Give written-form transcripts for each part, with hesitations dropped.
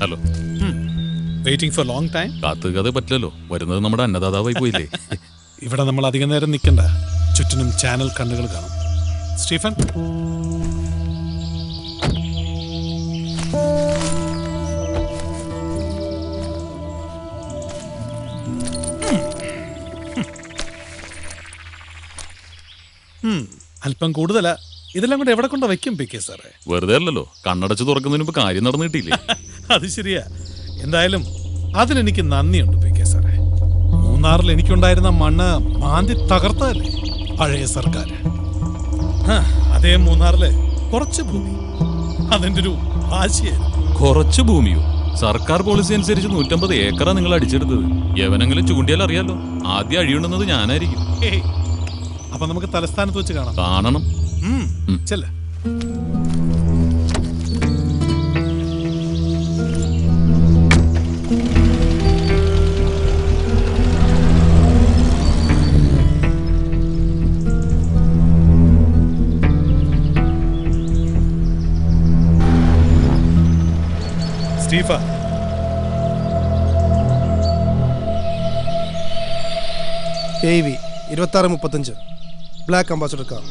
Hello. Waiting for long time. കാത്തുകാതെ പറ്റില്ലല്ലോ, വരുന്നത് നമ്മുടെ അന്നദാതാവായി പോയില്ലേ. ഇവിടെ നമ്മൾ അധികം നേരം നിൽക്കണ്ട, ചുറ്റിനും ചാനൽ കണ്ണുകൾ കാണും. സ്റ്റീഫൻ, അല്പം കൂടുതലാ. ഇതെല്ലാം കൂടെ എവിടെ കൊണ്ട് വയ്ക്കും പി കെ സാറേ? വെറുതെ അല്ലല്ലോ, കണ്ണടച്ച് തുറക്കുന്നതിന് മുമ്പ് കാര്യം നടന്നു കിട്ടിയില്ലേ. അത് ശരിയാ. എന്തായാലും അതിനെനിക്ക് നന്ദിയുണ്ട് പി കെ സാറേ. മൂന്നാറിൽ എനിക്കുണ്ടായിരുന്ന മണ്ണ് മാന്തി തകർത്തതല്ലേ പഴയ സർക്കാർ. അതേ മൂന്നാറില് കുറച്ച് ഭൂമി അതിന്റെ ഒരു ആശയായിരുന്നു. കുറച്ച് ഭൂമിയോ? സർക്കാർ പോളിസി അനുസരിച്ച് 150 ഏക്കറാ നിങ്ങൾ അടിച്ചെടുത്തത്. എവനെങ്കിലും ചൂണ്ടിയാൽ അറിയാലോ, ആദ്യം അഴിയുണ്ടെന്നത് ഞാനായിരിക്കും. അപ്പൊ നമുക്ക് തലസ്ഥാനത്ത് വെച്ച് കാണണം. ചെല്ല. സ്റ്റീഫ, AV 2635 ബ്ലാക്ക് അംബാസഡർ കാർ.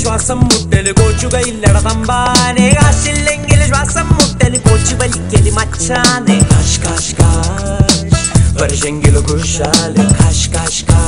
ശ്വാസം മുട്ടല് കോച്ചുകയില്ലട തമ്പാനെ, കാശില്ലെങ്കിൽ ശ്വാസം മുട്ടല് കോച്ചു വലിക്കല് മച്ചാനെ. കാശ് കാശ് കാശ് വർഷെങ്കിലും കുശാല് കാശ് കാശ് കാശ്.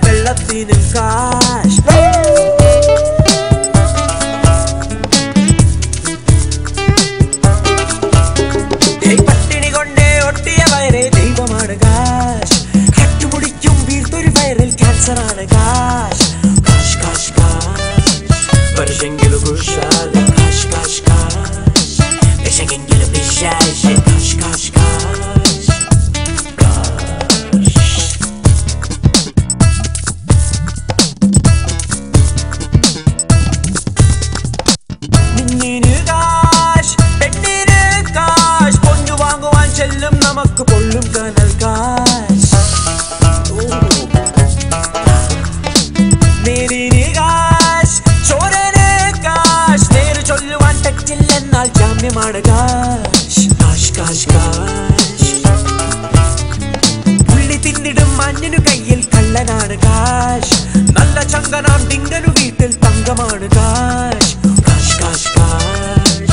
വെള്ളത്തിനും കാശ്. പട്ടിണി കൊണ്ടേ ഒട്ടിയ വയറേ ദൈവമാണ് കാശ്. കട്ടുമുടിക്കും വീർത്തൊരു വയറിൽ ക്യാൻസറാണ് കാശ്. കാശ് കാശ് കാശ് വർഷെങ്കിലും കുശാല് കാശ് കാശ് കാശ്. വിശകെങ്കിലും വിശാശ് കാശ് കാശ് കാശ്. നമുക്ക് പൊള്ളും കനൽ കാശ്. നേരിന് കാശ്, ചോരന് കാശ്. നേര് ചൊല്ലുവാൻ തെറ്റില്ലെന്നാൽ ജാമ്യമാണ് കാശ്. കാശ് കാശ് കാശ്. പുള്ളി തിന്നിടും മഞ്ഞിനു കയ്യിൽ കള്ളനാണ് കാശ്. നല്ല ചങ്കനാം ഡിങ്കനു വീട്ടിൽ തങ്കമാണ് കാശ്. കാശ് കാശ് കാശ്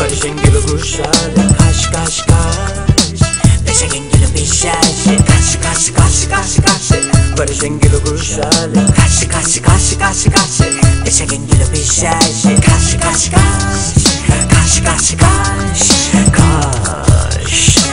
വർഷെങ്കിലും കുശാല് കാശ് കാശ് കാശ്. Kaşı kaşı kaşı kaşı kaşı Barışengilo kuşalı Kaşı kaşı kaşı kaşı kaşı Eşekengilo pişaşı Kaşı kaşı kaşı Kaşı kaşı kaşı Kaşı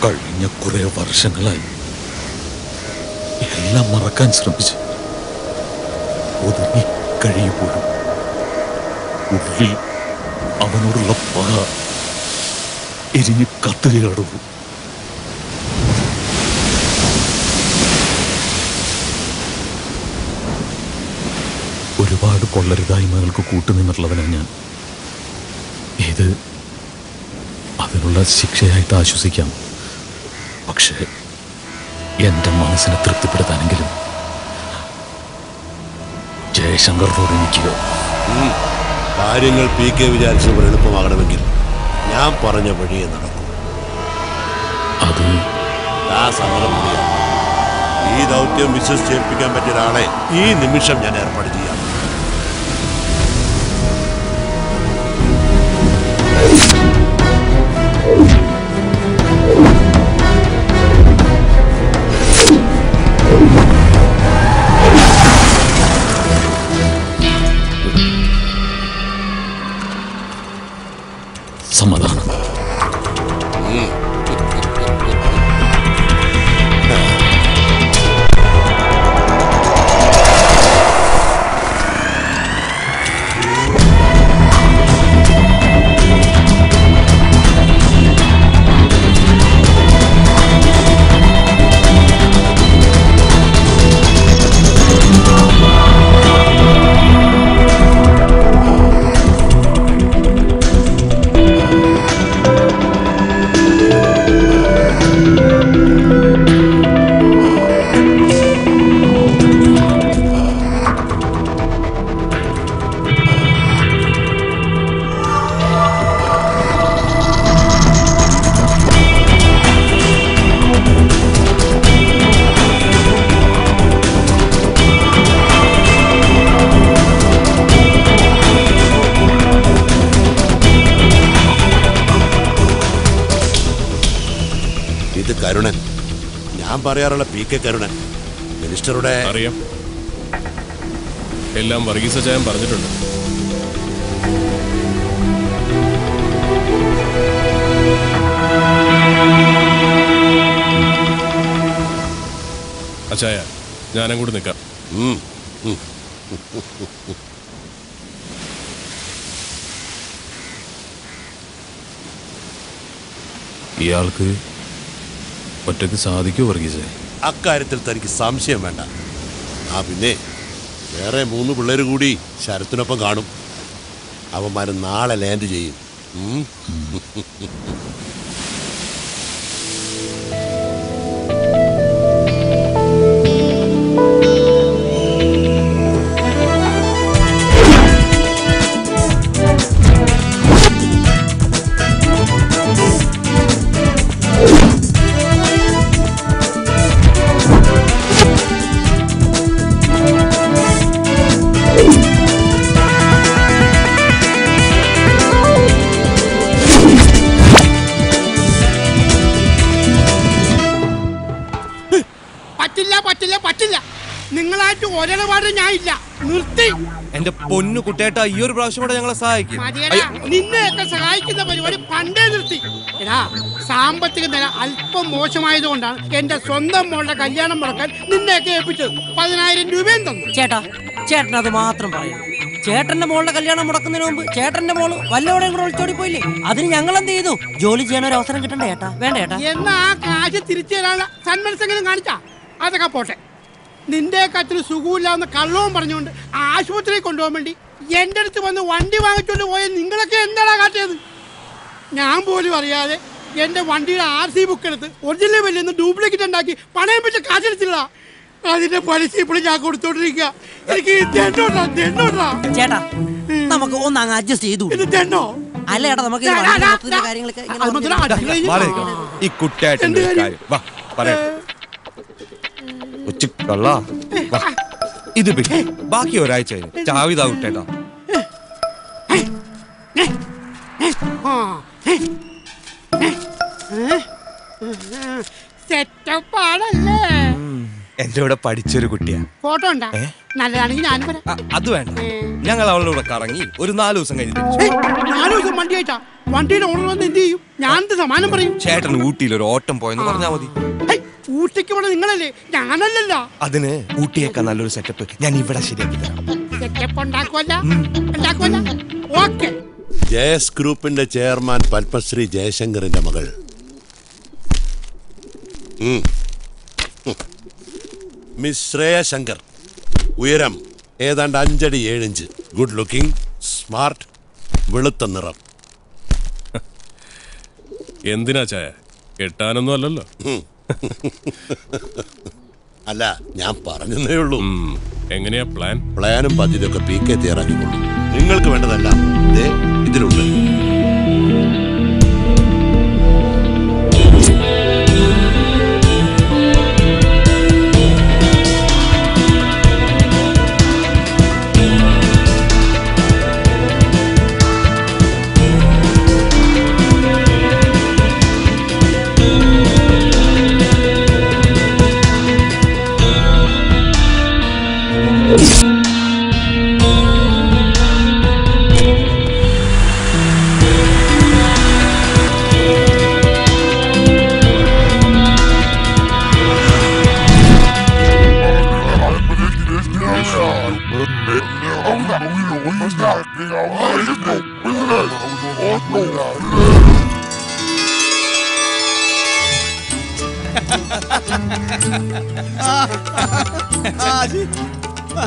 കഴിഞ്ഞ കുറെ വർഷങ്ങളായി എല്ലാം മറക്കാൻ ശ്രമിച്ച് ഒതുങ്ങി കഴിയുമ്പോഴും ഉള്ളിൽ അവനോടുള്ള പക എരിഞ്ഞ് കത്തുകയാടുന്നു. ഒരുപാട് കൊള്ളരുതായ്മകൾക്ക് കൂട്ടുനിന്നുള്ളവനാണ് ഞാൻ. ഇത് അതിനുള്ള ശിക്ഷയായിട്ട് ആശ്വസിക്കാം. പക്ഷേ എൻ്റെ മനസ്സിനെ തൃപ്തിപ്പെടുത്താനെങ്കിലും ജയശങ്കറിനോട് എനിക്ക് കാര്യങ്ങൾ PK വിചാരിച്ചവർ എളുപ്പമാകണമെങ്കിൽ ഞാൻ പറഞ്ഞ വഴിയെ നടക്കും. അത് ആ സമരം മതിയാണ്. ഈ ദൗത്യം വിശ്വസിച്ചേൽപ്പിക്കാൻ പറ്റിയ ഒരാളെ ഈ നിമിഷം ഞാൻ ഏർപ്പാട് ചെയ്യാം. സമാധാനം. ഇത് കരുണൻ, ഞാൻ പറയാറുള്ള PK കരുണൻ, മിനിസ്റ്ററുടെ. അറിയാം, എല്ലാം വർഗീസ ചായൻ പറഞ്ഞിട്ടുണ്ട്. അച്ചായ, ഞാനും കൂടി നിൽക്കാം. ഇയാൾക്ക് ഒറ്റയ്ക്ക് സാധിക്കൂ വർഗീസേ? അക്കാര്യത്തിൽ തനിക്ക് സംശയം വേണ്ട. പിന്നെ വേറെ 3 പിള്ളേർ കൂടി ശരത്തിനൊപ്പം കാണും. അവന്മാർ നാളെ ലാൻഡ് ചെയ്യും. നിങ്ങളായിട്ട് ഒരിടപാട് ഞാൻ ഇല്ല, നിർത്തി. എന്റെ പൊന്നു കുട്ടേട്ടാ, ഈ ഒരു പ്രാവശ്യം കൂടെ ഞങ്ങളെ സഹായിക്കും. നിന്നെയൊക്കെ സഹായിക്കുന്ന പരിപാടി പണ്ടേ നിർത്തി. എടാ, സാമ്പത്തിക നില അല്പം മോശമായത് കൊണ്ടാണ് എന്റെ സ്വന്തം മോളുടെ കല്യാണം മുടക്കാൻ നിന്നെയൊക്കെ ഏൽപ്പിച്ചത്. 10,000 രൂപയും തന്നു. ചേട്ടാ, ചേട്ടൻ അത് മാത്രം പറയണം. ചേട്ടന്റെ മോളുടെ കല്യാണം മുടക്കുന്നതിന് മുമ്പ് ചേട്ടന്റെ മോള് വല്ലവടെയും കൂടെ ഒളിച്ചോടി പോയില്ലേ? അതിന് ഞങ്ങൾ എന്ത് ചെയ്തു? ജോലി ചെയ്യാൻ ഒരു അവസരം കിട്ടണ്ടേ ചേട്ടാ? വേണ്ട ചേട്ടാ. എന്നാ ആ കാശ് തിരിച്ചു തരാനുള്ള സന്മനസ്സെങ്കിലും കാണിച്ചാ? അതൊക്കെ പോട്ടെ. നിന്റെ കത്തിന് സുഖമില്ലാന്ന് കള്ളവും പറഞ്ഞുകൊണ്ട് ആശുപത്രിയിൽ കൊണ്ടുപോകാൻ വേണ്ടി എന്റെ അടുത്ത് വന്ന് വണ്ടി വാങ്ങിച്ചോണ്ട് പോയ നിങ്ങളൊക്കെ എന്താണ് കാട്ടിയത്? ഞാൻ പോലും അറിയാതെ എന്റെ വണ്ടിയുടെ RC ബുക്ക് എടുത്ത് ഒറിജിനൽ വലിയ ഡ്യൂപ്ലിക്കേറ്റ് ഉണ്ടാക്കി പണയം വെച്ച് കാശെടുത്തില്ല. അതിന്റെ പലിശ ഇപ്പോഴും ഞാൻ കൊടുത്തോണ്ടിരിക്കുക. എനിക്ക് ചേട്ടാ, നമുക്ക് ഒന്ന് അങ്ങ് അഡ്ജസ്റ്റ് ചെയ്തു. അല്ല ചേട്ടാ, നമുക്ക് കാര്യങ്ങളൊക്കെ ഈ കുട്ടേട്ടന്റെ കാര്യം വാ പറയാം. ഇത് ബാക്കി ഒരാഴ്ച ചാവിതാ കുട്ടേട്ടാ. സെറ്റപ്പാണല്ലേ? എന്റെ കൂടെ പഠിച്ചൊരു കുട്ടിയാ. ഫോട്ടോ ഉണ്ടാ? നല്ലതാണെങ്കിൽ ഞാനും വരാം. അത് വേണ്ട, ഞങ്ങൾ അവളുടെ കൂടെ കറങ്ങി ഒരു 4 ദിവസം കഴിഞ്ഞ് 4 ദിവസം വണ്ടി അയച്ചാ വണ്ടിയുടെ ഓണർ വന്ന് എന്ത് ചെയ്യും? ഞാൻ സമാനം പറയും. ചേട്ടൻ ഊട്ടിയിൽ ഒരു ഓട്ടം പോയെന്ന് പറഞ്ഞാൽ മതി. ഊട്ടിക്ക് പോണ നിങ്ങളല്ലേ, ഞാനല്ലല്ലോ. അതിന് ഊട്ടിയേക്കാൾ നല്ലൊരു സെറ്റപ്പ് ഞാൻ ഇവിടെ ശരിയാക്കി തരാം. സെറ്റപ്പ് ഉണ്ടാക്കുവല്ല. ഓക്കെ. ജയസ് ഗ്രൂപ്പിന്റെ ചെയർമാൻ പത്മശ്രീ ജയശങ്കറിന്റെ മകൾ മിസ് ശ്രേയ ശങ്കർ. ഉയരം ഏതാണ്ട് 5 അടി 7 ഇഞ്ച്. ഗുഡ് ലുക്കിംഗ്, സ്മാർട്ട്, വെളുത്ത നിറം. എന്തിനാ ചായ? കെട്ടാനൊന്നും അല്ലല്ലോ. അല്ല, ഞാൻ പറഞ്ഞതേ ഉള്ളൂ. എങ്ങനെയാ പ്ലാനും പദ്ധതിയൊക്കെ PK തയ്യാറാക്കിക്കൊള്ളു. നിങ്ങൾക്ക് വേണ്ടതെല്ലാം ഇതിലുണ്ട്.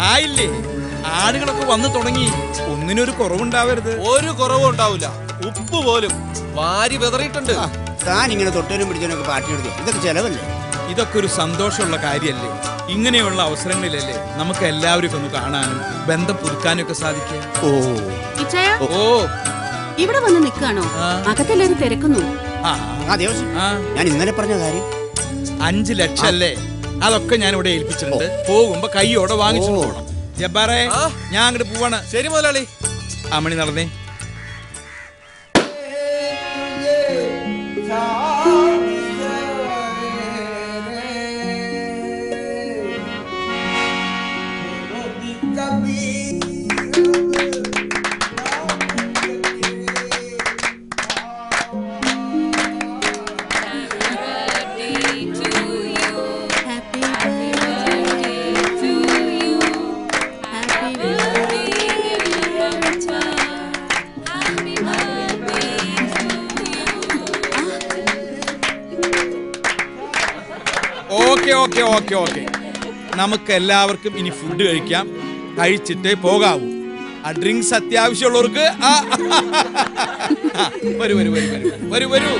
ആയില്ലേ, ആടുകളൊക്കെ വന്നു തുടങ്ങി. ഒന്നിനൊരു കുറവുണ്ടാവരുത്. ഒരു കുറവും ഉണ്ടാവില്ല. ഉപ്പ് പോലും വാരി വെതറിയിട്ടുണ്ട്. താൻ ഇങ്ങനെ തൊട്ടനും പിടിച്ചതിനൊക്കെ പാർട്ടി എടുത്തു. ഇതൊക്കെ ചെലവല്ലേ? ഇതൊക്കെ ഒരു സന്തോഷമുള്ള കാര്യല്ലേ? ഇങ്ങനെയുള്ള അവസരങ്ങളിലല്ലേ നമുക്ക് എല്ലാവരും ഒന്ന് കാണാനും ബന്ധം പുതുക്കാനും ഒക്കെ സാധിക്കും. ഓ, ഇവിടെ വന്ന് നിൽക്കാണോ? അകത്തെല്ലാരും തിരക്കുന്നു. ഞാൻ ഇന്നലെ പറഞ്ഞ കാര്യം 5 ലക്ഷം അല്ലേ? അതൊക്കെ ഞാൻ ഇവിടെ ഏൽപ്പിച്ചിട്ടുണ്ട്. പോകുമ്പോ കൈയോടെ വാങ്ങിച്ചിട്ട് പോകണം. ജബ്ബാറേ, ഞാൻ അങ്ങോട്ട് പോവാണ്. ശരി മുതലാളി. അമ്മണി നടന്നേ. ഓക്കെ, നമുക്ക് എല്ലാവർക്കും ഇനി ഫുഡ് കഴിക്കാം. കഴിച്ചിട്ടേ പോകാവൂ. ആ ഡ്രിങ്ക്സ് അത്യാവശ്യമുള്ളവർക്ക് വരൂ.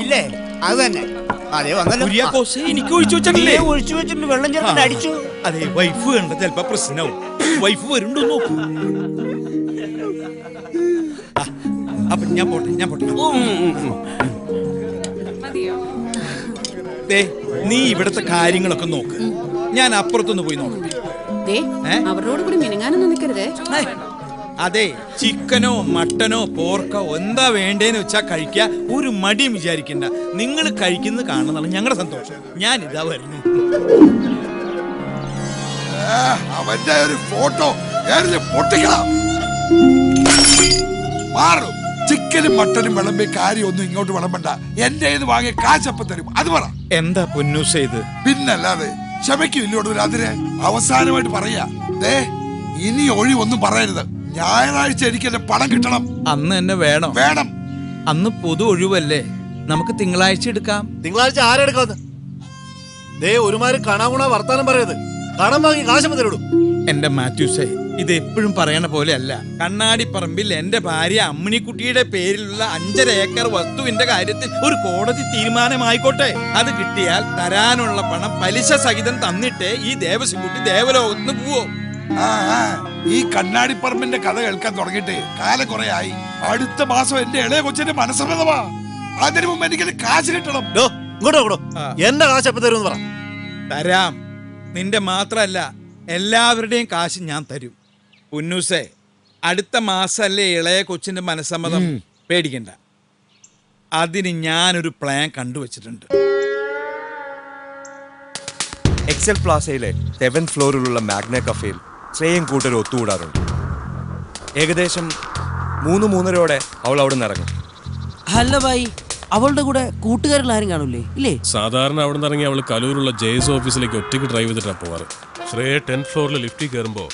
ഇല്ലേ? അത് തന്നെ. അതെ, എനിക്ക് ഒഴിച്ചു വെച്ചിട്ടുണ്ട്. വെള്ളം ചേർത്ത് അടിച്ചു. അതെ, വൈഫ് കണ്ട ചിലപ്പോ പ്രശ്നവും. വൈഫ് വരുന്നുണ്ടോ നോക്കൂ. അപ്പൊ ഞാൻ പോട്ടെ. നീ ഇവിടത്തെ കാര്യങ്ങളൊക്കെ നോക്ക്. ഞാൻ അപ്പുറത്തൊന്ന് പോയി നോക്കട്ടെ. അവരോട് കൂടി മിനുങ്ങാനൊന്നും നിൽക്കരുതേ. അതെ, ചിക്കനോ മട്ടനോ പോർക്കോ എന്താ വേണ്ടേന്ന് വെച്ചാ കഴിക്കുക. ഒരു മടിയും വിചാരിക്കണ്ട. നിങ്ങൾ കഴിക്കുന്നത് കാണുന്നതാണ് ഞങ്ങളുടെ സന്തോഷം. ഞാൻ ഇതാ വരുന്നു. അവന്റെ ഒരു ഫോട്ടോ പൊട്ടിക്കണം. മാറും. ചിക്കനും മട്ടനും വിളമ്പി കാര്യമൊന്നും ഇങ്ങോട്ട് വിളമ്പണ്ട. എന്റെ വാങ്ങിയ കാശപ്പം തരും. അത് പറ. എന്താ പൊന്നൂസ ഇത്? പിന്നല്ലാതെ ക്ഷമയ്ക്കില്ലോട് അതിന് അവസാനമായിട്ട് പറയാ, ഇനി ഒഴിവൊന്നും പറയരുത്. ഞായറാഴ്ച എനിക്ക് എന്റെ പണം കിട്ടണം. അന്ന് തന്നെ വേണം. വേണം. അന്ന് പൊതു ഒഴിവല്ലേ, നമുക്ക് തിങ്കളാഴ്ച എടുക്കാം. തിങ്കളാഴ്ച ആരെടുക്കാന്ന്? ഒരുമാതിരി കാണാകുണ വർത്താനം പറയത്. കടം വാങ്ങി കാശപ്പം തരുള്ളൂ. എന്റെ മാത്യൂസേ, ഇത് എപ്പോഴും പറയണ പോലെ അല്ല. കണ്ണാടിപ്പറമ്പിൽ എന്റെ ഭാര്യ അമ്മിണിക്കുട്ടിയുടെ പേരിലുള്ള 5.5 ഏക്കർ വസ്തുവിന്റെ കാര്യത്തിൽ ഒരു കോടതി തീരുമാനമായിക്കോട്ടെ. അത് കിട്ടിയാൽ തരാനുള്ള പണം പലിശ സഹിതം തന്നിട്ടേ ഈ ദേവസ്വംകുട്ടി ദേവലോകത്തിന് പോവോ. ഈ കണ്ണാടിപ്പറമ്പിന്റെ കഥ കേൾക്കാൻ തുടങ്ങിയിട്ട് കാലം കുറെ ആയി. അടുത്ത മാസം എന്റെ ഇളയ കൊച്ചിന്റെ മനസ്സമ്മതമാ. അതിനു മുമ്പ് എനിക്ക് കാശ് കിട്ടണം. എന്റെ കാശ് എപ്പോ തരും? തരാം. നിന്റെ മാത്രല്ല, എല്ലാവരുടെയും കാശ് ഞാൻ തരും. പുന്നൂസേ, അടുത്ത മാസല്ലേ ഇളയ കൊച്ചിന്റെ മനസ്സമ്മതം. പേടിക്കണ്ട, അതിന് ഞാനൊരു പ്ലാൻ കണ്ടുവച്ചിട്ടുണ്ട്. എക്സൽ പ്ലാസയിലെ 7th ഫ്ലോറിലുള്ള മാഗ്ന കഫേയിൽ ശ്രേയം കൂട്ടർ ഒത്തുകൂടാറുണ്ട്. ഏകദേശം 3-3:30 അവൾ അവിടെ നിന്ന് ഇറങ്ങും. അല്ല ഭായി, അവളുടെ കൂടെ കൂട്ടുകാരിൽ ആരും കാണൂലേ? ഇല്ലേ? സാധാരണ അവിടെ നിന്ന് ഇറങ്ങി അവൾ കലൂരുള്ള JS ഓഫീസിലേക്ക് ഒറ്റയ്ക്ക് ഡ്രൈവ് ചെയ്തിട്ടാണ് പോവാറ്. ശ്രേയ 10th ഫ്ലോറിൽ ലിഫ്റ്റിൽ കയറുമ്പോ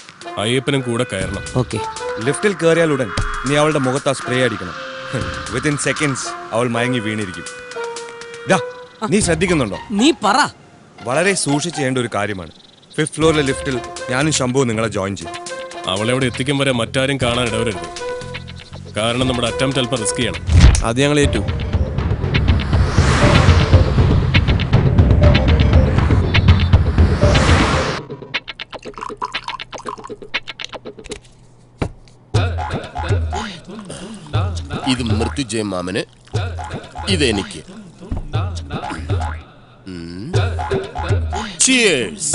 അയ്യപ്പനും കൂടെ കയറണം. ഓക്കെ. ലിഫ്റ്റിൽ കയറിയാലുടൻ നീ അവളുടെ മുഖത്ത് ആ സ്പ്രേ അടിക്കണം. വിത്തിൻ സെക്കൻഡ്സ് അവൾ മയങ്ങി വീണിരിക്കും. നീ ശ്രദ്ധിക്കുന്നുണ്ടോ? നീ പറ. വളരെ സൂക്ഷിച്ച് ചെയ്യേണ്ട ഒരു കാര്യമാണ്. 5th ഫ്ലോറിലെ ലിഫ്റ്റിൽ ഞാനും ശംഭുവും നിങ്ങളെ ജോയിൻ ചെയ്യും. അവളെ അവിടെ എത്തിക്കും വരെ മറ്റാരും കാണാൻ ഇടവരരുത്. കാരണം നമ്മുടെ അറ്റംപ്റ്റ് അല്പം റിസ്ക് ചെയ്യണം. അത് ഞങ്ങൾ ഏറ്റു. ഇത് മൃത്യുജയ മാമന്, ഇതെനിക്ക്. Cheers.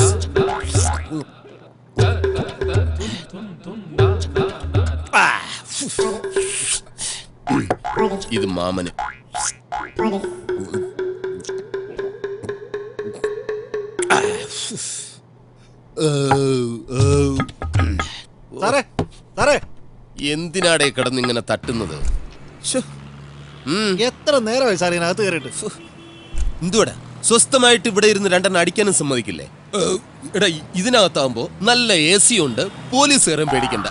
ഇത് മാമന്. എന്തിനാടേ കിടന്നിങ്ങനെ തട്ടുന്നത്? എത്ര നേരമായി സാർ ഇതിനകത്ത് കയറിയിട്ട്? എന്തുവാടാ സ്വസ്ഥമായിട്ട് ഇവിടെ ഇരുന്ന് 2 അടിക്കാനും സമ്മതിക്കില്ലേ? എടാ, ഇതിനകത്താകുമ്പോ നല്ല AC ഉണ്ട്. പോലീസുകാരും പേടിക്കണ്ട.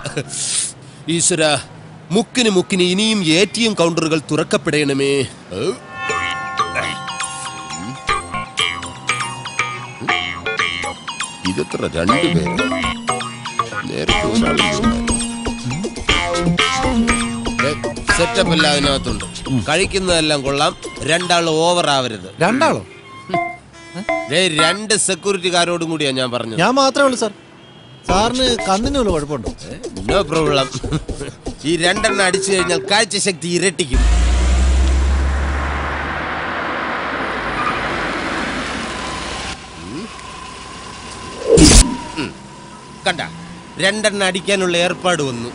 ഈശ്വര, മുക്കിന് ഇനിയും ATM കൗണ്ടറുകൾ തുറക്കപ്പെടണമേ. ഇതെത്ര 2 പേര് നേരത്തെ സെറ്റപ്പ് എല്ലാം അതിനകത്തുണ്ട്. കഴിക്കുന്നതെല്ലാം കൊള്ളാം. 2 ആൾ ഓവർ ആവരുത്. 2 ആളോ? 2 സെക്യൂരിറ്റിക്കാരോടും കൂടിയാ ഞാൻ പറഞ്ഞത്. ഞാൻ മാത്രമേ ഉള്ളൂ സാർ. സാറിന് കണ്ണിന് വല്ല കുഴപ്പമുണ്ടോ? No problem. ഈ 2 അടിച്ചു കഴിഞ്ഞാൽ കാഴ്ചശക്തി ഇരട്ടിക്കും. കണ്ട, 2 അടിക്കാനുള്ള ഏർപ്പാട് വന്നു.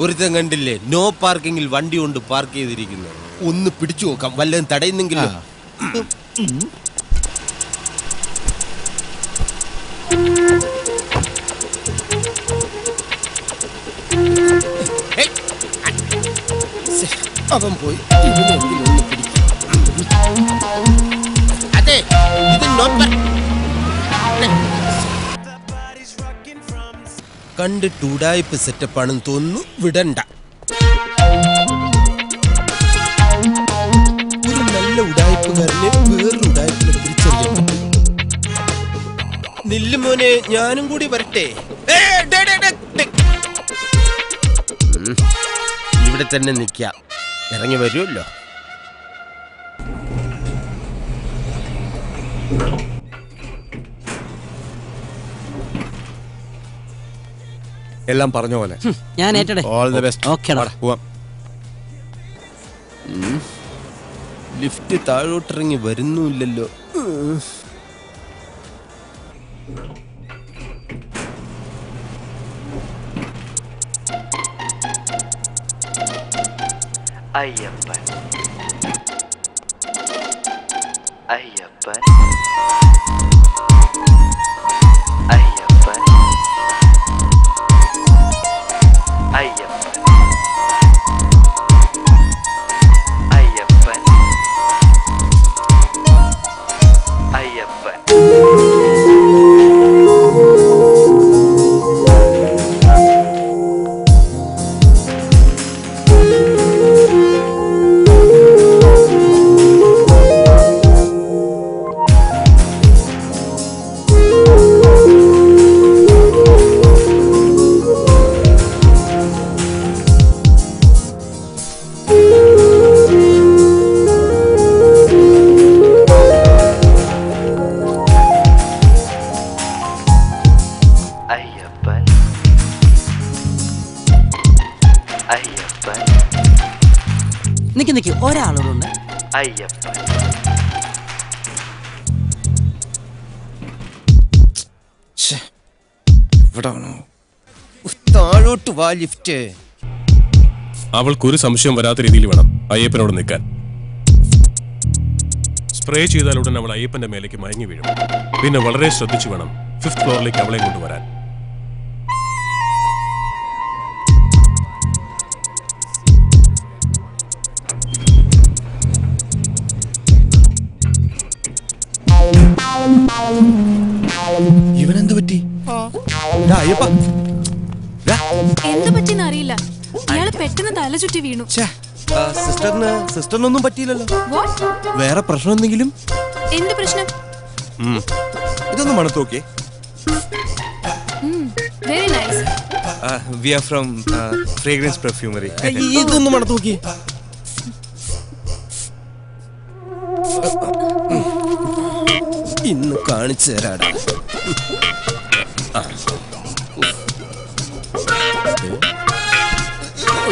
ഒരുത്തൻ കണ്ടില്ലേ, നോ പാർക്കിങ്ങിൽ വണ്ടി കൊണ്ട് പാർക്ക് ചെയ്തിരിക്കുന്നു. ഒന്ന് പിടിച്ചു നോക്കാം, വല്ലതും തടയുന്നെങ്കിലും. അവൻ പോയി. അതെ, ഇത് കണ്ടിട്ട് ഉടായ്പ സെറ്റപ്പാണെന്ന് തോന്നുന്നു. വിടണ്ട. ഒരു നല്ല ഉടായ്പുകാരനെ വേറൊരു ഉടായ്പിനെ തിരിച്ചറിയാൻ പറ്റും. നില്ലുമോനെ, ഞാനും കൂടി വരട്ടെ. ഇവിടെ തന്നെ നിൽക്കാം. ഇറങ്ങി വരുമല്ലോ. എല്ലാം പറഞ്ഞ പോലെ. ഞാൻ ഏറ്റടെ. All the best. ഓക്കേടാ. പോവാം. ലിഫ്റ്റ് താഴോട്ടിറങ്ങി വരുന്നുമില്ലല്ലോ. അയ്യപ്പൻ അയ്യപ്പൻ അയ്യപ്പൻ അയ്യപ്പൻ അയ്യപ്പൻ അയ്യപ്പൻ നിക്ക് ഒരാളോടുണ്ട്. അയ്യപ്പൻ താഴോട്ട് വാ ലിഫ്റ്റ്. അവൾക്കൊരു സംശയം വരാത്ത രീതിയിൽ വേണം അയ്യപ്പനോട് നിൽക്കാൻ. സ്പ്രേ ചെയ്താൽ ഉടൻ അവൾ അയ്യപ്പന്റെ മേലേക്ക് മയങ്ങി വീഴും. പിന്നെ വളരെ ശ്രദ്ധിച്ചു വേണം 5th ഫ്ലോറിലേക്ക് അവളെ കൊണ്ടുവരാൻ. ഇവനെന്ത് പറ്റി? അയ്യപ്പ എന്ത് പറ്റിന്ന് അറിയില്ല. ഇയാള് പെട്ടെന്ന് തല ചുറ്റി വീണു. സിസ്റ്ററിനൊന്നും പറ്റിയില്ലല്ലോ. What? വേറെ പ്രശ്നം എന്തെങ്കിലും? എന്ത് പ്രശ്നം? ഇതൊന്ന് മണത്ത് നോക്കിയേ. Very nice. We are from fragrance perfumery. ഇതൊന്ന് മണത്ത് നോക്കിയേ. ഇന്ന് കാണിച്ചു തരാടാ.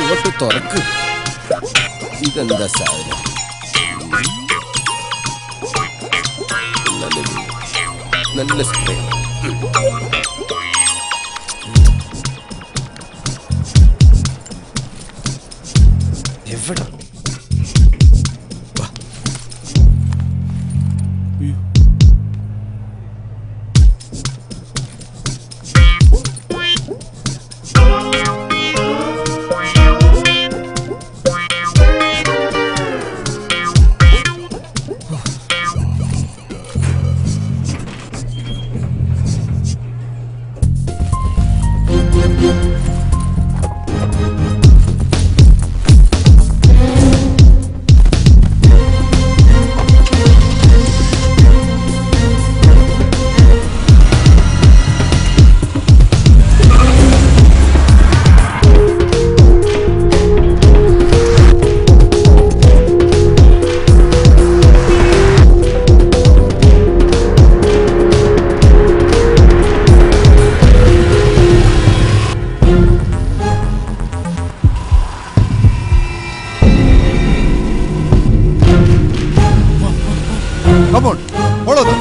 ഇങ്ങോട്ട് തുറക്ക്. ഇതെന്താ സാധനം? നല്ല സ്പ്രേ. എവിടെ? Come on, follow them.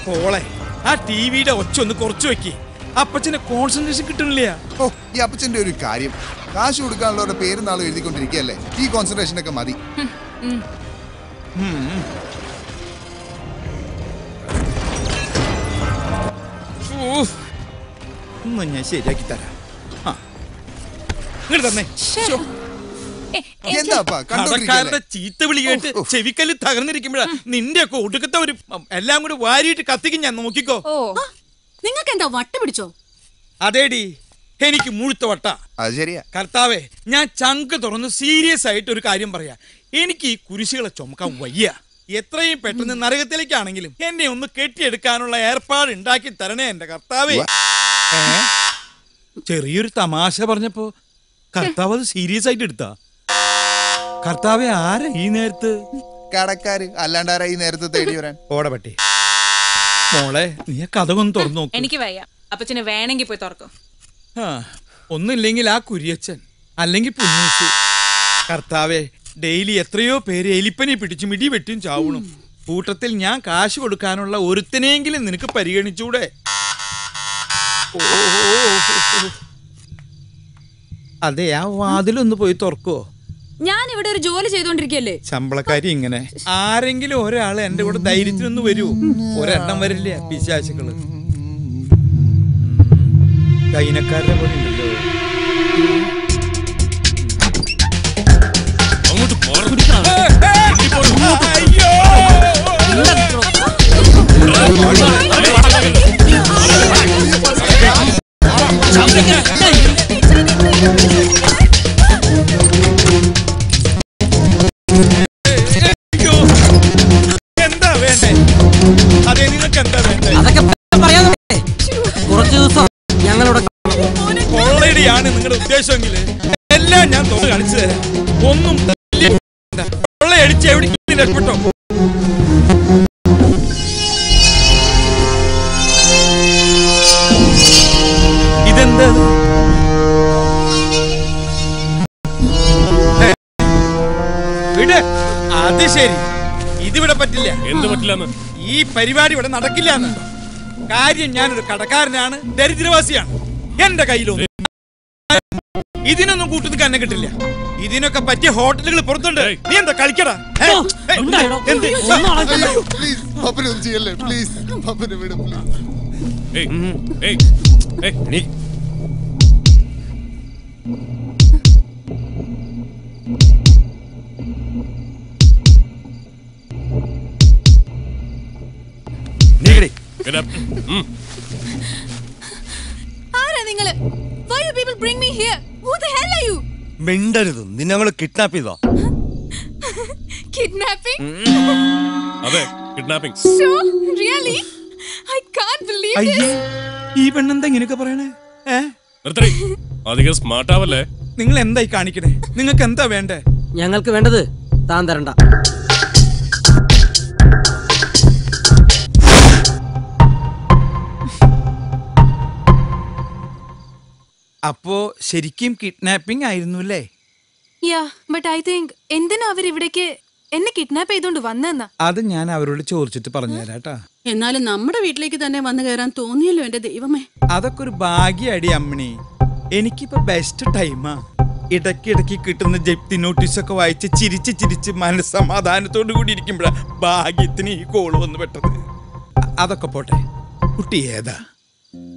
പോളെ ആ ടിവിയുടെ ഒച്ച ഒന്ന് കുറച്ച് വെക്കി. അപ്പച്ചന്റെ കോൺസെൻട്രേഷൻ കിട്ടണില്ല. ഓ, ഈ അപ്പച്ചന്റെ ഒരു കാര്യം, കാശ് കൊടുക്കാനുള്ളവരുടെ പേരും നാളും എഴുതിക്കൊണ്ടിരിക്കുകയല്ലേ. ഈ കോൺസെൻട്രേഷൻ ഒക്കെ മതി. ഞാൻ ശരിയാക്കി തരാം. ഇങ്ങോട്ട് തന്നെ. കടക്കാരുടെ ചീത്ത വിളി കേട്ട് ചെവിക്കല്ല് തകർന്നിരിക്കുമ്പോഴാ നിന്റെ ഒക്കെ ഒടുക്കത്തെ ഒരു എല്ലാം കൂടി വാരിയിട്ട് കത്തിക്കും ഞാൻ. നോക്കിക്കോ. നിങ്ങൾക്ക് എന്താ വട്ട പിടിച്ചോ? അതേടി, എനിക്ക് മുഴുത്ത വട്ട. അത് ശരിയാ. കർത്താവേ, ഞാൻ ചങ്ക് തുറന്ന് സീരിയസ് ആയിട്ട് ഒരു കാര്യം പറയാ. എനിക്ക് ഈ കുരിശുകളെ ചുമക്കാൻ വയ്യ. എത്രയും പെട്ടെന്ന് നരകത്തിലേക്കാണെങ്കിലും എന്നെ ഒന്ന് കെട്ടിയെടുക്കാനുള്ള ഏർപ്പാട് ഉണ്ടാക്കി തരണേ എന്റെ കർത്താവേ. ചെറിയൊരു തമാശ പറഞ്ഞപ്പോ കർത്താവ് അത് സീരിയസ് ആയിട്ട് എടുത്താ. കർത്താവെ, ആരാ ഈ നേരത്ത്? കടക്കാര്, അല്ലാണ്ടാരാ ഈ നേരത്തെ തേടി വരാൻ? ഓടപട്ടി മോളെ, നീ കഥ ഒന്ന് തുറന്നു നോക്ക്. എനിക്ക് വയ്യ, അപ്പച്ചന് വേണമെങ്കിൽ പോയി തുറക്കും. ഒന്നില്ലെങ്കിൽ ആ കുരിയച്ചൻ, അല്ലെങ്കിൽ പുന്നൂസ്. കർത്താവെ, ഡെയിലി എത്രയോ പേര് എലിപ്പനി പിടിച്ച് മിടി വെട്ടിയും ചാവണം. കൂട്ടത്തിൽ ഞാൻ കാശ് കൊടുക്കാനുള്ള ഒരുത്തനെങ്കിലും നിനക്ക് പരിഗണിച്ചൂടെ? അതെ, ആ വാതിലൊന്ന് പോയി തുറക്കോ? ഞാൻ ഇവിടെ ഒരു ജോലി ചെയ്തോണ്ടിരിക്കല്ലേ. ശമ്പളക്കാരി ഇങ്ങനെ ആരെങ്കിലും ഒരാള് എന്റെ കൂടെ ധൈര്യത്തിനൊന്ന് വരൂ. ഒരെണ്ണം വരില്ലേ പിശാചുക്കള്. കൈനക്കാരുടെ പോലെ ഉണ്ടല്ലോ. എന്താ വേണ്ടേ? അതെ, നിങ്ങൾക്ക് എന്താ വേണ്ടേ? അതൊക്കെ പറയാതെ കുറച്ച് ദിവസം ഞങ്ങളുടെ കൊള്ളടിയാണ് നിങ്ങളുടെ ഉദ്ദേശമെങ്കിൽ എല്ലാം ഞാൻ തോന്നി കാണിച്ചു തരാം. ഒന്നും കൊള്ളയടിച്ച് എവിടേക്കും രക്ഷപ്പെട്ടോ? ഇതെന്താ? വിട്. അത് ശരി, ഇതിവിടെ പറ്റില്ല. എന്ത് പറ്റില്ലെന്ന്? ഈ പരിപാടി ഇവിടെ നടക്കില്ല. കാര്യം, ഞാനൊരു കടക്കാരനാണ്, ദരിദ്രവാസിയാണ്. എന്റെ കയ്യിലൊന്നും ഇതിനൊന്നും കൂട്ടു നിൽക്കാൻ എന്നെ കിട്ടില്ല. ഇതിനൊക്കെ പറ്റിയ ഹോട്ടലുകൾ പുറത്തുണ്ട്. നീ എന്താ കളിക്കടാ? ആരാ നിങ്ങള്? Why you people bring me here? Who the hell are you? മിണ്ടരുത്, നിന്നെ ഞങ്ങള് കിഡ്നാപ്പ് ചെയ്തോ? Kidnapping? അതെ, kidnapping. Sure? Really? I can't believe അയ്യേ, this. ഈ പെണ്ണെന്താ ഇങ്ങനെയൊക്കെ പറയണേ? അധികം സ്മാർട്ട് ആവല്ലേ? നിങ്ങൾ എന്തായി കാണിക്കണേ? നിങ്ങൾക്ക് എന്താ വേണ്ടേ? ഞങ്ങൾക്ക് വേണ്ടത് താൻ തരണ്ട. അപ്പോ ശരിക്കും കിഡ്നാപ്പിംഗ് ആയിരുന്നു അല്ലേ? Yeah, but I think എന്തിനാ അവർ ഇവിടേക്ക് എന്നെ കിഡ്നാപ്പ് ചെയ്തോണ്ട് വന്നെന്നാ? അത് ഞാൻ അവരോട് ചോദിച്ചിട്ട് പറഞ്ഞുതരാട്ടാ. എന്നാലും നമ്മുടെ വീട്ടിലേക്ക് തന്നെ വന്നു കയറാൻ തോന്നിയല്ലോ എന്റെ ദൈവമേ. അതൊക്കെ ഒരു ഭാഗ്യടി അമ്മണി. എനിക്കിപ്പോ ബെസ്റ്റ് ടൈമാ. ഇടയ്ക്കിടയ്ക്ക് കിട്ടുന്ന ജപ്തി നോട്ടീസൊക്കെ വായിച്ച് ചിരിച്ച് ചിരിച്ച് മനസ്സമാധാനത്തോടു കൂടി ഇരിക്കുമ്പോഴാ ഭാഗ്യത്തിന് ഈ കോള് വന്ന് പെട്ടത്. അതൊക്കെ പോട്ടെ, കുട്ടി ഏതാ?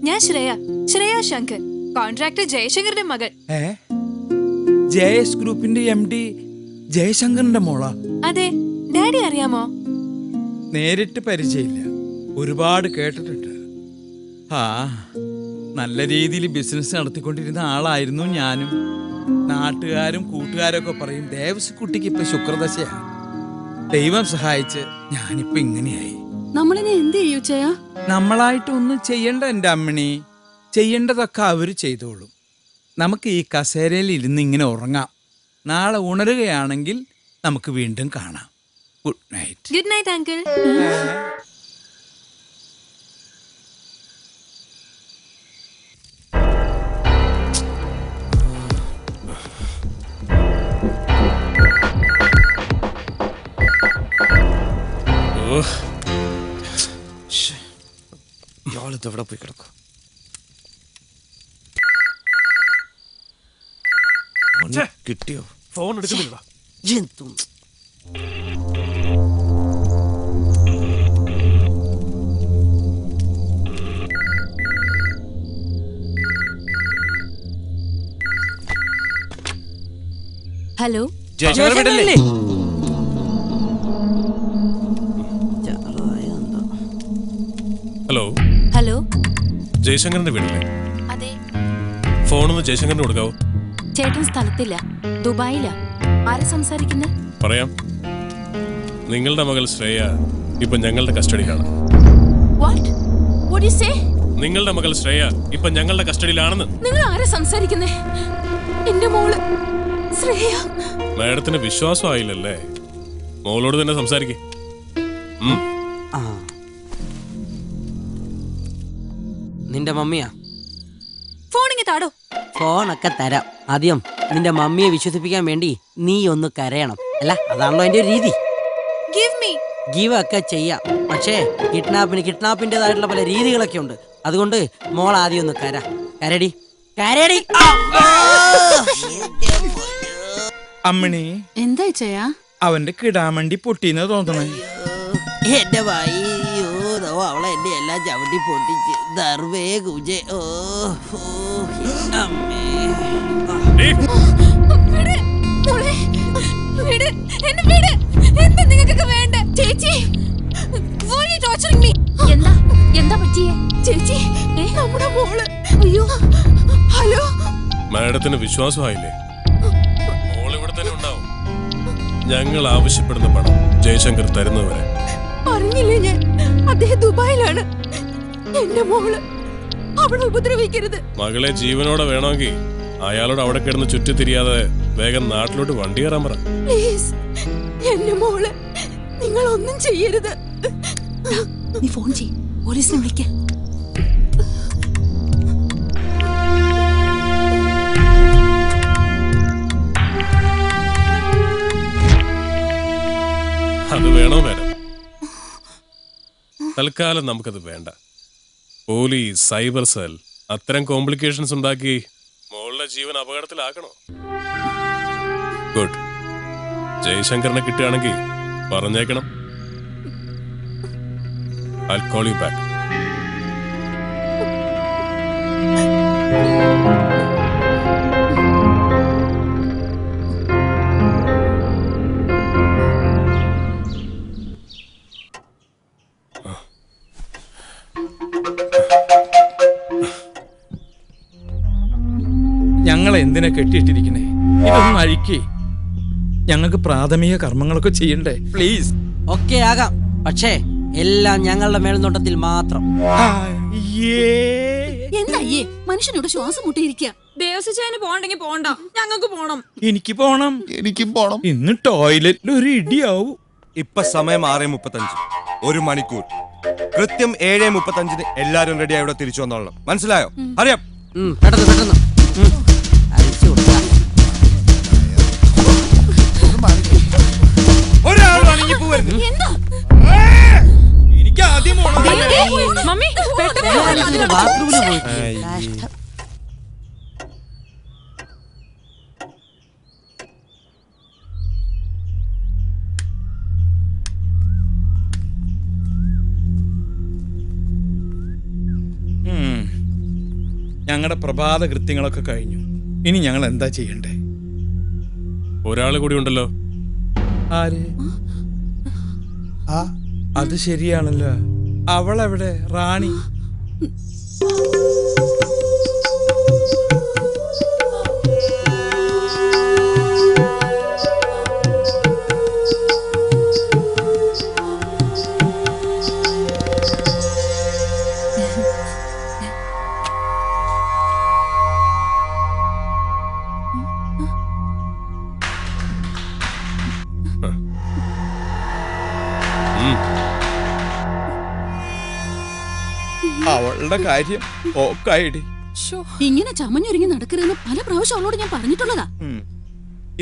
ഞാൻ ശ്രേയ ശങ്കർ, കോൺട്രാക്ടർ ജയശങ്കറിന്റെ മകൾ. ജയസ് ഗ്രൂപ്പിന്റെ MD ജയശങ്കറിന്റെ മോളാ? അതെ. ഡാഡി അറിയാമോ? നേരിട്ട് പരിചയമില്ല, ഒരുപാട് കേട്ടിട്ടുണ്ട്. നല്ല രീതിയിൽ ബിസിനസ് നടത്തിക്കൊണ്ടിരുന്ന ആളായിരുന്നു ഞാനും. നാട്ടുകാരും കൂട്ടുകാരൊക്കെ പറയും ദേവസ് കുട്ടിക്ക് ഇപ്പൊ ശുക്രദശയാ. ദൈവം സഹായിച്ച് ഞാനിപ്പോ ഇങ്ങനെയായി. നമ്മളിനെ എന്ത് ചെയ്യൂ ചെയ്യാ? നമ്മളായിട്ടൊന്നും ചെയ്യണ്ട എന്റെ അമ്മണി. ചെയ്യേണ്ടതൊക്കെ അവര് ചെയ്തോളും. നമുക്ക് ഈ കസേരയിൽ ഇരുന്ന് ഇങ്ങനെ ഉറങ്ങാം. നാളെ ഉണരുകയാണെങ്കിൽ നമുക്ക് വീണ്ടും കാണാം. Good night. Good night uncle. ഇയാളിത് എവിടെ പോയി കിടക്കും? കിട്ടിയോ? ഫോൺ എടുക്കുന്നില്ല. ഹലോ, ജയശങ്കരല്ലേ? ഹലോ, ഹലോ, ജയശങ്കറിന്റെ വീടല്ലേ? അതെ. ഫോണൊന്ന് ജയശങ്കറിന് കൊടുക്കാവോ? ചേട്ടൻ സ്ഥലത്തില്ല, ദുബായിലാ. ആരാ സംസാരിക്കുന്നത്? പറയാം. നിങ്ങളുടെ മകൾ ശ്രേയ ഇപ്പൊ ഞങ്ങളുടെ കസ്റ്റഡിയിലാണ്. നിങ്ങളുടെ മകൾ ശ്രേയ ഇപ്പൊ ഞങ്ങളുടെ കസ്റ്റഡിയിലാണെന്ന്. നിങ്ങൾ ആരാ സംസാരിക്കുന്നേ? എന്റെ മോള് ശ്രേയ. മാഡത്തിന് വിശ്വാസമായില്ലല്ലേ? മോളോട് തന്നെ സംസാരിക്കേ. നിന്റെ മമ്മിയാ? ഫോണിങ്ങ് താടോ. ഫോണൊക്കെ തരാം. ആദ്യം നിന്റെ മമ്മിയെ വിശ്വസിപ്പിക്കാൻ വേണ്ടി നീ ഒന്ന് കരയണം. അല്ല, അതാണല്ലോ എന്റെ ഒരു രീതി. ഗീവ് ഒക്കെ ചെയ്യാം, പക്ഷേ കിഡ്നാപ്പിന്റേതായിട്ടുള്ള പല രീതികളൊക്കെ ഉണ്ട്. അതുകൊണ്ട് മോൾ ആദ്യം ഒന്ന് കരടി. അമ്മണി, എന്താ ചെയ്യാ? അവന്റെ കിടാമണ്ടി പൊട്ടിന്ന് തോന്നണേ. എന്റെ വയ്യോ, അവളെ എന്റെ എല്ലാം ചവിട്ടി പൊട്ടിച്ച് ദർവേ കുജേ. ഓ അമ്മേ. എന്താ പറ്റിയേ ചേച്ചി? നമ്മുടെ മോള്. അയ്യോ, ഹലോ. മാഡത്തിന് വിശ്വാസമായില്ലേ? മോൾ ഇവിടെ തന്നെ ഉണ്ടാവും. ഞങ്ങൾ ആവശ്യപ്പെടുന്ന പണം ജയശങ്കർ തരുന്നവരെ. അറിഞ്ഞില്ലേ ഞാൻ? അദ്ദേഹം ദുബായിലാണ്. എന്റെ മോള്, അവളെ ഉപദ്രവിക്കരുത്. മകളെ ജീവനോടെ വേണമെങ്കിൽ അയാളോട് അവിടെ കിടന്ന് ചുറ്റിത്തിരിയാതെ വേഗം നാട്ടിലോട്ട് വണ്ടി കയറാൻ പറ. പ്ലീസ്, എന്റെ മോള്, നിങ്ങൾ ഒന്നും ചെയ്യരുത്. നീ ഫോൺ ചെയ്യ്, പോലീസിനെ വിളിക്ക. അത് വേണോ മേഡം? തൽക്കാലം നമുക്കത് വേണ്ട. പോലീസ്, സൈബർ സെൽ അത്തരം കോംപ്ലിക്കേഷൻസ് ഉണ്ടാക്കി മോളുടെ ജീവൻ അപകടത്തിലാക്കണോ? ഗുഡ്. ജയശങ്കറിനെ കിട്ടുകയാണെങ്കിൽ പറഞ്ഞേക്കണം. I'll call you back. ഞങ്ങളെ എന്തിനാ കെട്ടിയിട്ടിരിക്കണേ? ഇതൊന്നും അഴിക്കേ. ഞങ്ങൾക്ക് പ്രാഥമിക കർമ്മങ്ങളൊക്കെ ചെയ്യണ്ടേ? പ്ലീസ്. ഒക്കെ ആകാം, പക്ഷേ എല്ലാം ഞങ്ങളുടെ മേൽനോട്ടത്തിൽ മാത്രം. എന്തായേ മനുഷ്യനോട് ശ്വാസം മുട്ടിയിരിക്കുക? ദേവസ്വന് പോണ്ടെങ്കിൽ പോണ്ട, ഞങ്ങൾക്ക് പോണം. എനിക്കും പോണം. ഇന്ന് ടോയ്ലറ്റിൽ ഒരു ഇടിയാവും. ഇപ്പൊ സമയം 6:35. 1 മണിക്കൂർ. കൃത്യം 7:35 എല്ലാരും റെഡിയായി ഇവിടെ തിരിച്ചു വന്നോളണം. മനസ്സിലായോ? അറിയാം. പെട്ടെന്ന് എനിക്ക് ആദ്യം ബാത്റൂമിൽ പോയി. ഞങ്ങളുടെ പ്രഭാത കൃത്യങ്ങളൊക്കെ കഴിഞ്ഞു. ഇനി ഞങ്ങൾ എന്താ ചെയ്യണ്ടേ? ഒരാള് കൂടി ഉണ്ടല്ലോ. ആര്? അത് ശരിയാണല്ലോ. അവളെവിടെ? റാണി. അവളുടെ കാര്യം ഓക്കായിടി. ഇങ്ങനെ ചമഞ്ഞൊരുങ്ങി നടക്കരുതെന്ന് പല പ്രാവശ്യം അവളോട് ഞാൻ പറഞ്ഞിട്ടുള്ളതാ.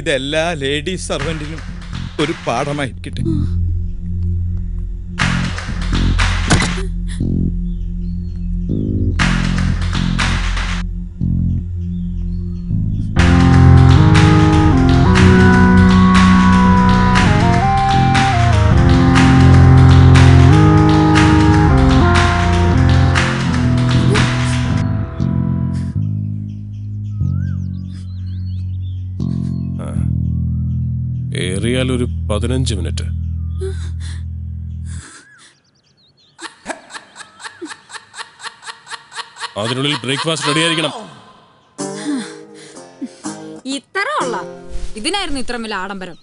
ഇതെല്ലാ ലേഡീസ് സർവന്റിനും ഒരു പാഠമായിരിക്കട്ടെ. ഏറിയാൽ ഒരു 15 മിനിറ്റ്. അതിനുള്ളിൽ ബ്രേക്ക്ഫാസ്റ്റ് റെഡി ആയിരിക്കണം. തള്ള. ഇതിനായിരുന്നു ഇത്ര വലിയ ആഡംബരം.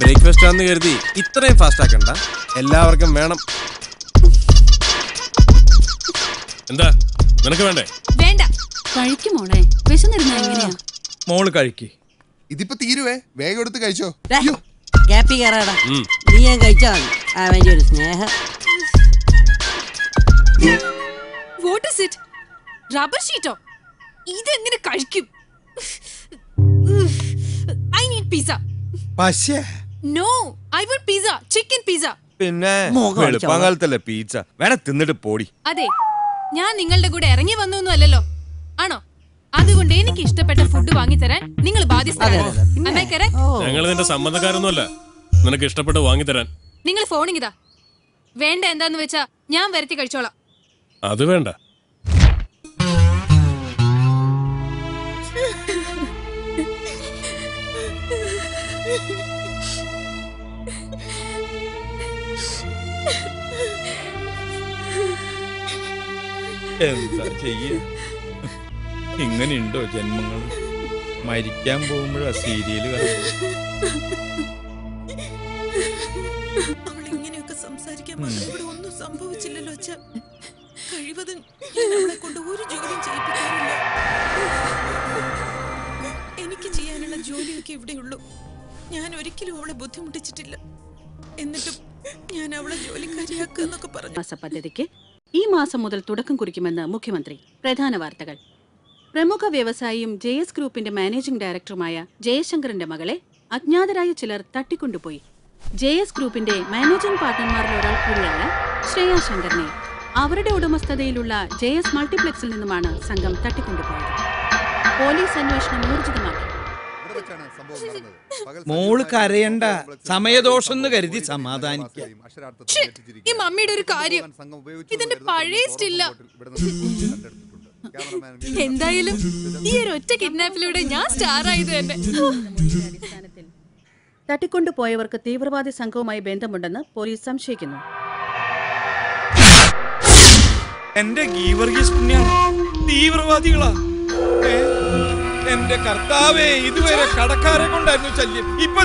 ബ്രേക്ക്ഫാസ്റ്റ് ആണെന്ന് കരുതി ഇത്രയും ഫാസ്റ്റ് ആക്കണ്ട, എല്ലാവർക്കും വേണം. എന്താ നിനക്ക് വേണ്ടേ? വേണ്ട, കഴിക്കും മോളെ. വിശന്നിരുന്ന എങ്ങനെയാ? മോള് കഴിക്ക്. ഇതിപ്പോ തീരുവേ, വേഗം എടുത്ത് കഴിച്ചോ. ഗ്യാപ്പി കയറാടാ. നീ ഞാൻ കഴിച്ചാ മതി. അവന്റെ ഒരു സ്നേഹം. What is it? റബ്ബർ ഷീറ്റോ? ഇതെങ്ങനെ കഴിക്കും? I need pizza. പക്ഷേ No, I want pizza. Chicken pizza. പിന്നെ വെളുപ്പാങ്കാലത്തല്ലേ പീച്ച. വേണേ തിന്നിട്ട് പോടി. അതെ, ഞാൻ നിങ്ങളുടെ കൂടെ ഇറങ്ങി വന്നൊന്നും അല്ലല്ലോ, ആണോ? അതുകൊണ്ട് എനിക്ക് ഇഷ്ടപ്പെട്ട ഫുഡ് വാങ്ങിത്തരാൻ നിങ്ങൾ ബാധ്യസ്ഥരാണ്. ഞങ്ങൾ നിന്റെ സമ്മതക്കാരൊന്നുമല്ല നിനക്ക് ഇഷ്ടപ്പെട്ട് വാങ്ങിത്തരാൻ. നിങ്ങൾ ഫോണിങ്ങിതാ. വേണ്ട എന്താന്ന് വെച്ചാ ഞാൻ വരുത്തി കഴിച്ചോളാം. അത് വേണ്ട. എന്താ ചെയ്യ? ഇങ്ങനെയുണ്ടോ ജന്മങ്ങൾ? മരിക്കാൻ പോകുമ്പോഴാ സീരിയല് കാണുന്നത്. അവളിങ്ങനെയൊക്കെ സംസാരിക്കാൻ ഇവിടെ ഒന്നും സംഭവിച്ചില്ലല്ലോ അച്ഛാ. കഴിവതും ഞാൻ അവളെ കൊണ്ട് ഒരു ജോലിയും ചെയ്യിപ്പിക്കാറില്ല. എനിക്ക് ചെയ്യാനുള്ള ജോലിയൊക്കെ ഇവിടെയുള്ളൂ. ഞാൻ ഒരിക്കലും അവളെ ബുദ്ധിമുട്ടിച്ചിട്ടില്ല. എന്നിട്ടും ഞാൻ അവളെ ജോലിക്കാരിയാക്കുക എന്നൊക്കെ പറഞ്ഞു. പദ്ധതിക്ക് ഈ മാസം മുതൽ തുടക്കം കുറിക്കുമെന്ന് മുഖ്യമന്ത്രി. പ്രധാന വാർത്തകൾ. പ്രമുഖ വ്യവസായിയും JS ഗ്രൂപ്പിന്റെ മാനേജിംഗ് ഡയറക്ടറുമായ ജയശങ്കറിന്റെ മകളെ അജ്ഞാതരായ ചിലർ തട്ടിക്കൊണ്ടുപോയി. JS ഗ്രൂപ്പിന്റെ മാനേജിംഗ് പാർട്ണർമാരിൽ ഒരാൾ കൂടിയായ ശ്രേയ ശങ്കറിനെ അവരുടെ ഉടമസ്ഥതയിലുള്ള JS മൾട്ടിപ്ലക്സിൽ നിന്നുമാണ് സംഘം തട്ടിക്കൊണ്ടുപോയത്. പോലീസ് അന്വേഷണം ഊർജിതമാക്കി. മോള് കരയണ്ട, സമയദോഷം എന്ന് കരുതി സമാധാനിക്കാം. ഈ മമ്മിയുടെ ഒരു കാര്യം, ഇതിന്റെ പഴയ സ്റ്റില്ല. എന്തായാലും ഈ ഒരു ഒറ്റ കിഡ്നാപ്പിലൂടെ ഞാൻ സ്റ്റാർ ആയത് തന്നെ. തട്ടിക്കൊണ്ടുപോയവർക്ക് തീവ്രവാദി സംഘവുമായി ബന്ധമുണ്ടെന്ന് പോലീസ് സംശയിക്കുന്നു. എന്റെ ഗീവർഗീസ് പുണ്യാണ് തീവ്രവാദികളാ. എന്റെ കർത്താവേ, ഇതുവരെ കടക്കാരെ കൊണ്ടായിരുന്നു ശല്യം. ഇപ്പൊ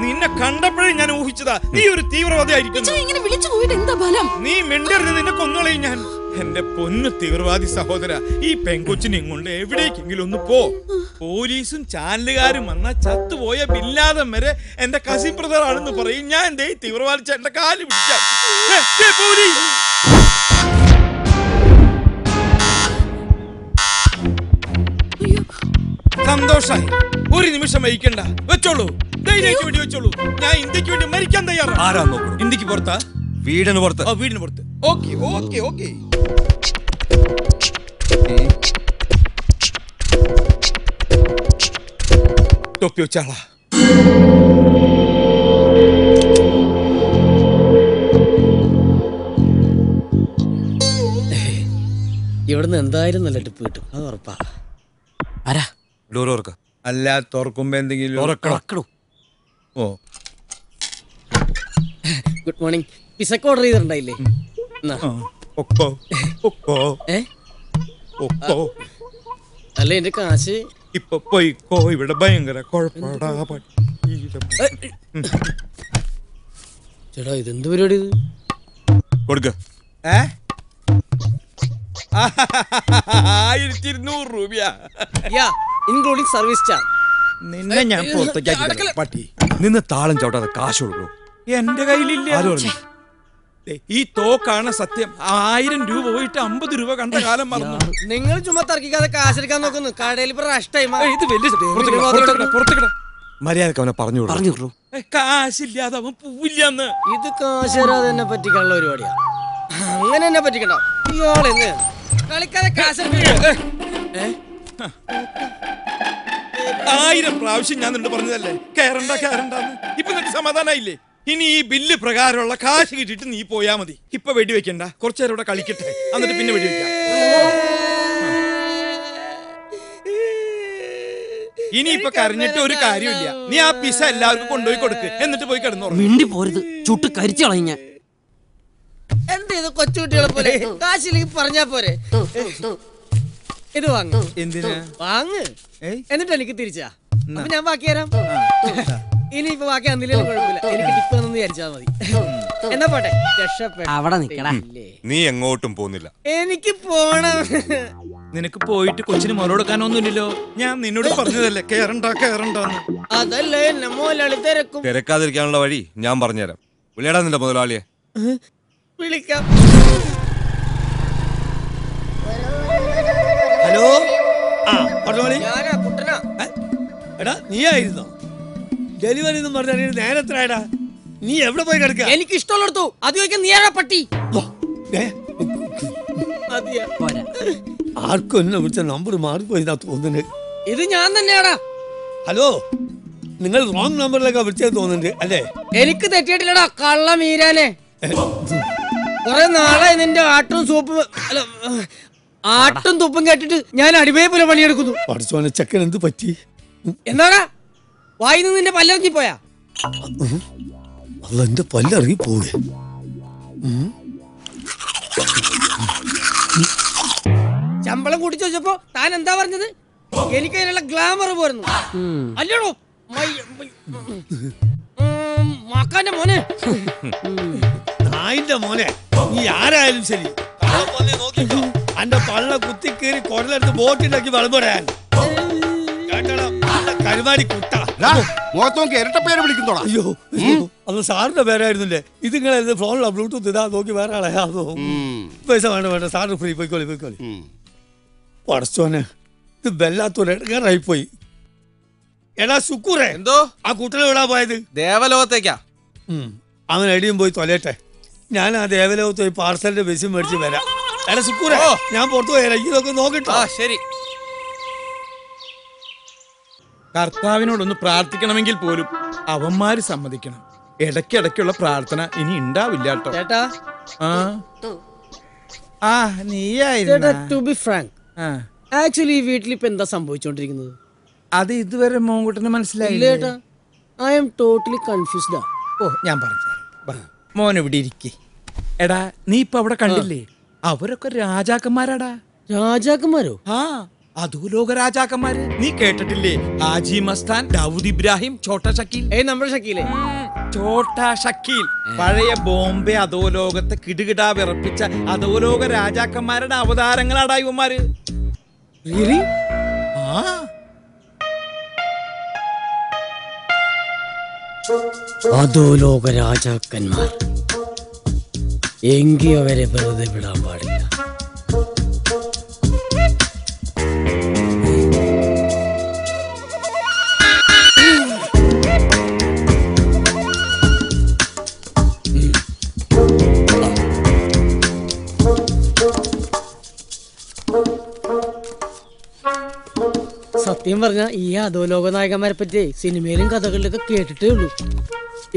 നിന്നെ കണ്ടപ്പോഴേ ഞാൻ ഊഹിച്ചതാ നീ ഒരു തീവ്രവാദി ആയിരിക്കും. നീ മിണ്ടരുത്, നിന്നെ കൊന്നുകളയും ഞാൻ. എന്റെ പൊന്നു തീവ്രവാദി സഹോദര, ഈ പെങ്കൊച്ചിനെ കൊണ്ട് എവിടേക്കെങ്കിലും ഒന്ന് പോ. പോലീസും ചാനലുകാരും വന്ന ചത്തുപോയ ബില്ലാദം വരെ എന്റെ കസിൻ ബ്രദർ ആണെന്ന് പറയും. ഞാൻ ദേ തീവ്രവാദിച്ച എന്റെ കാല് പിടിക്കാം. സന്തോഷായി. ഒരു നിമിഷം വഹിക്കണ്ട, വെച്ചോളൂ, ധൈര്യമായിട്ട് വേണ്ടി വെച്ചോളൂ. ഞാൻ ഇന്ത്യക്ക് വേണ്ടി മരിക്കാൻ തയ്യാറാണ്. ആരാ നോക്കണം? ഇന്ത്യക്ക് പുറത്താ? വീടിന് പുറത്ത്. വീടിന് പുറത്ത്. Okay okay okay. തൊപ്പി വെച്ചാളാ. ഇവിടുന്ന് എന്തായാലും നല്ല ടിപ്പ് കിട്ടും, അത് ഉറപ്പാ. ആരാ? ഡോർ തുറക്ക. അല്ല, തുറക്കുമ്പോ എന്തെങ്കിലും ഓ. Good morning. പിസക്ക് ഓർഡർ ചെയ്തിട്ടുണ്ടായില്ലേ? അല്ല, എന്റെ കാശ് ഇപ്പൊ പോയിക്കോ, ഇവിടെ ഭയങ്കര കുഴപ്പടാ. ചേട്ടാ, ഇതെന്ത് പരിപാടി ഇത്? കൊടുക്ക. 1200 രൂപയാ, ഇൻക്ലൂഡിംഗ് സർവീസ് ചാർജ്. നിന്നെ ഞാൻ പുറത്തേക്ക് പട്ടി. നിന്ന് താളം ചവിട്ടാതെ കാശ് കൊടുക്കൂ. എന്റെ കയ്യിലില്ല. ഈ തോക്കാണ് സത്യം. 1000 രൂപ പോയിട്ട് 50 രൂപ കണ്ട കാലം മറന്നു. നിങ്ങൾ ചുമ്മാ തർക്കിക്കാതെ കാശെടുക്കാൻ നോക്കുന്നു. കടയിൽ മര്യാദക്ക് അവനെ പറഞ്ഞു. കാശില്ലാതെ അവൻ പോവില്ലെന്ന്. ഇത് കാശ് തരാതെ തന്നെ പറ്റിക്കാനുള്ള പരിപാടിയാ. അങ്ങനെ തന്നെ പറ്റിക്കണ്ട. ഇയാളെന്ന് കളിക്കാതെ കാശ് 1000 പ്രാവശ്യം ഞാൻ നിന്നോട് പറഞ്ഞതല്ലേ കേറണ്ട കേറണ്ടെന്ന്. ഇപ്പൊ നിനക്ക് സമാധാനായില്ലേ? ഇനി ഈ ബില്ല് പ്രകാരമുള്ള കാശ് കിട്ടിയിട്ട് നീ പോയാ മതി. ഇപ്പൊ വെടിവെക്കണ്ട, കുറച്ചു നേരം ഇവിടെ കളിക്കട്ടെ, എന്നിട്ട് പിന്നെ വെടിവെക്കാം. ഇനിയിപ്പൊ കരഞ്ഞിട്ട് ഒരു കാര്യമില്ല. നീ ആ പിസ എല്ലാവർക്കും കൊണ്ടുപോയി കൊടുക്ക്, എന്നിട്ട് പോയി കിടന്നു. മിണ്ടി പോരുത്, ചുട്ട് കരിച്ചു കളഞ്ഞ. എന്ത് ഇത് കൊച്ചുകുട്ടികളെ പോലെ കാശിലേക്ക് പറഞ്ഞാ പോരെ? ഇത് വാങ്ങ്. എന്തിനാ വാങ്ങ്? എന്നിട്ട് എനിക്ക് തിരിച്ചാ. അപ്പൊ ഞാൻ ബാക്കി തരാം. ഇനിയിപ്പോ ബാക്കി അന്നില്ലേലും കുഴപ്പമില്ല, എനിക്ക് ടിപ്പ് തന്നു വിചാരിച്ചാ മതി. എന്നാ പോട്ടെ, അവിടെ നിക്കടാ. നീ എങ്ങോട്ടും പോകുന്നില്ല. എനിക്ക് പോണം. നിനക്ക് പോയിട്ട് കൊച്ചിന് മുല കൊടുക്കാനൊന്നുമില്ലല്ലോ. ഞാൻ നിന്നോട് പറഞ്ഞതല്ലേ കേറണ്ടെന്ന്. അതല്ലേ എന്നെ മുതലാളി തിരക്കും. തിരക്കാതിരിക്കാനുള്ള വഴി ഞാൻ പറഞ്ഞുതരാം. വിളിയടാ നിന്റെ മുതലാളിയെ. വിളിക്കാം. ഹലോ, ഞാനാ കുട്ടനാ. എടാ നീ ആയിരുന്നോ? ഡെലിവറി എന്ന് പറഞ്ഞ നേരത്തിലായടാ. നീ എവിടെ പോയി കിടക്ക? എനിക്ക് ഇഷ്ടമുള്ളടത്തു. അത് ചോദിക്കാൻ നീ ആരാ പട്ടി? ആർക്കും എന്നെ വിളിച്ച നമ്പർ മാറിപ്പോയിന്നാ തോന്നുന്നത്. ഇത് ഞാൻ തന്നെയാടാ. ഹലോ, നിങ്ങൾ റോങ് നമ്പറിലേക്കാ വിളിച്ചത് തോന്നുന്നുണ്ട് അല്ലേ? എനിക്ക് തെറ്റിയിട്ടില്ലടാ കള്ള മീരാനെ. കൊറേ നാളെ നിന്റെ ആട്ടും സൂപ്പും അല്ല ആട്ടും തുപ്പും കേട്ടിട്ട് ഞാൻ അടിമയെ പോലെ പണിയെടുക്കുന്നു. പഠിച്ചോനെ ചെക്കൻ എന്ത് പറ്റി? എന്താടാ വായിന്ന് നിന്റെ പല്ലിറങ്ങി പോയാ? അല്ല എന്റെ പല്ലിറങ്ങി പോവേ. ശമ്പളം കൂട്ടി ചോദിച്ചപ്പോ താൻ എന്താ പറഞ്ഞത്? എനിക്ക് അതിനുള്ള ഗ്ലാമർ പോരുന്നു അല്ലടോ മക്കാന്റെ മോനെ. നായിന്റെ മോനെ, നീ ആരായാലും ശരി അന്റെ പള്ള കുത്തിക്കേറി കുടലെടുത്ത് ബോട്ടിണ്ടാക്കി വളർന്നോടാൻ കരുമാടി കുട്ട ഇരട്ടപ്പേര് വിളിക്കുന്നോടാ. അയ്യോ അന്ന് സാറിന്റെ പേരായിരുന്നില്ലേ? ഇത് നിങ്ങളെ ഫോണിലാ ബ്ലൂടൂത്ത് ഇതാ നോക്കി വേറെ ആളെ. അതോ പൈസ വേണ്ട സാറിന് ഫ്രീ. പോയിക്കോളി. പടച്ചോനെ, ഇത് വല്ലാത്തൊരു ഇടങ്ങാറായിപ്പോയി. എടാ സുക്കൂറേ, എന്തോ ആ കുട്ടനെ വിടാ പോയത്? ദേവലോകത്തേക്കാ. അവൻ എടിയും പോയി തൊലയട്ടെ. ഞാൻ ആ ദേവലോകത്ത് പോയി പാർസലിന്റെ ബസ് മേടിച്ച് വരാം. എടാ സുക്കൂറേ, ഞാൻ പുറത്തു പോയാലോ, ഇതൊക്കെ നോക്കിട്ടോ. ശരി. കർത്താവിനോടൊന്ന് പ്രാർത്ഥിക്കണമെങ്കിൽ പോലും അവന്മാര് സമ്മതിക്കണം. ഇടയ്ക്കിടയ്ക്കുള്ള പ്രാർത്ഥന ഇനി ഉണ്ടാവില്ല കേട്ടോ. ചേട്ടാ, നീയായിരുന്നു. ആക്ച്വലി ഈ വീട്ടിൽ ഇപ്പൊ എന്താ സംഭവിച്ചോണ്ടിരിക്കുന്നത്? അത് ഇതുവരെ മോൻകുട്ടന് മനസ്സിലായില്ല. I am totally confused. ഓ, ഞാൻ പറഞ്ഞു മോൻ ഇവിടെ ഇരിക്കേ. എടാ നീ ഇപ്പൊ അവിടെ കണ്ടില്ലേ? അവരൊക്കെ രാജാക്കന്മാരാടാ. രാജാക്കന്മാരോ? ആ, അധോലോക രാജാക്കന്മാര്. നീ കേട്ടിട്ടില്ലേ? ഹാജി മസ്താൻ, ദാവൂദ് ഇബ്രാഹിം, ഛോട്ടാ ഷക്കീൽ. നമ്മുടെ ഷക്കീലേ? ഛോട്ടാ ഷക്കീൽ പഴയ ബോംബെ അധോലോകത്തെ കിടുകിടാ വിറപ്പിച്ച അധോലോക രാജാക്കന്മാരുടെ അവതാരങ്ങളാടാ ഇവന്മാര്. അധോലോക രാജാക്കന്മാർ എങ്കി അവരെ വെറുതെ വിടാൻ പാടില്ല. സത്യം പറഞ്ഞ ഈ അധോലോക നായകന്മാരെ പറ്റി സിനിമയിലും കഥകളിലൊക്കെ കേട്ടിട്ടേ ഉള്ളൂ.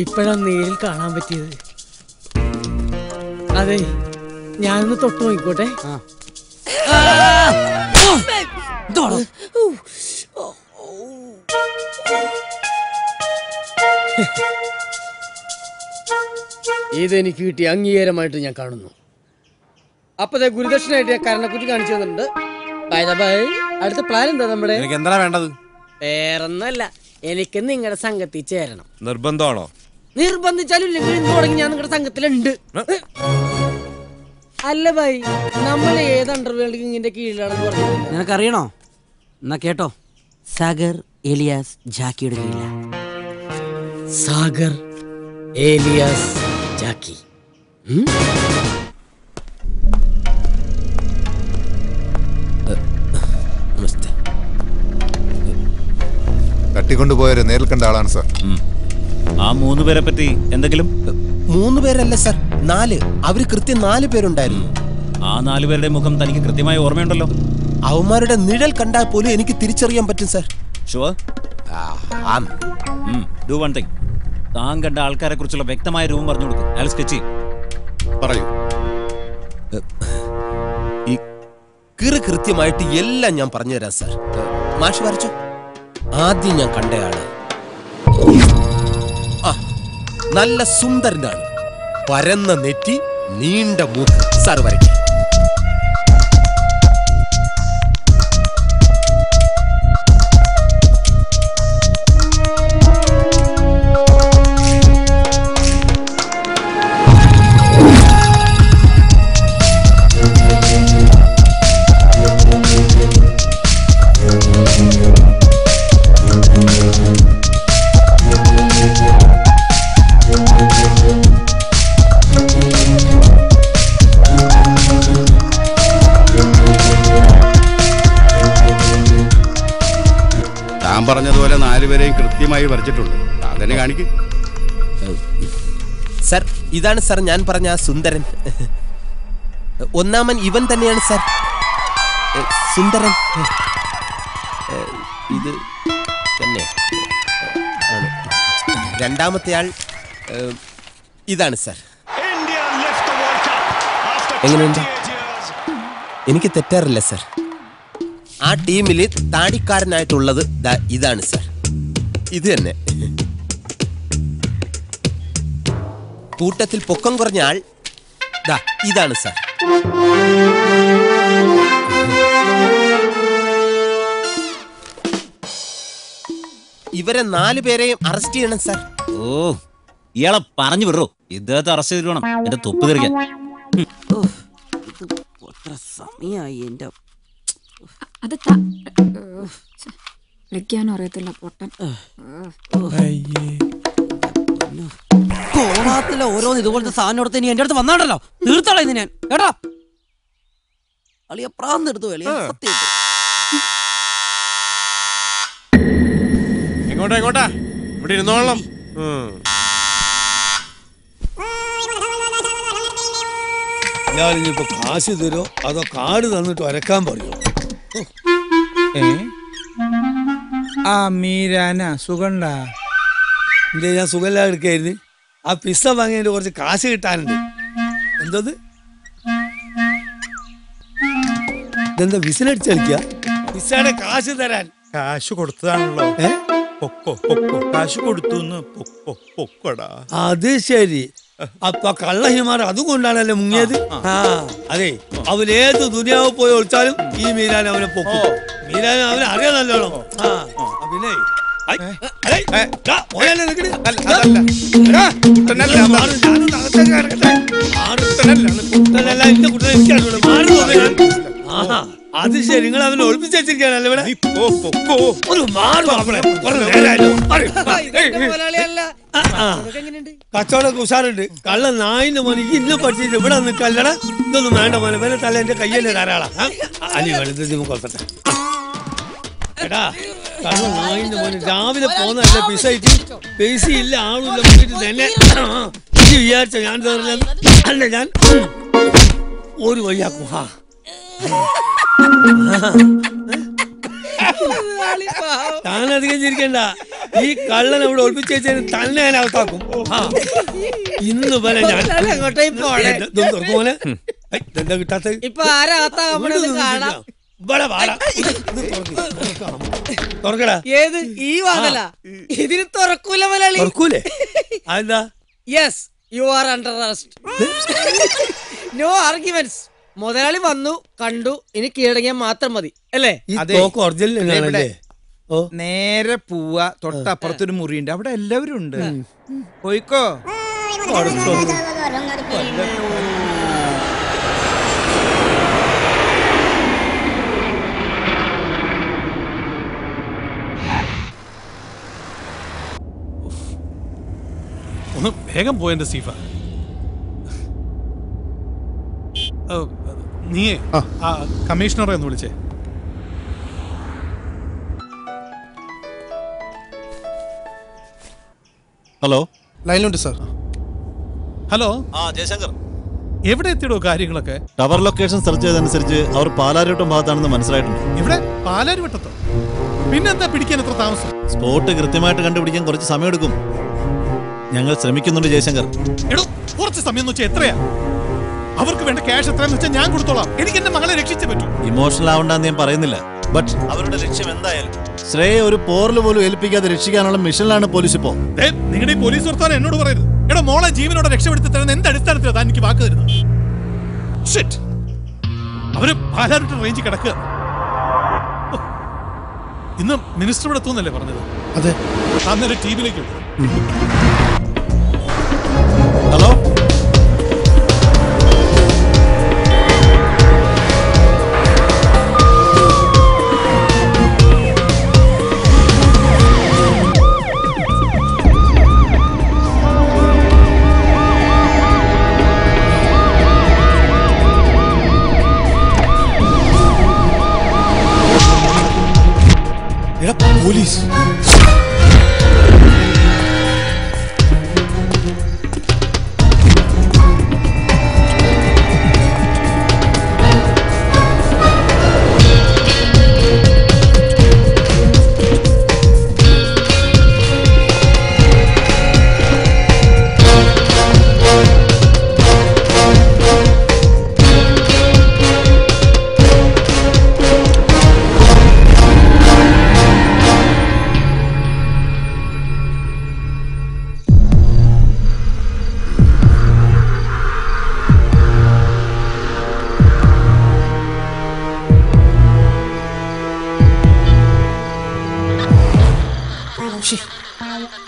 ഇപ്പോഴാണ് നേരിൽ കാണാൻ പറ്റിയത്. അതെ, ഞാനൊന്ന് തൊട്ട് നോക്കിക്കോട്ടെ. ഇതെനിക്ക് കിട്ടിയ അംഗീകാരമായിട്ട് ഞാൻ കാണുന്നു. അപ്പതേ ഗുരുദക്ഷിണായിട്ട് ഞാൻ കരണക്കുറ്റി കാണിച്ചു തന്നിട്ടുണ്ട്. അടുത്ത പ്ലാൻ എന്താ നമ്മുടെ? എന്താ വേണ്ടത്? വേറൊന്നല്ല, എനിക്ക് നിങ്ങളുടെ സംഘത്തിൽ ചേരണം. നിർബന്ധമാണോ? നിർബന്ധിച്ചാലും ഇല്ലെങ്കിൽ ഇന്ന് തുടങ്ങി ഞാൻ നിങ്ങളുടെ സംഘത്തിലുണ്ട്. അല്ല ഭായി, നമ്മൾ ഏത് അണ്ടർവേൾഡ് കിങ്ങിന്റെ കീഴിലാണെന്ന് പറഞ്ഞില്ല. നിനക്കറിയണോ? എന്നാ കേട്ടോ, സാഗർ ഏലിയാസ് ജാക്കിയുടെ കീഴില. സാഗർ ഏലിയാസ് ജാക്കി. തട്ടിക്കൊണ്ടുപോയവരെ നേരിൽ കണ്ട ആളാണ് സാർ. ആ 3 പേരെ പറ്റി എന്തെങ്കിലും? 3 പേരല്ല സാർ, 4. അവര് കൃത്യം 4 പേരുണ്ടായിരുന്നു. ആ 4 പേരുടെ മുഖം തനിക്ക് കൃത്യമായി ഓർമ്മയുണ്ടല്ലോ? അവന്മാരുടെ നിഴൽ കണ്ടാൽ പോലും എനിക്ക് തിരിച്ചറിയാൻ പറ്റും sir. Sure? Do one thing. താൻ കണ്ട ആൾക്കാരെ കുറിച്ചുള്ള വ്യക്തമായ രൂപം പറഞ്ഞു കൊടുക്കും. അയാൾ സ്കെച്ച് ചെയ്യും. പറയൂ. ഈ കൃത്യമായിട്ട് എല്ലാം ഞാൻ പറഞ്ഞുതരാം സാർ. മാഷ് വരച്ചോ. ആദ്യം ഞാൻ കണ്ടയാള് നല്ല സുന്ദരനാണ്. പരന്ന നെറ്റി, നീണ്ട മൂക്ക്. സാർ വരയ്ക്കും. പറഞ്ഞതുപോലെ 4 പേരെയും കൃത്യമായി വരച്ചിട്ടുണ്ട്. അതന്നെ കാണിക്കും. സർ, ഇതാണ് സർ ഞാൻ പറഞ്ഞ ആ സുന്ദരൻ. ഒന്നാമൻ ഇവൻ തന്നെയാണ് സർ, സുന്ദരൻ. ഇത് തന്നെ ആണ്. രണ്ടാമത്തെ ആൾ ഇതാണ് സർ. എങ്ങനെയുണ്ട്? എനിക്ക് തെറ്റാറില്ല സർ. ആ ടീമിൽ താടിക്കാരനായിട്ടുള്ളത് ഇതാണ് സർ. ഇത് തന്നെ. കൂട്ടത്തിൽ പൊക്കം കുറഞ്ഞ ആൾ ഇതാണ് സർ. ഇവരെ 4 പേരെയും അറസ്റ്റ് ചെയ്യണം സർ. ഓ, ഇയാളെ പറഞ്ഞു വിടറോ. ഇദ്ദേഹത്തെ അറസ്റ്റ് ചെയ്തിട്ട് വേണം എന്റെ തൊപ്പ് തെറിക്കാൻ. സമയായി എന്റെ. അത് വിളിക്കാനും അറിയത്തില്ല പൊട്ടൻ. കോണാത്തിലെ ഓരോന്ന് ഇതുപോലത്തെ സാധനം എടുത്ത് ഇനി എന്റെ അടുത്ത് വന്നാണ്ടല്ലോ തീർത്തോളാം ഇന്ന് ഞാൻ. കേട്ടോ അളിയ പ്രാന്തെടുത്തു അളിയ. എങ്ങോട്ടാ? ഇവിടെ ഇരുന്നോളാം. ഞാനിപ്പോ കാശ് തരോ അതോ കാർഡ് തന്നിട്ട് വരക്കാൻ പറയോ? ആ മീരാന സുഖണ്ട. ഞാൻ സുഖമില്ലാതെ എടുക്കായിരുന്നു. ആ പിസ്സ വാങ്ങിയതിന്റെ കുറച്ച് കാശ് കിട്ടാനുണ്ട്. എന്തത്? ഇതെന്താ വിസിലടിച്ച് കളിക്ക? പിസ്സയുടെ കാശ് തരാൻ. കാശ് കൊടുത്തതാണല്ലോ. കാശ് കൊടുത്തു. പൊക്കോടാ. അത് ശരി. അപ്പൊ കള്ളഹിമാർ അതുകൊണ്ടാണല്ലേ മുങ്ങിയത്. അതെ, അവനേത് ദുനിയാവ് പോയി ഒളിച്ചാലും ഈ മീരാൻ അവനെ പൊക്കും. മീരാൻ അവനെ അറിയാൻ നല്ലോണം. പിന്നെ അത് ശരി, നിങ്ങൾ അവനെ ഒളിപ്പിച്ച് വെച്ചിരിക്കാനല്ലേ ഇവിടെ? ഒരു മാറും. കച്ചവടം ഉഷാറുണ്ട്. കള്ള നായിന്റെ മോനെ ഇന്നെ പഠിച്ചിട്ട് ഇവിടെ നിൽക്കല്ലടാ. ഇതൊന്നും വേണ്ട മോനെ, വേറെ തല എന്റെ കയ്യല്ലേ ധാരാളം. അലി വലുത് കൊടുക്കട്ടെ. എടാ കള്ള നായിന്റെ മോനെ രാവിലെ പോന്നല്ല പിസൈറ്റ് പൈസ ഇല്ല, ആളുമില്ല. പോയിട്ട് തന്നെ വിചാരിച്ച ഞാൻ തീർന്നത് അല്ല. ഞാൻ ഒരു വഴിയാക്കും. താനധികം ചിരിക്കണ്ട. ഈ കള്ളൻ അവിടെ ഒളിപ്പിച്ച് വെച്ചതിന് തന്നെ ഞാൻ അകത്താക്കും. ഇന്ന് പോലെ ഞാൻ പോലെ എന്താ കിട്ടാത്ത ഇപ്പൊ തുറക്കടാ. ഏത് ഈ വാങ്ങല ഇതിന് തുറക്കൂല മലയാളി. തുറക്കൂലേ? അതെന്താ? Yes, you are under arrest. No arguments. മുതലാളി വന്നു കണ്ടു, ഇനി കീഴടങ്ങിയാൽ മാത്രം മതി അല്ലേ? നേരെ പോവാ. തൊട്ടപ്പുറത്തൊരു മുറിയുണ്ട്, അവിടെ എല്ലാവരും ഉണ്ട്. പോയിക്കോ. ഒന്ന് വേഗം പോയെന്റെ സ്റ്റീഫ. നീയേ കമ്മീഷണറെ ഒന്ന് വിളിച്ചേ. ഹലോ, ലൈനിലുണ്ട് സാർ. ഹലോ ജയശങ്കർ, എവിടെ എത്തിയിടോ കാര്യങ്ങളൊക്കെ? ടവർ ലൊക്കേഷൻ സെർച്ച് ചെയ്തനുസരിച്ച് അവർ പാലാരിവട്ടം ഭാഗത്താണെന്ന് മനസ്സിലായിട്ടുണ്ട്. ഇവിടെ പാലാരിവട്ടത്തോ? പിന്നെന്താ പിടിക്കാൻ എത്ര താമസം? സ്പോട്ട് കൃത്യമായിട്ട് കണ്ടുപിടിക്കാൻ കുറച്ച് സമയമെടുക്കും. ഞങ്ങൾ ശ്രമിക്കുന്നുണ്ട് ജയശങ്കർ. എടോ കുറച്ച് സമയം എന്ന് വെച്ചാൽ എത്രയാ? അവർക്ക് വേണ്ട ക്യാഷ് എത്രയെന്ന് വെച്ചാൽ ഞാൻ കൊടുത്തോളാം. എനിക്ക് എന്റെ മകളെ രക്ഷിച്ചേ പറ്റൂ. ഇമോഷണൽ ആവണ്ടെന്ന് ഞാൻ പറയുന്നില്ല, ബട്ട് അവരുടെ ലക്ഷ്യം എന്തായാലും ശ്രേയെ ഒരു പോറിൽ പോലും ഏൽപ്പിക്കാതെ രക്ഷിക്കാനുള്ള മിഷനിലാണ് പോലീസ് ഇപ്പോ. നിങ്ങളുടെ ഈ പോലീസ് വർത്താനം എന്നോട് പറയരുത്. എടോ മോളെ ജീവനോടെ രക്ഷപ്പെടുത്തി തരുന്ന എന്ത് അടിസ്ഥാനത്തിലാണ് താൻ എനിക്ക് വാക്ക് തരുന്നത്? അവര് പാലാരിട്ട് റേഞ്ച് കിടക്കുക. ഇന്ന് മിനിസ്റ്റർ ഇവിടെ എത്തുന്നല്ലേ പറഞ്ഞത്? അതെ. അന്നേരം ടീമിലേക്ക് ഹലോ, പോലീസ്.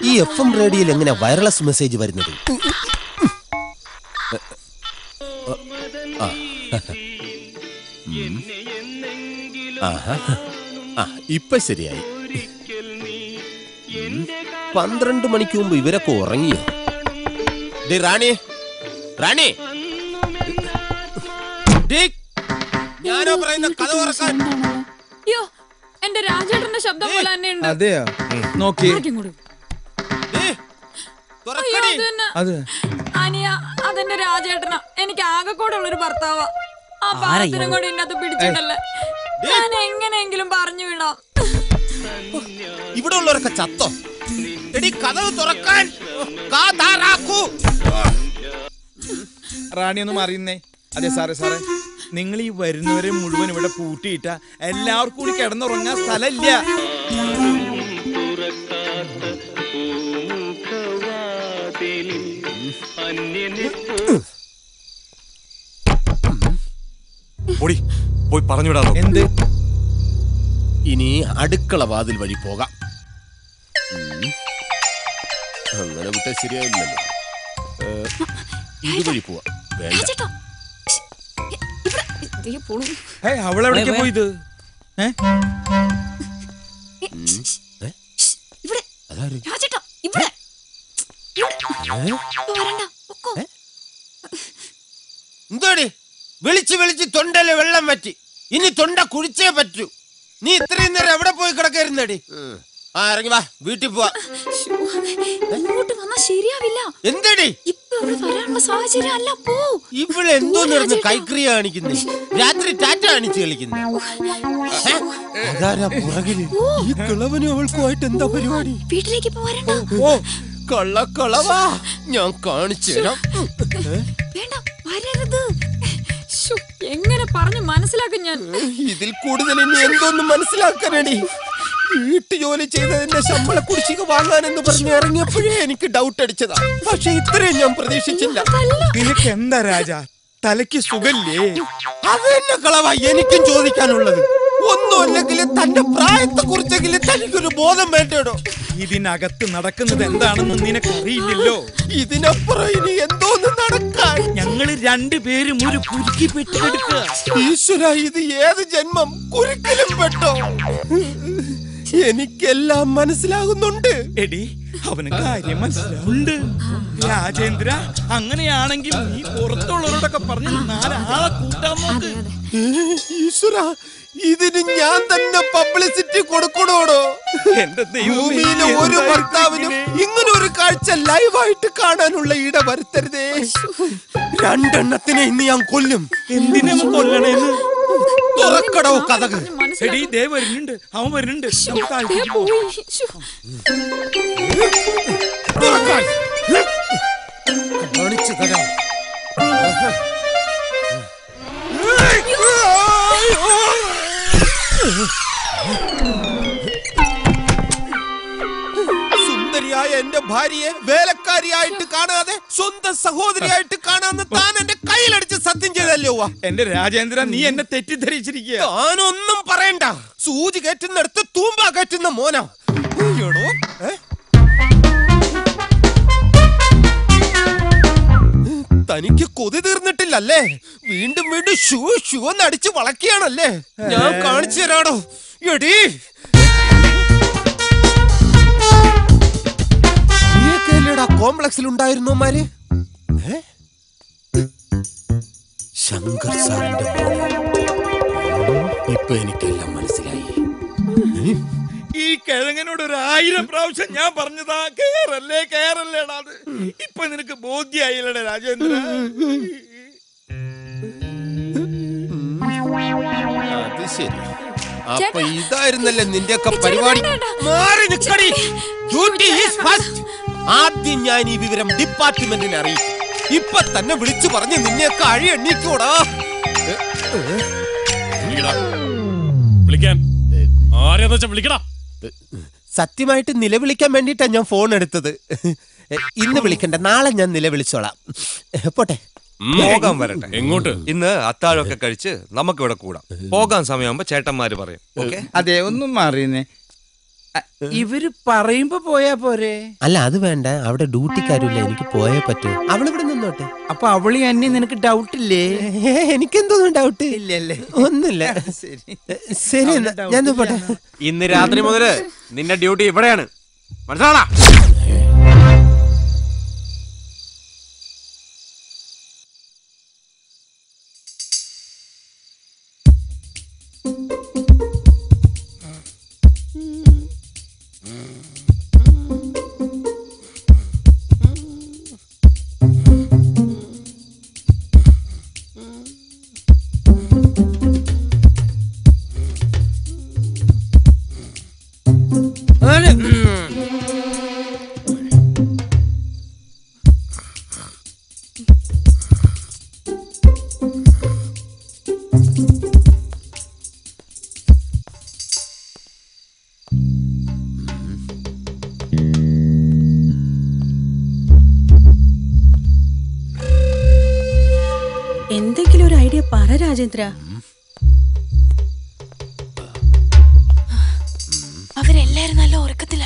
ഈ FM റേഡിയോയിൽ എങ്ങനെ വയർലെസ് മെസ്സേജ് വരുന്നത്? ഇപ്പൊ ശരിയായി. 12 മണിക്ക് മുമ്പ് ഇവരൊക്കെ ഉറങ്ങിയോ? റാണി, റാണി, ഞാനോ പറയുന്ന കഥ ഉറക്കാൻ. എന്റെ രാജേട്ടന്റെ ശബ്ദം പോലെ തന്നെ ഉണ്ട്. അതെയോ? നോക്കി. അനിയ, അതെന്റെ രാജേട്ടനാ. എനിക്ക് ആകെ കൂടെ ഉള്ളൊരു ഭർത്താവാ. ആ പാവത്തിനും കൂടി ഇന്നത്തെ പിടിച്ചിട്ടല്ലേ. ഞാൻ എങ്ങനെയെങ്കിലും പറഞ്ഞു വിടാം. ഇവിടെ ഉള്ളവരൊക്കെ ചത്തോ? എടി കഥ തുറക്കാൻ. റാണി ഒന്ന് അറിയുന്നേ. അതെ സാറേ, സാറേ, നിങ്ങൾ ഈ വരുന്നവരെ മുഴുവൻ ഇവിടെ പൂട്ടിയിട്ട എല്ലാവർക്കും കൂടി കിടന്നുറങ്ങാൻ സ്ഥലമില്ല. പോയി പറഞ്ഞുവിടാനോ? എന്ത്? ഇനി അടുക്കള വാതിൽ വഴി പോകാം. അങ്ങനെ വിട്ടാൽ ശരിയാവില്ലല്ലോ. ഇതുവഴി പോവാ. അവളെവിടേക്ക് പോയത്? എന്തോടി വിളിച്ച് വിളിച്ച് തൊണ്ടയിലെ വെള്ളം പറ്റി. ഇനി തൊണ്ട കുഴിച്ചേ പറ്റൂ. നീ ഇത്രയും നേരം എവിടെ പോയി കിടക്കായിരുന്നടി? ഇറങ്ങി വാ, വീട്ടിൽ പോവാ. ശരിയാവില്ല. എന്തടി ഇവിടെ എന്തോന്ന് കൈക്രിയ കാണിക്കുന്നേ? രാത്രി ടാറ്റ കാണിച്ച് കളിക്കുന്നു. പുറകില് ഈ കിളവനും അവൾക്കുമായിട്ട് എന്താ പരിപാടി? വീട്ടിലേക്ക് ഓ കള്ളക്കളവാ, ഞാൻ കാണിച്ചു തരാം. എങ്ങനെ പറഞ്ഞു മനസ്സിലാക്കും ഞാൻ? ഇതിൽ കൂടുതൽ ഇനി എന്തോന്നും മനസ്സിലാക്കാനടി? വീട്ടു ജോലി ചെയ്തതിന്റെ ശമ്പള കുടിശ്ശിക വാങ്ങാനെന്ന് പറഞ്ഞ് ഇറങ്ങിയപ്പോഴേ എനിക്ക് ഡൗട്ട് അടിച്ചതാ. പക്ഷെ ഇത്രയും ഞാൻ പ്രതീക്ഷിച്ചില്ല. നിനക്ക് എന്താ രാജ, തലയ്ക്ക് സുഖല്ലേ? അത് തന്നെ കളവാ എനിക്കും ചോദിക്കാനുള്ളത്. ഒന്നുമല്ലെങ്കിൽ തന്റെ പ്രായത്തെ കുറിച്ചെങ്കിലും തനിക്കൊരു ബോധം വേണ്ടോ? ഇതിനകത്ത് നടക്കുന്നത് എന്താണെന്ന് നിനക്കറിയില്ലല്ലോ. ഇതിനപ്പുറം ഇനി എന്തോന്ന് നടക്കാൻ? ഞങ്ങള് രണ്ടുപേരും ഒരു കുരുക്കി പെട്ടെടുക്കുക. ഈശ്വര, ഇത് ഏത് ജന്മം? കുരുക്കിലും പെട്ടോ? എനിക്കെല്ലാം മനസ്സിലാകുന്നുണ്ട്. എടി, അവന് കാര്യം മനസ്സിലാവുന്നുണ്ട്. രാജേന്ദ്ര, അങ്ങനെയാണെങ്കിൽ നീ പുറത്തുള്ളവരോടൊക്കെ പറഞ്ഞ് 4 ആളെ കൂട്ടാൻ നോക്ക്. ഈശ്വര, ഇതിന് ഞാൻ തന്നെ പബ്ലിസിറ്റി കൊടുക്കണോടോ? എന്റെ ഭൂമിയിലെ ഒരു ഭർത്താവിനും ഇങ്ങനെ ഒരു കാഴ്ച ലൈവായിട്ട് കാണാനുള്ള ഇട വരുത്തരുതേ. 2 എണ്ണത്തിനെ ഇന്ന് ഞാൻ കൊല്ലും. എന്തിനാ കൊല്ലണേന്ന്? തുറക്കടോ കഥക്. എടി, ദേ വരുന്നുണ്ട്, അവൻ വരുന്നുണ്ട്. തുറക്കാൻ. സുന്ദരിയായ എന്റെ ഭാര്യയെ വേലക്കാരിയായിട്ട് കാണാതെ സ്വന്തം സഹോദരിയായിട്ട് കാണാന്ന് താൻ എന്റെ കയ്യിലടിച്ച് സത്യം ചെയ്തല്ലോ. എന്റെ രാജേന്ദ്ര, നീ എന്നെ തെറ്റിദ്ധരിച്ചിരിക്കുക. താനൊന്നും പറയണ്ട. സൂചി കയറ്റുന്നിടത്ത് തൂമ്പ കയറ്റുന്ന മോനാ. തനിക്ക് കൊതി തീർന്നിട്ടില്ലല്ലേ? വീണ്ടും വീണ്ടും ഷൂ ഷൂ എന്നടിച്ച് വളക്കുകയാണല്ലേ? ഞാൻ കാണിച്ചു തരാടോ. എടീ, നീയൊക്കെയല്ലേടാ കോംപ്ലക്സിൽ ഉണ്ടായിരുന്നോമാര്? ശങ്കർ സാറിന്റെ മോനെ. ഇപ്പൊ എനിക്കെല്ലാം മനസ്സിലായി. ഈ കിഴങ്ങനോട് 1000 പ്രാവശ്യം ഞാൻ പറഞ്ഞതാ, കേറല്ലേടാ. അത് ഇപ്പൊ നിനക്ക് ബോധ്യായില്ലടേ രാജേന്ദ്ര. അത് ശരി. അപ്പൊ ഇതായിരുന്നല്ലേ നിന്റെയൊക്കെ പരിപാടി. മാറി നിക്കടി. Duty is first. ആദ്യം ഞാൻ ഈ വിവരം ഡിപ്പാർട്ട്മെന്റിനെ അറിയിക്കും. ഇപ്പൊ തന്നെ വിളിച്ചു പറഞ്ഞ് നിന്നെയൊക്കെ അഴി എണ്ണീക്കൂടാ. വിളിക്കാൻ ആരെയാന്ന് വെച്ചാ വിളിക്കടാ. സത്യമായിട്ട് നിലവിളിക്കാൻ വേണ്ടിട്ടാ ഞാൻ ഫോൺ എടുത്തത്. ഇന്ന് വിളിക്കണ്ട, നാളെ ഞാൻ നിലവിളിച്ചോളാം. പോട്ടെ. പോകാൻ വരട്ടെ. എങ്ങോട്ട്? ഇന്ന് അത്താഴമൊക്കെ കഴിച്ച് നമുക്കിവിടെ കൂടാം. പോകാൻ സമയമാകുമ്പോ ചേട്ടന്മാര് പറയും. ഓക്കെ? അതെ, ഒന്നും മാറിയെന്നെ. ഇവര് പറയുമ്പോ പോയാ പോരെ? അല്ല, അത് വേണ്ട. അവിടെ ഡ്യൂട്ടിക്കാരില്ല, എനിക്ക് പോയേ പറ്റൂ. അവളിവിടെ നിന്നോട്ടെ. അപ്പൊ അവളി അന്നെ നിനക്ക് ഡൗട്ടില്ലേ? എനിക്കെന്തോന്നും ഡൗട്ട് ഇല്ലല്ലേ? ഒന്നുമില്ല. ശരി, ഞാൻ പോട്ടെ. ഇന്ന് രാത്രി മുതല് നിന്റെ ഡ്യൂട്ടി ഇവിടെയാണ്, മനസ്സിലാടാ? എന്തെങ്കിലും ഒരു ഐഡിയ പറ രാജേന്ദ്ര. അവരെല്ലാരും നല്ല ഉറക്കത്തില്ല.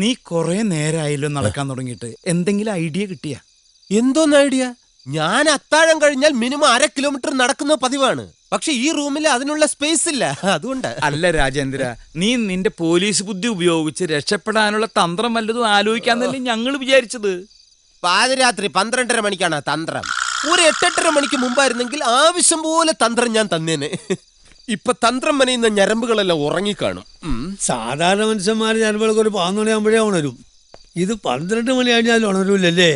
നീ കൊറേ നേരായല്ലോ നടക്കാൻ തുടങ്ങിയിട്ട്. എന്തെങ്കിലും ഐഡിയ കിട്ടിയ? എന്തോന്ന് ഐഡിയ? ഞാൻ അത്താഴം കഴിഞ്ഞാൽ മിനിമം 1/2 കിലോമീറ്റർ നടക്കുന്ന പതിവാണ്. പക്ഷെ ഈ റൂമിൽ അതിനുള്ള സ്പേസ് ഇല്ല, അതുകൊണ്ട്. അല്ല രാജേന്ദ്ര, നീ നിന്റെ പോലീസ് ബുദ്ധി ഉപയോഗിച്ച് രക്ഷപ്പെടാനുള്ള തന്ത്രം വല്ലതും ആലോചിക്കാന്നല്ലേ ഞങ്ങൾ വിചാരിച്ചത്. പാതിരാത്രി 12:30 മണിക്കാണ് തന്ത്രം. ഒരു 8-8:30 മണിക്ക് മുമ്പായിരുന്നെങ്കിൽ ആവശ്യം പോലെ തന്ത്രം ഞാൻ തന്നേനെ. ഇപ്പൊ തന്ത്രം മനയുന്ന ഞരമ്പുകളെല്ലാം ഉറങ്ങിക്കാണും. സാധാരണ മനുഷ്യന്മാർ ഞരമ്പുകളൊക്കെ ഒരു 11 മണിയാകുമ്പോഴേ ഉണരും. ഇത് 12 മണി കഴിഞ്ഞാൽ ഉണരൂലല്ലേ?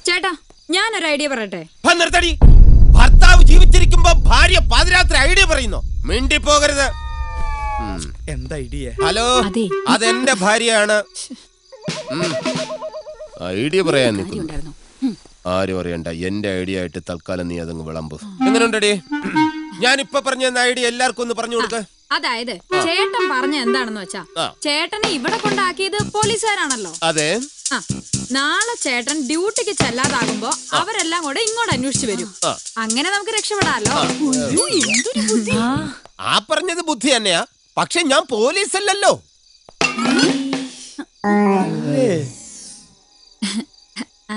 ചേട്ടാ, ഞാനൊരു ഐഡിയ പറയട്ടെ. ഭർത്താവ് ജീവിച്ചിരിക്കുമ്പോ ഭാര്യ പാതിരാത്രി ഐഡിയ പറയുന്നു. മിണ്ടി പോകരുത്. എന്താ ഐഡിയ? ഹലോ, അതെന്റെ ഭാര്യയാണ്. ഐഡിയ പറയാൻ നിൽക്കുന്നു. ആരും അറിയണ്ട, എന്റെ ഐഡിയ ആയിട്ട് തൽക്കാലം നീ അതങ്ങ് വിളമ്പ്. എങ്ങനെയുണ്ടടി? ഞാനിപ്പൊ പറഞ്ഞ ഐഡിയ എല്ലാവർക്കും ഒന്ന് പറഞ്ഞു കൊടുക്ക. അതായത് ചേട്ടൻ പറഞ്ഞ എന്താണെന്ന് വെച്ചാ, ചേട്ടനെ ഇവിടെ കൊണ്ടാക്കിയത് പോലീസുകാരാണല്ലോ. അതെ. നാളെ ചേട്ടൻ ഡ്യൂട്ടിക്ക് ചെല്ലാതാകുമ്പോ അവരെല്ലാം കൂടെ ഇങ്ങോട്ട് അന്വേഷിച്ചു വരും. അങ്ങനെ നമുക്ക് രക്ഷപ്പെടാലോ. ആ പറഞ്ഞത് ബുദ്ധി തന്നെയാ, പക്ഷെ ഞാൻ പോലീസ് അല്ലല്ലോ.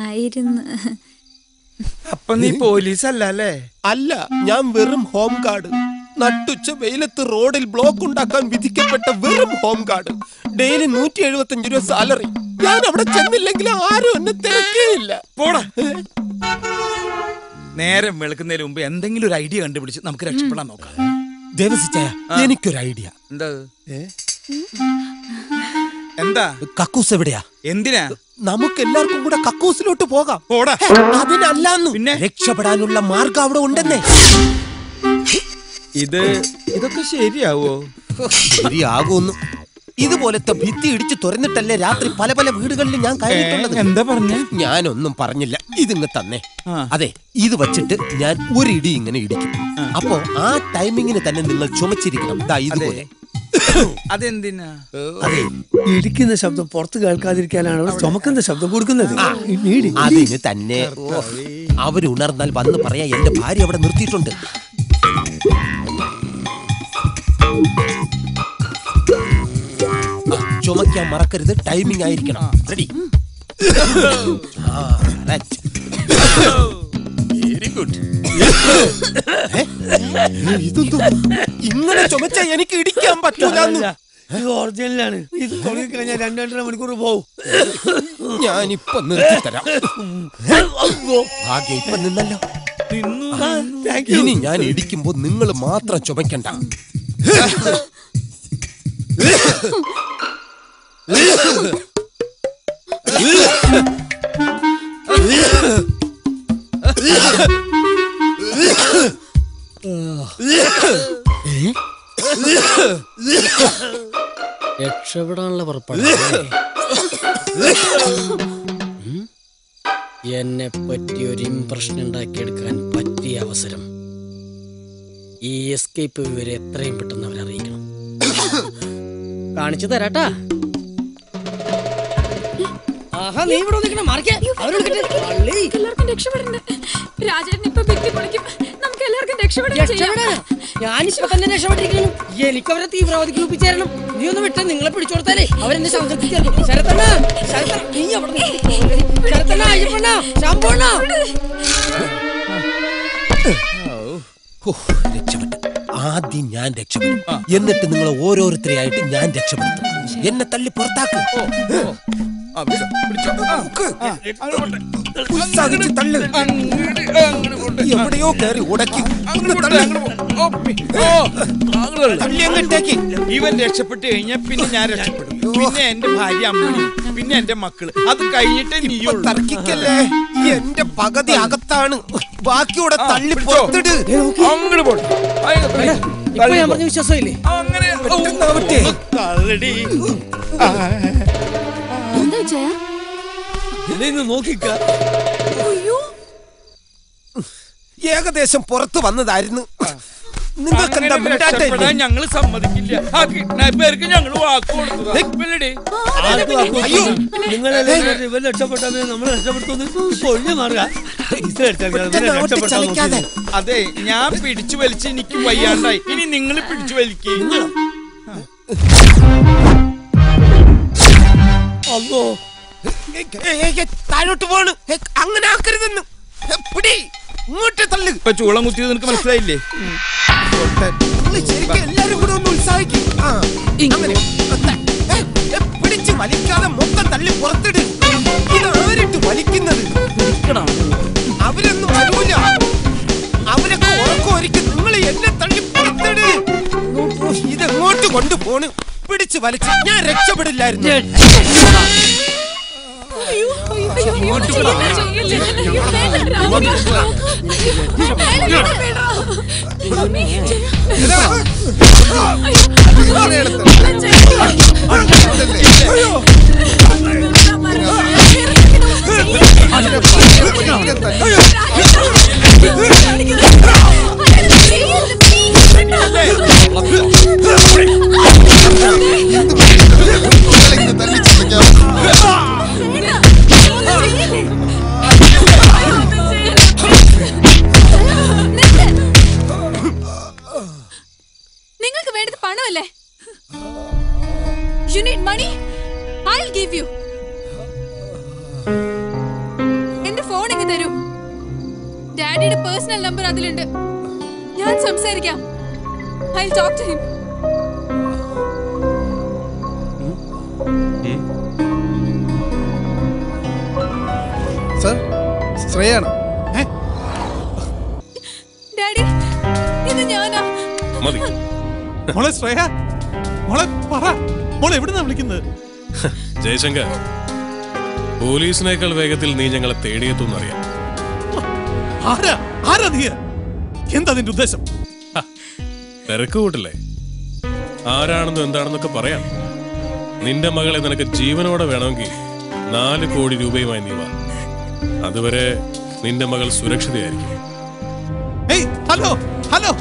ആയിരുന്നു. അപ്പൊ നീ പോലീസ് അല്ലേ? അല്ല, ഞാൻ വെറും ഹോം ഗാർഡ്. നട്ടുച്ച വെയിലത്ത് റോഡിൽ ബ്ലോക്ക് ഉണ്ടാക്കാൻ വിധിക്കപ്പെട്ട വെറും ഹോം ഗാർഡ്. ഡെയിലി 175 രൂപ സാലറി. ഞാൻ അവിടെ ചെന്നില്ലെങ്കിൽ ആരും എന്നെ തിരക്കേയില്ല. പോടാ. നേരം വെളുക്കുന്നതിന് മുമ്പ് എന്തെങ്കിലും ഒരു ഐഡിയ കണ്ടുപിടിച്ച് നമുക്ക് രക്ഷപ്പെടാൻ നോക്കാം. ദേവസിച്ചായ, എനിക്കൊരു ഐഡിയ. എന്താ? കക്കൂസ് എവിടെയാ? എന്തിനാ? നമുക്ക് എല്ലാവർക്കും കൂടെ കക്കൂസിലോട്ട് പോകാം. അതിനല്ലാന്ന്, പിന്നെ രക്ഷപ്പെടാനുള്ള മാർഗം അവിടെ ഉണ്ടെന്നേ. ഇതൊക്കെ ശരിയാവോ? ശരിയാകുന്നു. ഇതുപോലത്തെ ഭിത്തി ഇടിച്ച് തുറന്നിട്ടല്ലേ രാത്രി പല പല വീടുകളിൽ ഞാൻ കയറിയിട്ടുള്ളത്. എന്താ പറഞ്ഞ? ഞാനൊന്നും പറഞ്ഞില്ല, ഇതിങ്ങ് തന്നെ. അതെ, ഇത് വച്ചിട്ട് ഞാൻ ഒരു ഇടി ഇങ്ങനെ ഇടിക്കും. അപ്പോ ആ ടൈമിങ്ങിന് തന്നെ നിങ്ങൾ ചുമച്ചിരിക്കണം. ദാ ഇതുപോലെ. അതെന്തിനാ? അതെ, ഇടിക്കുന്ന ശബ്ദം പുറത്ത് കേൾക്കാതിരിക്കാനാണ് ചുമക്കുന്ന ശബ്ദം കൊടുക്കുന്നത്. അതിന് തന്നെ. അവരുണർന്നാൽ വന്ന് പറയാ എന്റെ ഭാര്യ അവിടെ നിർത്തിയിട്ടുണ്ട്. ചുമക്കാൻ മറക്കരുത്, ടൈമിംഗ് ആയിരിക്കണം. റെഡി? Very good. ഇതെന്തോ ഇങ്ങനെ ചുമച്ചാ എനിക്ക് ഇടിക്കാൻ പറ്റൂല. ഇത് ഒറിജിനലാണ്. ഇത് തുടങ്ങിക്കഴിഞ്ഞാൽ 2-2.5 മണിക്കൂർ പോവും. ഞാനിപ്പൊ നിർത്തിത്തരാം. ഭാഗ്യം ഇപ്പൊ നിന്നല്ലോ. ഇനി ഞാൻ ഇടിക്കുമ്പോ നിങ്ങൾ മാത്രം ചുമക്കണ്ട. രക്ഷപ്പെടാനുള്ള പുറപ്പാട്. എന്നെ പറ്റി ഒരു ഇംപ്രഷൻ ഉണ്ടാക്കിയെടുക്കാൻ പറ്റിയ അവസരം. ഈ എസ്കേപ്പ് വിവരം എത്രയും പെട്ടെന്ന് അവരറിയിക്കണം. കാണിച്ചു തരാട്ടാ. ആഹാ, നീ ഇവിടെ നിൽക്കണം. എല്ലാവർക്കും രക്ഷപ്പെടണ്ടേ? രാജേട്ടൻ ഇപ്പൊ ഭിത്തി പൊളിക്കും. നമുക്ക് എല്ലാവർക്കും രക്ഷപ്പെടാൻ. ഞാനിപ്പോ തന്നെ രക്ഷപ്പെട്ടിരിക്കുന്നു. എനിക്ക് അവരെ തീവ്രവാദി ഗ്രൂപ്പിൽ ചേരണം. നീ ഒന്ന് വിട്ട് നിങ്ങളെ പിടിച്ചോടുത്താലേ അവരെന്നെ സംഘത്തിൽ ചേർക്കും. ശരത്തണ്ണ, നീ അവിടെ ശരത്തണ്ണ, അയ്യപ്പണ്ണ, ശാമ്പണ്ണ. രക്ഷപ്പെട്ടു. ആദ്യം ഞാൻ രക്ഷപ്പെടും, എന്നിട്ട് നിങ്ങൾ ഓരോരുത്തരെയായിട്ട് ഞാൻ രക്ഷപ്പെടുത്തും. എന്നെ തള്ളി പുറത്താക്കും. എവിടെയോ കയറി ഉടക്കി. ഇവൻ രക്ഷപ്പെട്ട് കഴിഞ്ഞാൽ പിന്നെ ഞാൻ രക്ഷപ്പെടും. പിന്നെ എന്റെ ഭാര്യ അമ്മണി, പിന്നെ എന്റെ മക്കള്. അത് കഴിഞ്ഞിട്ട് നീ തർക്കിക്കല്ലേ. എന്റെ പകുതി അകത്താണ്, ബാക്കിയൂടെ തള്ളി പുറത്തിട്. അങ്ങോട്ട് പോട്ടെ. ഇപ്പൊ ഞാൻ പറഞ്ഞ വിശ്വാസമില്ലേ? അങ്ങനെ നോക്കിക്ക. ഏകദേശം പുറത്തു വന്നതായിരുന്നു. നിങ്ങൾക്ക് ഞങ്ങള് സമ്മതിക്കില്ല. ആ കിഡ്നാപ്പേർക്ക് ഞങ്ങൾ വാക്ക് കൊടുത്തതാ. അതെ, ഞാൻ പിടിച്ചു വലിച്ച് എനിക്ക് വയ്യാണ്ടായി. ഇനി നിങ്ങൾ പിടിച്ചു വലിക്കും. അല്ലോ, താഴോട്ട് പോണ്. അങ്ങനെ ആക്കരുതെന്ന്. പിടി, ഇങ്ങോട്ട് തള്ളു. ഇപ്പൊ ചൂളം കുത്തിയത് നിനക്ക് മനസ്സിലായില്ലേ? ശരിക്കും എല്ലാരും കൂടെ ഒന്ന് ഉത്സാഹിക്കും. പിടിച്ച് വലിക്കാതെ മൊത്തം തള്ളി പുറത്തിട്. ഇത് ആരിട്ട് വലിക്കുന്നത്? അവരൊന്നും വരൂല. അവരൊക്കെ ഉറക്കമൊരിക്കും. നിങ്ങൾ എന്നെ തള്ളി പുറത്തിട്. ഇതെങ്ങോട്ട് കൊണ്ടുപോണ്? പിടിച്ച് വലിച്ച് ഞാൻ രക്ഷപ്പെടില്ലായിരുന്നു. നിങ്ങൾക്ക് വേണ്ടത് പണമല്ലേ? You need money? I'll give you. എന്റെ ഫോൺ ഇങ്ങ് തരൂ. ഡാഡിയുടെ പേഴ്സണൽ നമ്പർ അതിലുണ്ട്. ഞാൻ സംസാരിക്കാം. I'll talk to him. Sir, ശ്രേയാണ്. ഡാഡി, ഇത് ഞാനാ. മതി. മോളെ ശ്രേയ, മോളെ പറ, മോളെ എവിടുന്നാ വിളിക്കുന്നത്? ജയശങ്കർ, പോലീസിനേക്കാൾ വേഗത്തിൽ നീ ഞങ്ങളെ തേടിയെത്തുന്നറിയാം. ആരാ നീ? എന്താ നിന്റെ ഉദ്ദേശം? തിരക്ക് കൂട്ടില്ലേ? ആരാണെന്നും എന്താണെന്നൊക്കെ പറയാം. നിന്റെ മകളെ നിനക്ക് ജീവനോടെ വേണമെങ്കിൽ 4 കോടി രൂപയുമായി നീ വാ. അതുവരെ നിന്റെ മകൾ സുരക്ഷിതയായിരിക്കും. ഹലോ ഹലോ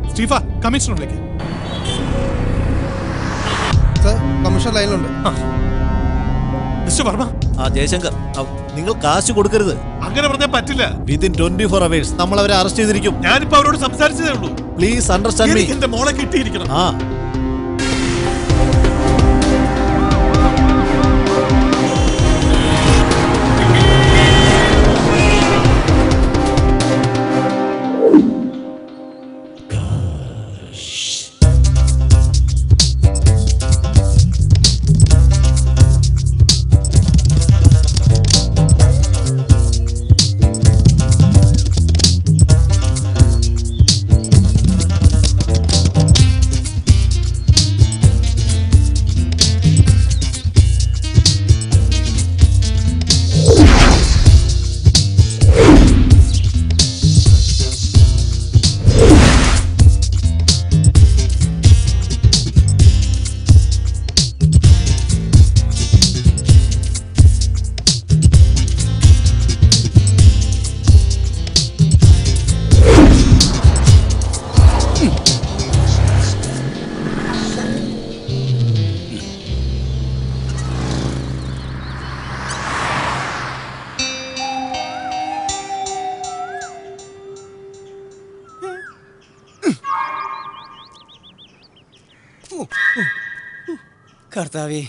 സ്റ്റീഫ, കമ്മീഷണറിലേക്ക്. കമ്മീഷൻ ലൈനിലുണ്ട്. മിസ്റ്റർ വർമ്മ. ജയശങ്കർ, നിങ്ങൾ കാശ് കൊടുക്കരുത്. അങ്ങനെ പറഞ്ഞാൽ പറ്റില്ല. വിത്തിൻ 24 hours നമ്മൾ അവരെ അറസ്റ്റ് ചെയ്തിരിക്കും. ഞാനിപ്പോ അവരോട് സംസാരിച്ചതേ ഉള്ളൂ. Please understand me. എന്റെ മോളെ കിട്ടിയിരിക്കണം. കർത്താവേ,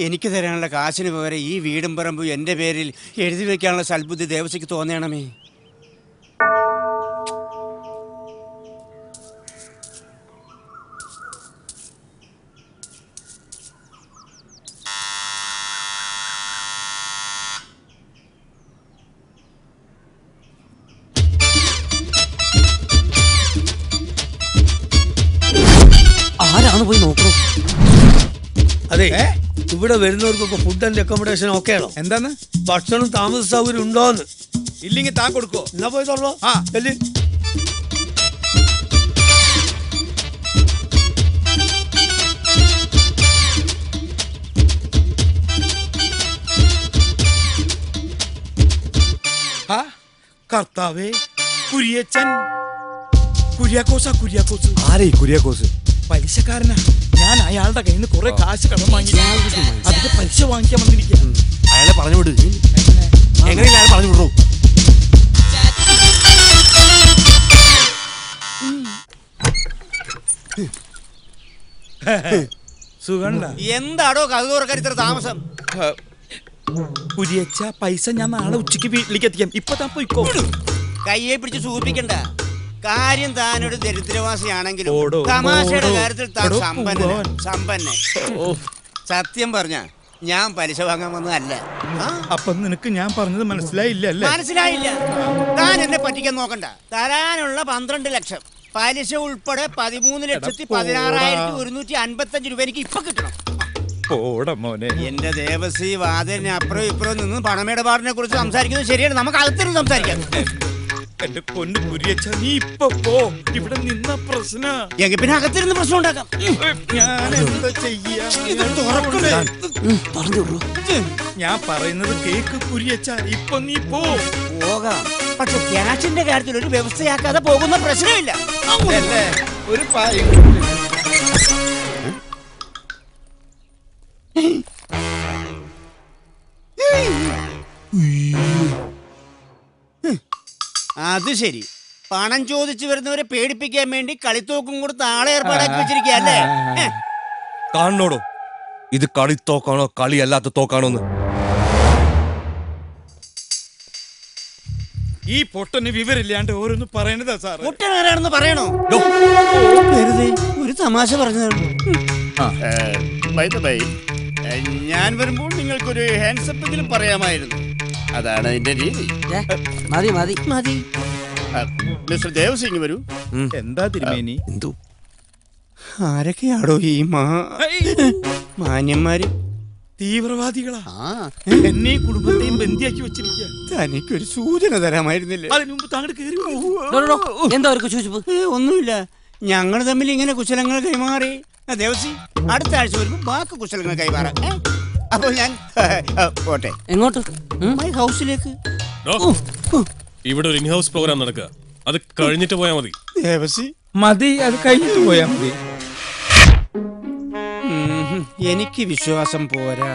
എനിക്ക് തരാനുള്ള കാശിന് പകരം ഈ വീടും പറമ്പും എൻ്റെ പേരിൽ എഴുതി വെക്കാനുള്ള സൽബുദ്ധി ദേവസ്വയ്ക്ക് തോന്നണമേ. ആരാണ് പോയി നോക്കൂ. അതെ, ഇവിടെ വരുന്നവർക്കൊക്കെ ഫുഡ് ആൻഡ് അക്കോമഡേഷൻ ഒക്കെ ആണോ? എന്താണ്? ഭക്ഷണം താമസ സൗകര്യം ഉണ്ടോന്ന്? ഇല്ലെങ്കിൽ താൻ കൊടുക്കോ? എന്നാ പോയി തുറന്നോ. കർത്താവേ, കുര്യച്ചൻ. കുര്യാക്കോസാ, കുര്യാക്കോസ്. ആരേ കുര്യാക്കോസ്? പലിശക്കാരനാ. ഞാൻ അയാളുടെ കയ്യിൽ നിന്ന് കുറെ കാശ് കടം വാങ്ങി അതിന്റെ പലിശ വാങ്ങിക്കാൻ വന്നിരിക്കുക. അയാളെ പറഞ്ഞു വിട്. എങ്ങനെയില്ല അയാളെ പറഞ്ഞു വിടൂ. സുഖണ്ട. എന്താടോ കഥോറക്കാർ ഇത്ര താമസം? കുര്യച്ച, പൈസ ഞാൻ നാളെ ഉച്ചയ്ക്ക് വീട്ടിലേക്ക് എത്തിക്കാം. ഇപ്പൊ താൻ പോയിക്കോ. കയ്യെ പിടിച്ച് സൂചിപ്പിക്കണ്ട. കാര്യം താനൊരു ദരിദ്രവാസിയാണെങ്കിലും തമാശയുടെ കാര്യത്തിൽ താൻ സമ്പന്നൻ. സത്യം പറഞ്ഞ ഞാൻ പലിശ വാങ്ങാൻ വന്നതല്ല. അപ്പൊ നിനക്ക് ഞാൻ പറഞ്ഞത് മനസ്സിലായില്ല? മനസ്സിലായില്ല. താൻ എന്നെ പറ്റിക്കാൻ നോക്കണ്ട. തരാനുള്ള 12 ലക്ഷം പലിശ ഉൾപ്പെടെ 13,16,155 രൂപ എനിക്ക് ഇപ്പൊ കിട്ടണം. എന്റെ ദേവസി വാതിലിന് അപ്പുറം ഇപ്പുറം നിന്ന് പണമിടപാടിനെ കുറിച്ച് സംസാരിക്കുന്നത് ശരിയാണ്. നമുക്ക് അകത്തിരുന്ന് സംസാരിക്കാം. എന്റെ പൊന്നു കുര്യച്ച, നീ ഇപ്പൊ പോ. ഇവിടെ നിന്ന പ്രശ്ന എങ്കിൽ പിന്നെ അകത്തിരുന്ന് പ്രശ്നം ഉണ്ടാക്കാം. ഞാൻ എന്താ ചെയ്യാ? ഞാൻ പറയുന്നത് കേക്ക് കുര്യച്ച. ഇപ്പൊ നീ പോകാം. പക്ഷെ ക്യാഷിന്റെ കാര്യത്തിൽ ഒരു വ്യവസ്ഥയാക്കാതെ പോകുന്ന പ്രശ്നമില്ല. ഒരു അത് ശരി. പണം ചോദിച്ചു വരുന്നവരെ പേടിപ്പിക്കാൻ വേണ്ടി കളിത്തോക്കും കൊടുത്ത് ആളെ ഏർപ്പാടാക്കി വെച്ചിരിക്കല്ലേ? കാണണോടോ, ഇത് കളിത്തോക്കാണോ കളിയല്ലാത്ത തോക്കാണോന്ന്? ഈ പൊട്ടന് വിവരില്ലാണ്ട് ഓരോന്ന് പറയണതാ സാർ. പൊട്ടനാരാണെന്ന് പറയണോ? വെറുതെ ഒരു തമാശ പറഞ്ഞതാണ്. ഞാൻ വരുമ്പോൾ നിങ്ങൾക്കൊരു ഹാൻഡ്സപ്പ് എങ്കിലും പറയാമായിരുന്നു. അതാണ് എന്റെ രീതി. മതി മതി മതി. മിസ്റ്റർ ദേവസിംഗ് വരൂ. എന്താ തിരുമേനി? എന്തോ ആരൊക്കെയാടോ ഈ മാന്യന്മാര്? തീവ്രവാദികളാ. എന്നെ കുടുംബത്തെയും ബന്ദിയാക്കി വെച്ചിരിക്കുക. തനിക്കൊരു സൂചന തരാമായിരുന്നില്ലേ? അതിനു മുമ്പ് താങ്കൾ കേറി. എന്താ അവർക്ക് സൂചിപ്പ്? ഒന്നുമില്ല. ഞങ്ങൾ തമ്മിൽ ഇങ്ങനെ കുശലങ്ങൾ കൈമാറി. ദേവസി, അടുത്ത ആഴ്ച വരുമ്പോൾ ബാക്കി കുശലങ്ങൾ കൈമാറാം. അപ്പോൾ ഞാൻ പോട്ടെ. എങ്ങോട്ട്? മൈ ഹൗസിലേക്ക്. ഇവിടെ ഒരു ഇൻഹൗസ് പ്രോഗ്രാം നടക്കുക, അത് കഴിഞ്ഞിട്ട് പോയാൽ മതി. ദേവസി മതി, അത് കഴിഞ്ഞിട്ട് പോയാ മതി. എനിക്ക് വിശ്വാസം പോരാ.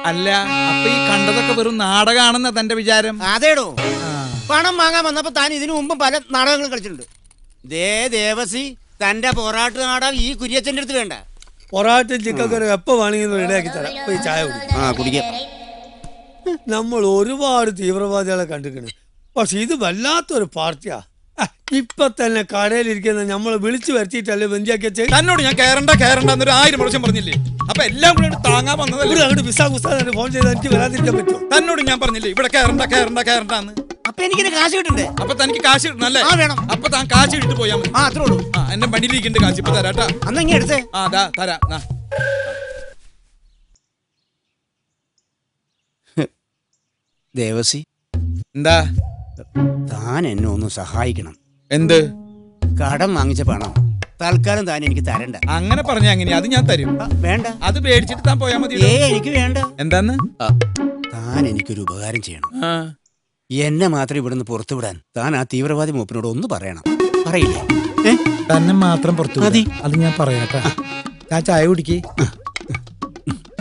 അല്ല, അപ്പൊ ഈ കണ്ടതൊക്കെ വെറും നാടകമാണെന്ന തന്റെ വിചാരം? അതേടോ, പണം വാങ്ങാൻ വന്നപ്പോ താൻ ഇതിനു മുമ്പ് പല നാടകങ്ങളും കളിച്ചിട്ടുണ്ട്. ദേവസി, തന്റെ പൊറാട്ട് നാടകം ഈ കുര്യച്ചന്റെ അടുത്ത് വേണ്ട. പൊറാട്ടും ചിക്കൻ കറി എപ്പോ വേണമെങ്കിൽ റെഡിയാക്കി തരാം. പോയി ചായ കുടിക്കാം. നമ്മൾ ഒരുപാട് തീവ്രവാദികളെ കണ്ടിരിക്കണ്, പക്ഷെ ഇത് വല്ലാത്തൊരു പാർട്ടിയാ. ഇപ്പൊ തന്നെ കടയിലിരിക്കുന്ന നമ്മളെ വിളിച്ചു വരുത്തിയിട്ടല്ലേ ബന്ധിയാക്കി വെച്ചേ. തന്നോട് ഞാൻ കേറണ്ട എന്നൊരു 1000 പ്രാവശ്യം പറഞ്ഞില്ലേ? അപ്പൊ എല്ലാം കൂടെ താങ്ങാൻ വന്നതല്ലേ? അങ്ങോട്ട് വിസാഖുസ്താൻ ഫോൺ ചെയ്ത് എനിക്ക് വരാതിരിക്കാൻ പറ്റുമോ? തന്നോട് ഞാൻ പറഞ്ഞില്ലേ ഇവിടെ കേറണ്ടെന്ന്? അപ്പൊ എനിക്ക് കാശ് കിട്ടണ്ടേ? അപ്പൊ തനിക്ക് കാശ് കിട്ടണല്ലേ? വേണം. അപ്പൊ താൻ കാശ് ഇട്ട് പോയാ മതി. അത്രേ ഉള്ളൂ. എന്റെ വണ്ടിയിലിരിക്കുന്നുണ്ട് കാശ്, ഇപ്പൊ തരാട്ടാ. അന്നെങ്കിൽ എടുത്തേ. തരാം. ദേവസി, എന്താ? താൻ എന്നെ ഒന്ന് സഹായിക്കണം. എന്ത്? കടം വാങ്ങിച്ച പണം തൽക്കാലം താൻ എനിക്ക് തരണ്ട. അങ്ങനെ പറഞ്ഞ അങ്ങനെ അത് ഞാൻ തരും. വേണ്ട, അത് പേടിച്ചിട്ട് താൻ പോയാ മതി. എനിക്ക് വേണ്ട. എന്താന്ന്? താൻ എനിക്കൊരു ഉപകാരം ചെയ്യണം. എന്നെ മാത്രം ഇവിടുന്ന് പുറത്തുവിടാൻ താൻ ആ തീവ്രവാദി മൂപ്പനോട് ഒന്ന് പറയണം. പറയില്ലേ? തന്നെ മാത്രം പുറത്തു മതി. അത് ഞാൻ പറയാട്ടാ. ഞാൻ ചായ കുടിക്ക്.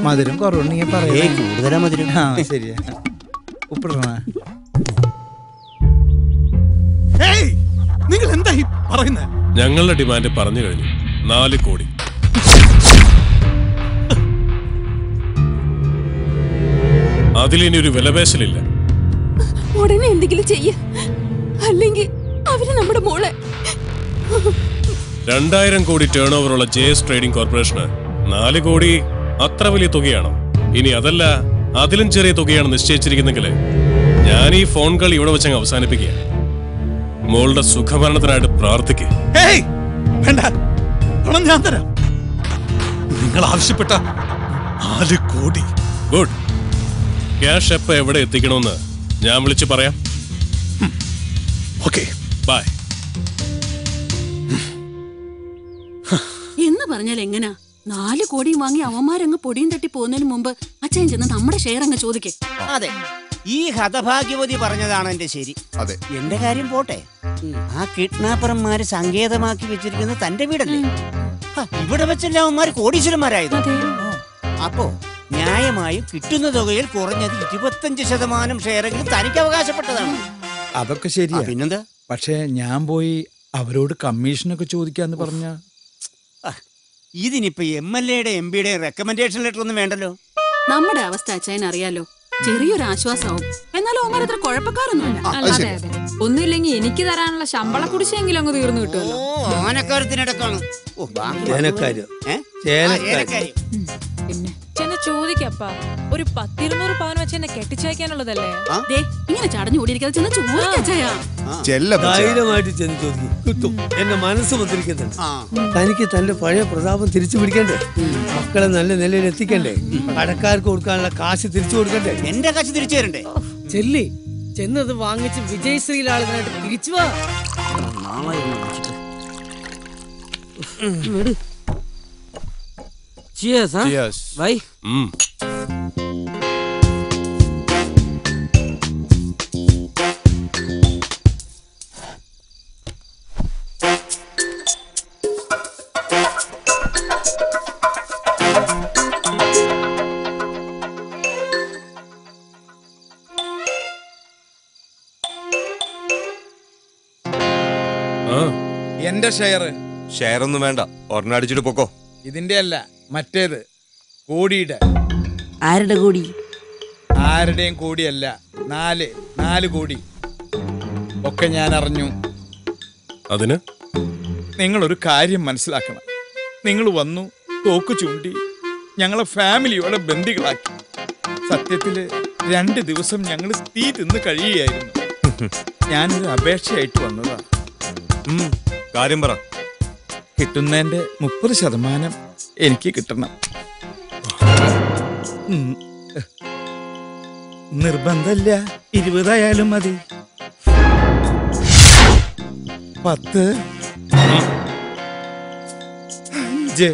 മധുരം കുറവുണ്ടെങ്കിൽ പറയാ. കൂടുതലാ മധുരം. ശരിയാ. ഉപ്പിടണ. നിങ്ങൾ എന്താ പറയുന്നത്? ഞങ്ങളുടെ ഡിമാൻഡ് പറഞ്ഞു കഴിഞ്ഞു. 4 കോടി. അതിലിനി ഒരു വിലപേശലില്ല. ഉടനെ എന്തെങ്കിലും ചെയ്യ, അല്ലെങ്കിൽ അവര് നമ്മുടെ മോളെ. 2000 കോടി ടേൺ ഓവറുള്ള JS ട്രേഡിംഗ് കോർപ്പറേഷന് 4 കോടി അത്ര വലിയ തുകയാണോ? ഇനി അതല്ല, അതിലും ചെറിയ തുകയാണ് നിശ്ചയിച്ചിരിക്കുന്നെങ്കിൽ ഞാൻ ഈ ഫോൺ കളി ഇവിടെ വെച്ചങ്ങ് അവസാനിപ്പിക്കുക. മോളുടെ സുഖഭരണത്തിനായിട്ട് പ്രാർത്ഥിക്കുക. വേണ്ട, പണം ഞാൻ തരാം. നിങ്ങൾ ആവശ്യപ്പെട്ട 4 കോടി. ഗുഡ്. ക്യാഷ് എപ്പോ എവിടെ എത്തിക്കണമെന്ന് ഞാൻ വിളിച്ചു പറയാം. Okay, bye. എന്ന് പറഞ്ഞാൽ എങ്ങനാ? 4 കോടിയും വാങ്ങി അവന്മാരങ്ങ് പൊടിയും തട്ടി പോകുന്നതിന് മുമ്പ് അച്ഛൻ ചെന്ന് നമ്മുടെ ഷെയർ അങ്ങ് ചോദിക്കേ. അതെ, ഈ ഹതഭാഗ്യവതി പറഞ്ഞതാണ് എന്റെ ശരി. അതെ, എന്റെ കാര്യം പോട്ടെ. ആ കിഡ്നാപ്പർമാര് സങ്കേതമാക്കി വെച്ചിരിക്കുന്ന തന്റെ വീടല്ലേ? ഇവിടെ വെച്ചല്ല അവന്മാര് കോടീശ്വരന്മാരായത്. അപ്പോ ന്യായമായും കിട്ടുന്ന തുകയിൽ കുറഞ്ഞത് 25% ഷെയറെങ്കിലും തനിക്ക് അവകാശപ്പെട്ടതാണ്. അതൊക്കെ ശരിയാ. പിന്നെന്താ? പക്ഷെ ഞാൻ പോയി അവരോട് കമ്മീഷനൊക്കെ ചോദിക്കാന്ന് പറഞ്ഞ ഇതിനിപ്പോ MLA-യുടെ MP-യുടെ റെക്കമെൻഡേഷൻ ലെറ്റർ ഒന്നും വേണ്ടല്ലോ. നമ്മുടെ അവസ്ഥ അച്ഛൻ അറിയാലോ. ചെറിയൊരു ആശ്വാസമാവും. എന്നാലും അവന്മാർ അത്ര കുഴപ്പക്കാരൊന്നുമില്ല. ഒന്നുമില്ലെങ്കിൽ എനിക്ക് തരാനുള്ള ശമ്പള കുടിശ്ശെങ്കിലും അങ്ങ് തീർന്നു കിട്ടുമല്ലോ. ആനക്കാര്യത്തിനടക്കാണ്. പിന്നെ ചെന്ന് ചോദിക്കപ്പാ, ഒരു 10-200 പവൻ വെച്ച് എന്നെ കെട്ടിച്ചയക്കാനുള്ളതല്ലേ? ഇങ്ങനെ ചടഞ്ഞു കൂടിയിരിക്കാതെ ചെന്ന് ചോദിക്കച്ചാ. ധൈര്യമായിട്ട് ചെന്ന് ചോദിക്കും, കിട്ടും. എന്റെ മനസ്സ് പത്തിരിക്കുന്നുണ്ട്. തനിക്ക് തന്റെ പഴയ പ്രതാപം തിരിച്ചു പിടിക്കണ്ടേ? മക്കളെ നല്ല നിലയിൽ എത്തിക്കണ്ടേ? കടക്കാർക്ക് കൊടുക്കാനുള്ള കാശ് തിരിച്ചു കൊടുക്കണ്ടേ? എന്റെ കാശ് തിരിച്ചു തരണ്ടേ? ചെല്ലി ചെന്നത് വാങ്ങിച്ച് വിജയശ്രീലാളിനായിട്ട് തിരിച്ചു വാ. Cheers, huh? Cheers. Bye. എന്റെ ഷെയർ ഒന്നും വേണ്ട, ഒരെണ്ണടിച്ചിട്ട് പൊക്കോ. ഇതിന്റെ അല്ല, മറ്റേത് കോടിയുടെ. ആരുടെ കോടി? ആരുടെയും കോടിയല്ല, 4 കോടി ഒക്കെ ഞാൻ അറിഞ്ഞു. അതിന് നിങ്ങളൊരു കാര്യം മനസ്സിലാക്കണം. നിങ്ങൾ വന്നു, തോക്ക് ചൂണ്ടി ഞങ്ങളെ ഫാമിലിയോടെ ബന്ദികളാക്കി. സത്യത്തില് 2 ദിവസം ഞങ്ങൾ തീ തിന്ന് കഴിയുകയായിരുന്നു. ഞാനൊരു അപേക്ഷയായിട്ട് വന്നതാ. കാര്യം പറ. കിട്ടുന്നതിന്റെ 30% എനിക്ക് കിട്ടണം. നിർബന്ധമില്ല, 20 ആയാലും മതി. 10. ഇജ്ജ്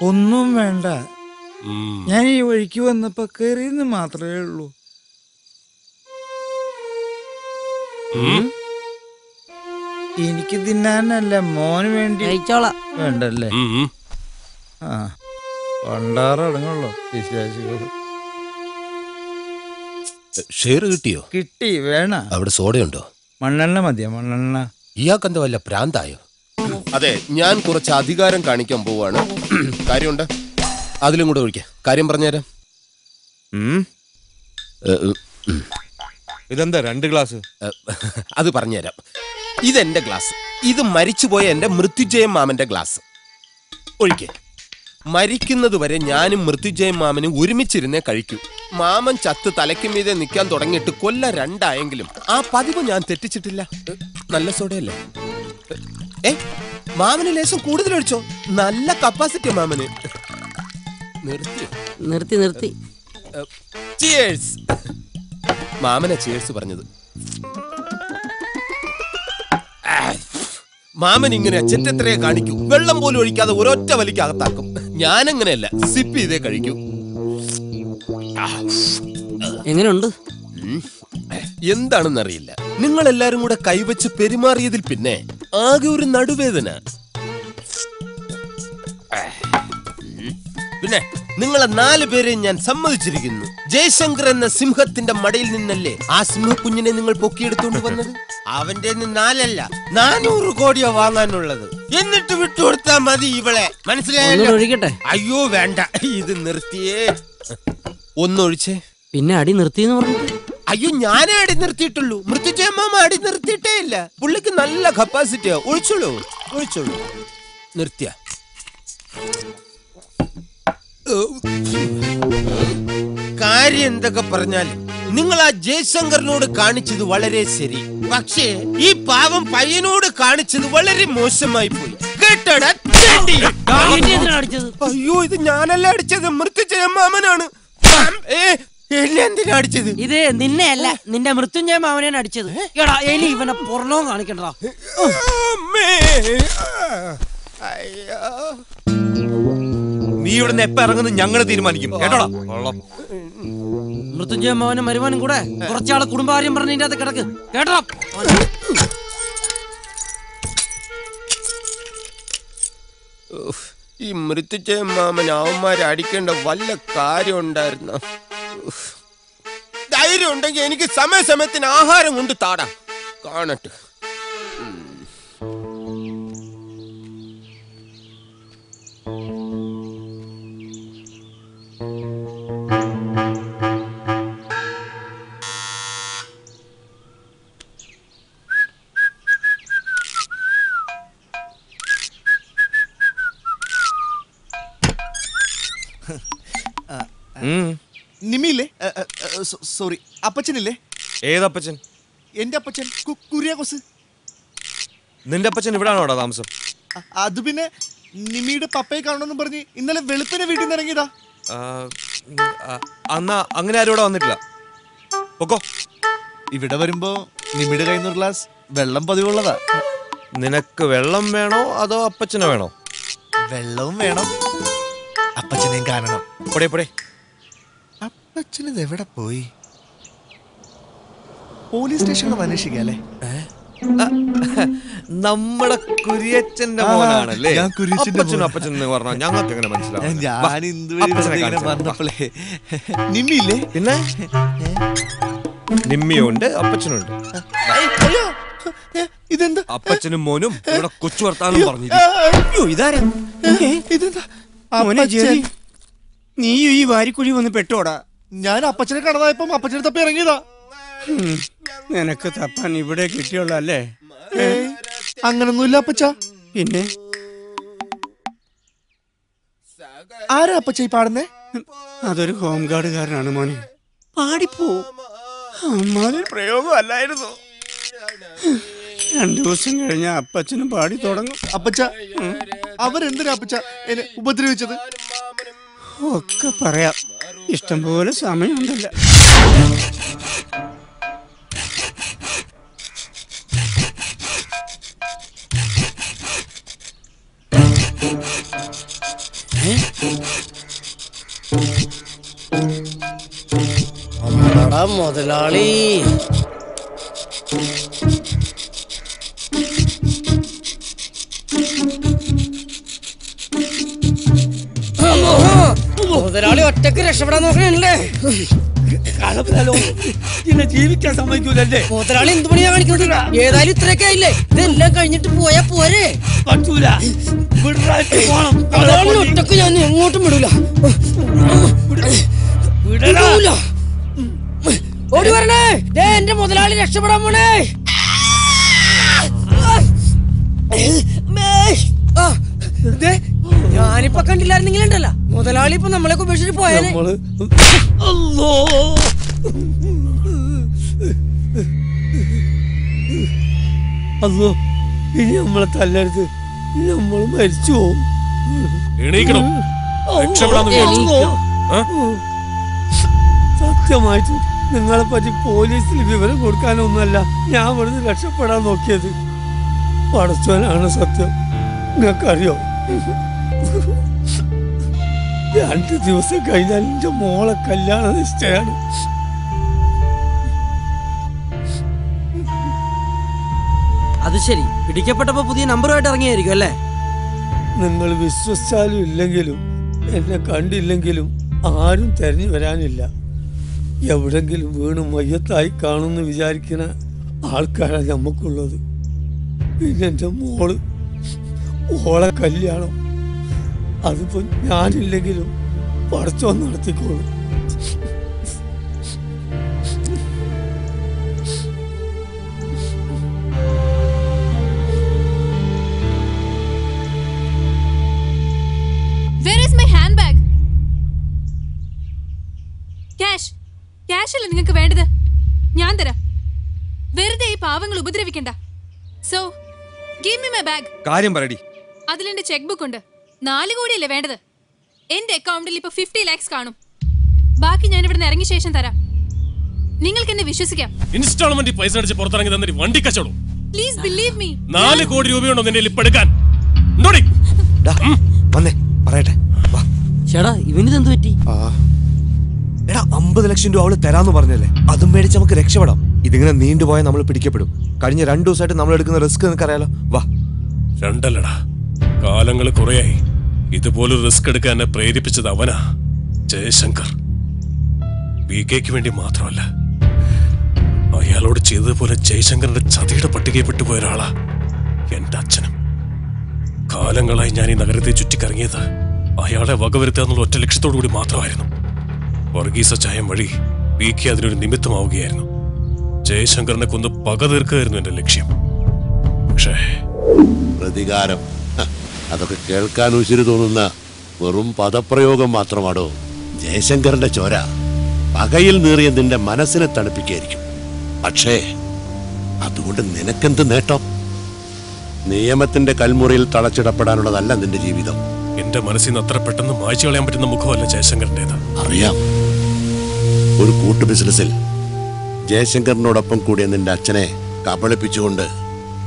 ഒന്നും വേണ്ട. ഞാൻ ഈ വഴിക്ക് വന്നപ്പോ കയറിയെന്ന് മാത്രമേ ഉള്ളൂ. എനിക്ക് തിന്നാനല്ല, മോന് വേണ്ടി വേണ്ടല്ലേ? ആ പണ്ടാറടങ്ങുള്ളൂ വിശ്വാസികൾ. ഷെയർ കിട്ടിയോ? കിട്ടി. വേണ? അവിടെ സോഡയുണ്ടോ? മണ്ണെണ്ണ മതിയോ? മണ്ണെണ്ണ. ഇയാൾക്കെന്താ വല്ല പ്രാന്തായോ? അതെ, ഞാൻ കുറച്ച് അധികാരം കാണിക്കാൻ പോവാണ്. കാര്യമുണ്ട്, അതിലും കൂടെ ഒഴിക്കാം. കാര്യം പറഞ്ഞുതരാം. ഇതെന്താ 2 ഗ്ലാസ്? അത് പറഞ്ഞുതരാം. ഇതെന്റെ ഗ്ലാസ്, ഇത് മരിച്ചുപോയ എന്റെ മൃത്യുജയ മാമന്റെ ഗ്ലാസ്. ഒഴിക്കേ. മരിക്കുന്നത് വരെ ഞാനും മൃത്യുജയ മാമനും ഒരുമിച്ചിരുന്നേ കഴിക്കൂ. മാമൻ ചത്ത് തലയ്ക്ക് മീതെ നിൽക്കാൻ തുടങ്ങിയിട്ട് കൊല്ല 2 ആയെങ്കിലും ആ പതിവ് ഞാൻ തെറ്റിച്ചിട്ടില്ല. നല്ല സോഡയല്ലേ? മാമന് ലേശം കൂടുതൽ ഒഴിച്ചോ, നല്ല കപ്പാസിറ്റി മാമന്. നിർത്തി. ചിയേഴ്സ്. മാമനെ ചിയേഴ്സ് പറഞ്ഞത്. മാമൻ ഇങ്ങനെ ചെറ്റത്രയെ കാണിക്കൂ, വെള്ളം പോലും ഒഴിക്കാതെ ഒരൊറ്റ വലിക്ക് അകത്താക്കും. ഞാനങ്ങനെയല്ല, സിപ്പ് ചെയ്തേ കഴിക്കൂ. എങ്ങനെയുണ്ട്? എന്താണെന്നറിയില്ല, നിങ്ങൾ എല്ലാരും കൂടെ കൈവച്ച് പെരുമാറിയതിൽ പിന്നെ ആകെ ഒരു നടുവേദന. പിന്നെ നിങ്ങളെ 4 പേരെയും ഞാൻ സമ്മതിച്ചിരിക്കുന്നു. ജയശങ്കർ എന്ന സിംഹത്തിന്റെ മടയിൽ നിന്നല്ലേ ആ സിംഹക്കുഞ്ഞിനെ നിങ്ങൾ പൊക്കിയെടുത്തോണ്ട് വന്നത്? അവന്റെ 4 അല്ല 400 കോടിയോ വാങ്ങാനുള്ളത്. എന്നിട്ട് വിട്ടുകൊടുത്താ മതി ഇവളെ. മനസ്സിലായല്ലോ? അയ്യോ വേണ്ട, ഇത് നിർത്തിയേ. ഒന്നൊഴിച്ചേ. പിന്നെ അടി നിർത്തിയെന്ന് പറഞ്ഞു. അയ്യോ, ഞാനേ അടി നിർത്തിയിട്ടുള്ളൂ. മൃത്യുജയ മാമ അടി നിർത്തിയിട്ടേ ഇല്ല. പുള്ളിക്ക് നല്ല കപ്പാസിറ്റിയാ. ഒഴിച്ചോളൂ. നിർത്തിയ കാര്യം എന്തൊക്കെ പറഞ്ഞാലും നിങ്ങൾ ആ ജയശങ്കറിനോട് കാണിച്ചത് വളരെ ശരി. പക്ഷേ ഈ പാവം പയ്യനോട് കാണിച്ചത് വളരെ മോശമായി പോയി. കേട്ടോടാ? അയ്യോ, ഇത് ഞാനല്ല അടിച്ചത്, മൃത്യുജയ മാമനാണ്. എന്തിനാ അടിച്ചത്? ഇത് നിന്നെ അല്ല, നിന്റെ മൃത്യുഞ്ജയ മാമനെയാണ് അടിച്ചത്. എടാ എലി, ഇവനെ പുറണവും കാണിക്കണ്ടാ. നീ ഇവിടുന്ന് എപ്പ ഇറങ്ങുന്നത് ഞങ്ങള് തീരുമാനിക്കും. കേട്ടോടാ? മൃത്യുഞ്ജയ മാമനും മരുമാനും കൂടെ കുറച്ചാളെ കുടുംബകാര്യം പറഞ്ഞതിന്റെ അകത്ത് കിടക്ക്. കേട്ടോ? ഈ മൃത്യുജയ മാമൻ അവന്മാരെ അടിക്കേണ്ട വല്ല കാര്യം ഉണ്ടായിരുന്ന? ധൈര്യം ഉണ്ടെങ്കിൽ എനിക്ക് സമയത്തിന് ആഹാരം കൊണ്ട് താടാ. കാണട്ടെ. നിമിയില്ലേ? സോറി, അപ്പച്ചനില്ലേ? ഏതപ്പച്ചൻ? എന്റെ അപ്പച്ചൻ കുര്യാക്കോസ്. നിന്റെ അപ്പച്ചൻ ഇവിടാണോടാ താമസം? അത് പിന്നെ നിമിയുടെ പപ്പയെ കാണണമെന്ന് പറഞ്ഞ് ഇന്നലെ വെളുപ്പിനെ വീട്ടിൽ നിന്ന് ഇറങ്ങിയതാ. അന്നാ അങ്ങനെ ആരും ഇവിടെ വന്നിട്ടില്ല. പൊക്കോ. ഇവിടെ വരുമ്പോ നിമിയുടെ കയ്യിൽ നിന്ന് ഗ്ലാസ് വെള്ളം പതിവുള്ളതാ. നിനക്ക് വെള്ളം വേണോ അതോ അപ്പച്ചനെ വേണോ? വെള്ളവും വേണം, അപ്പച്ചനെയും കാണണം. പൊടേ. അപ്പച്ചനിത് എവിടെ പോയി? പോലീസ് സ്റ്റേഷനിൽ അന്വേഷിക്കാല്ലേ? നമ്മുടെ കുര്യച്ചന്റെ മോനാണല്ലേ? അപ്പച്ചനും അപ്പച്ചൻ പറഞ്ഞാൽ ഞങ്ങൾക്ക് എങ്ങനെ മനസ്സിലാവും? നിമ്മിയില്ലേ? പിന്നെ നിമ്മിയുണ്ട്, അപ്പച്ചനുണ്ട്. ഇതെന്താ? അപ്പച്ചനും മോനും ഇവിടെ കൊച്ചു വർത്താനം പറഞ്ഞു. നീ ഈ വാരിക്കുഴി വന്ന് പെട്ടോടാ. ഞാൻ അപ്പച്ചനെ കടതായപ്പം അപ്പച്ചനെ തപ്പി ഇറങ്ങിയതാ. നിനക്ക് തപ്പാൻ ഇവിടെ കിട്ടിയുള്ളല്ലേ? അങ്ങനൊന്നുമില്ല അപ്പച്ച. പിന്നെ ആരാ അപ്പച്ച ഈ പാടുന്നേ? അതൊരു ഹോം ഗാർഡുകാരനാണ് മോനെ. പാടിപ്പോ. അമ്മാതിരി പ്രയോഗം അല്ലായിരുന്നു. 2 ദിവസം കഴിഞ്ഞ അപ്പച്ചനും പാടി തുടങ്ങും. അപ്പച്ച അവരെന്തിനാ അപ്പച്ച എന്നെ ഉപദ്രവിച്ചത്? ഒക്കെ പറയാം, ഇഷ്ടംപോലെ സമയമുണ്ടല്ല. എടാ മുതലാളി, മുതലാളി ഒറ്റക്ക് രക്ഷപ്പെടാൻ നോക്കണല്ലേ? ഇന്നെ ജീവിക്കാൻ സമ്മതിക്കൂലല്ലേ? മുതലാളി എന്ത് പണിയാ കാണിക്കുന്നില്ല? ഏതായാലും ഇത്രയൊക്കെ ആയില്ലേ, ഇതെല്ലാം കഴിഞ്ഞിട്ട് പോയാ പോരെ? പറ്റൂല, മുതലാളി ഒറ്റക്ക് ഞാൻ എങ്ങോട്ടും വിടൂല. വിടൂല. ഓടി വരണേ, എന്റെ മുതലാളി രക്ഷപ്പെടാൻ പോണേ. ഞാനിപ്പൊ കണ്ടില്ലായിരുന്നെങ്കിലുണ്ടല്ല, മുതലാളി ഇപ്പൊ നമ്മളെയൊക്കെ ഉപേക്ഷിച്ച് പോയാലേ. അല്ലോ, ഇനി നമ്മളെ തല്ലരുത്, നമ്മള് മരിച്ചു പോവും. സത്യമായിട്ടും നിങ്ങളെ പറ്റി പോലീസിൽ വിവരം കൊടുക്കാനൊന്നുമല്ല ഞാൻ ഇവിടുന്ന് രക്ഷപ്പെടാൻ നോക്കിയത്. പടച്ചോനാണ് സത്യം. നിങ്ങൾക്കറിയോ, 2 ദിവസം കഴിഞ്ഞാൽ എന്റെ മോളെ കല്യാണ നിശ്ചയാണ്. അത് ശരി, പിടിക്കപ്പെട്ടപ്പോ പുതിയ നമ്പറുമായിട്ട് ഇറങ്ങിയായിരിക്കും അല്ലേ? നിങ്ങൾ വിശ്വസിച്ചാലും ഇല്ലെങ്കിലും എന്നെ കണ്ടില്ലെങ്കിലും ആരും തെരഞ്ഞു വരാനില്ല. എവിടെങ്കിലും വീണ് മയ്യത്തായി കാണുമെന്ന് വിചാരിക്കുന്ന ആൾക്കാരാണ് നമുക്കുള്ളത്. പിന്നെ എൻ്റെ ഓളെ കല്യാണം അതിപ്പോ ഞാനില്ലെങ്കിലും പടച്ചോൻ നടത്തിക്കോളും. ക്യാഷല്ലേ നിങ്ങൾക്ക് വേണ്ടത്? ഞാൻ തരാം. വെറുതെ ഈ പാവങ്ങൾ ഉപദ്രവിക്കണ്ട. So give me my bag. കാര്യം പറടി. അതിലെന്റെ ചെക്ക് ബുക്ക് ഉണ്ട്. 4 കോടിയല്ലേ വേണ്ടത്? എന്റെ അക്കൗണ്ടിൽ ഇപ്പൊ 50 lakhs കാണും. ബാക്കി ഞാൻ ഇവിടുന്ന് ഇറങ്ങിയ ശേഷം തരാം. നിങ്ങൾക്ക് എന്നെ വിശ്വസിക്കാം. ഇൻസ്റ്റാൾമെന്റ് പൈസ അടിച്ച് പുറത്തിറങ്ങി തന്നിട്ട് വണ്ടി കച്ചവടം. Please believe me. 4 കോടി രൂപയുണ്ടോ നിന്റെ ലിപ്പ് എടുക്കാൻ? പറയട്ടെ. ചേടാ, ഇവനിതെന്ത് പറ്റി? എടാ, 50 ലക്ഷം രൂപ അവള് തരാന്ന് പറഞ്ഞല്ലേ, അതും മേടിച്ച് നമുക്ക് രക്ഷപ്പെടാം. ഇതിങ്ങനെ നീണ്ടുപോയാൽ നമ്മൾ പിടിക്കപ്പെടും. കഴിഞ്ഞ 2 ദിവസമായിട്ട് നമ്മൾ എടുക്കുന്ന റിസ്ക് നിനക്കറിയാലോ. വാ. 2 അല്ലടാ, കാലങ്ങൾ കുറയായി ഇതുപോലൊരു റിസ്ക് എടുക്കാൻ എന്നെ പ്രേരിപ്പിച്ചത് അവനാ, ജയശങ്കർ. BKക്ക് വേണ്ടി മാത്രമല്ല, അയാളോട് ചെയ്തതുപോലെ ജയശങ്കറിന്റെ ചതിയുടെ പട്ടികയിൽ പെട്ടുപോയ ഒരാളാ എന്റെ അച്ഛനും. കാലങ്ങളായി ഞാൻ ഈ നഗരത്തെ ചുറ്റിക്കറങ്ങിയത് അയാളെ വകവരുത്താന്നുള്ള ഒറ്റ ലക്ഷ്യത്തോടു കൂടി മാത്രമായിരുന്നു. വർഗീസ ചായം വഴി BK അതിനൊരു നിമിത്തമാവുകയായിരുന്നു. ജയശങ്കറിനെ കൊന്ന് പക തീർക്കുകയായിരുന്നു എന്റെ ലക്ഷ്യം. പക്ഷേ പ്രതികാരം, അതൊക്കെ കേൾക്കാൻ ഉശിരി തോന്നുന്ന വെറും പദപ്രയോഗം മാത്രമാണോ? ജയശങ്കറിന്റെ ചോര പകയിൽ നീറിയ നിന്റെ മനസ്സിനെ തണുപ്പിക്കായിരിക്കും. പക്ഷേ അതുകൊണ്ട് നിനക്കെന്ത് നേട്ടം? നിയമത്തിന്റെ കൽമുറിയിൽ തളച്ചിടപ്പെടാനുള്ളതല്ല നിന്റെ ജീവിതം. എന്റെ മനസ്സിൽ നിന്ന് അത്ര പെട്ടെന്ന് മായ്ച്ചു കളയാൻ പറ്റുന്ന മുഖമല്ല ജയശങ്കറിന്റേത്. അറിയാം. ഒരു കൂട്ടു ബിസിനസ്സിൽ ജയശങ്കറിനോടൊപ്പം കൂടിയ നിന്റെ അച്ഛനെ കബളിപ്പിച്ചുകൊണ്ട്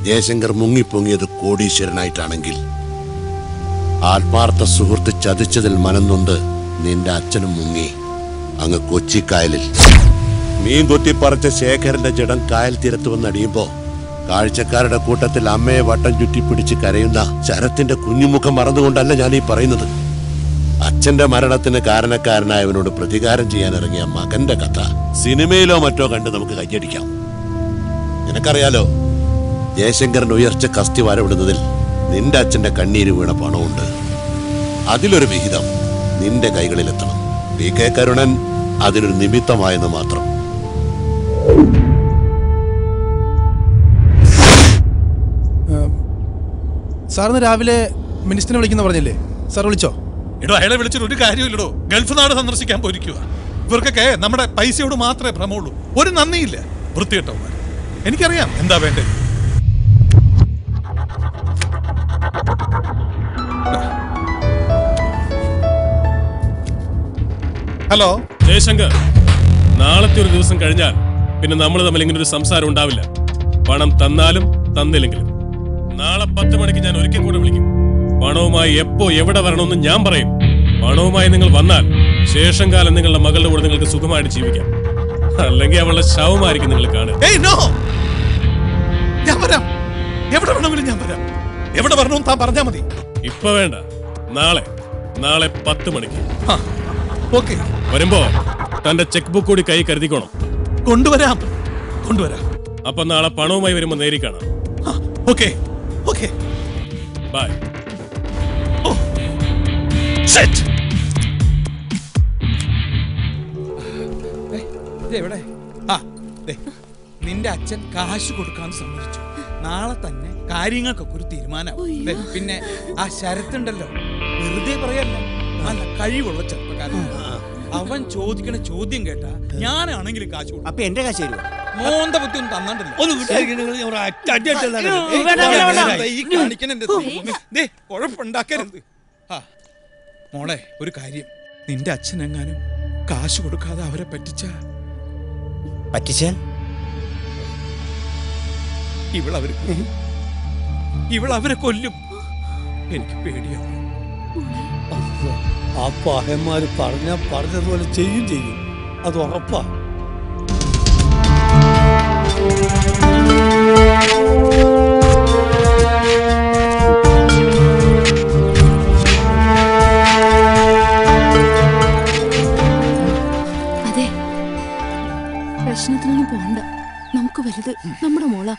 ജയശങ്കർ മുങ്ങിപ്പൊങ്ങിയത് കോടീശ്വരനായിട്ടാണെങ്കിൽ, ആത്മാർത്ഥ സുഹൃത്ത് ചതിച്ചതിൽ മനംനൊന്ത് നിന്റെ അച്ഛനും മുങ്ങി അങ്ങ് കൊച്ചിക്കായലിൽ. മീൻ കൊത്തിപ്പറിച്ച ശേഖരന്റെ ജഡം കായൽ തീരത്ത് വന്നടിയുമ്പോ കാഴ്ചക്കാരുടെ കൂട്ടത്തിൽ അമ്മയെ വട്ടം ചുറ്റിപ്പിടിച്ച് കരയുന്ന ശരത്തിന്റെ കുഞ്ഞുമുഖം മറന്നുകൊണ്ടല്ല ഞാൻ ഈ പറയുന്നത്. അച്ഛന്റെ മരണത്തിന് കാരണക്കാരനായവനോട് പ്രതികാരം ചെയ്യാൻ ഇറങ്ങിയ മകന്റെ കഥ സിനിമയിലോ മറ്റോ കണ്ട് നമുക്ക് കയ്യടിക്കാം. നിനക്കറിയാലോ, ജയശങ്കറിന്റെ ഉയർച്ച കസ്തി വരവിടുന്നതിൽ നിന്റെ അച്ഛന്റെ കണ്ണീര് വീണ പണമുണ്ട്. അതിലൊരു വിഹിതം നിന്റെ കൈകളിലെത്തണം. PK കരുണൻ അതിനൊരു നിമിത്തമായെന്ന് മാത്രം. സാറിന് രാവിലെ മിനിസ്റ്ററിനെ വിളിക്കുന്ന പറഞ്ഞില്ലേ? സാർ വിളിച്ചോ? എടോ, അയാളെ വിളിച്ചിട്ട് ഒരു കാര്യമില്ലടോ. ഗൾഫ് നാട് സന്ദർശിക്കാൻ പോയിരിക്കുക. ഇവർക്കൊക്കെ നമ്മുടെ പൈസയോട് മാത്രമേ ഭ്രമമുള്ളൂ. ഒരു നന്ദിയില്ല. വൃത്തികെട്ടവന്മാർ. എനിക്കറിയാം എന്താ വേണ്ടത്. ഹലോ ജയശങ്കർ, നാളത്തെ ഒരു ദിവസം കഴിഞ്ഞാൽ പിന്നെ നമ്മൾ തമ്മിൽ ഇങ്ങനെ ഒരു സംസാരം ഉണ്ടാവില്ല. പണം തന്നാലും തന്നില്ലെങ്കിലും നാളെ 10 മണിക്ക് ഞാൻ ഒരിക്കൽ കൂടെ വിളിക്കും. പണവുമായി എപ്പോ എവിടെ വരണമെന്ന് ഞാൻ പറയും. പണവുമായി നിങ്ങൾ വന്നാൽ ശേഷം കാലം നിങ്ങളുടെ മകളുടെ കൂടെ നിങ്ങൾക്ക് സുഖമായിട്ട് ജീവിക്കാം. അല്ലെങ്കിൽ അവളുടെ ശവമായിരിക്കും നിങ്ങൾ കാണുക. ഏയ് നോ, ഞാൻ വരാം. എവിടെ വേണമെങ്കിലും ഞാൻ വരാം. എവിടെ വരണമെന്ന് താൻ പറഞ്ഞാ മതി. ഇപ്പൊ വേണ്ട, നാളെ 10 മണിക്ക്. ഓക്കെ. വരുമ്പോ തന്റെ ചെക്ക് ബുക്ക് കൂടി കൈ കരുതിക്കോണം. കൊണ്ടുവരാം. അപ്പൊ നാളെ പണവുമായി വരുമ്പോ നേരി കാണാം. Okay okay bye. സെറ്റ്. എവിടെ? നിന്റെ അച്ഛൻ കാശ് കൊടുക്കാൻ സമ്മതിച്ചു. നാളെ തന്നെ കാര്യങ്ങൾക്കൊക്കെ ഒരു തീരുമാനമാവും. പിന്നെ ആ ശരത്തുണ്ടല്ലോ, വെറുതെ പറയല്ല, നല്ല കഴിവുള്ള ചെറുപ്പക്കാരൻ. അവൻ ചോദിക്കണ ചോദ്യം കേട്ടാ ഞാനാണെങ്കിലും കാശ് കൊടുക്കും. അപ്പൊ എന്റെ കാശ് തരുമോ? മോന്ത ബുദ്ധി ഒന്നും തന്നിട്ടില്ല. കുഴപ്പമുണ്ടാക്കരുത്. മോളെ, ഒരു കാര്യം, നിന്റെ അച്ഛനെങ്ങാനും കാശ് കൊടുക്കാതെ അവരെ പറ്റിച്ചാൽ ഇവളവരെ കൊല്ലും. എനിക്ക് പേടിയാവും. ആ പഹന്മാര് പറഞ്ഞതുപോലെ ചെയ്യും. അത് ഉറപ്പാ. അതെ, പ്രശ്നത്തിനൊന്നും പോണ്ട. നമുക്ക് വലുത് നമ്മുടെ മോള.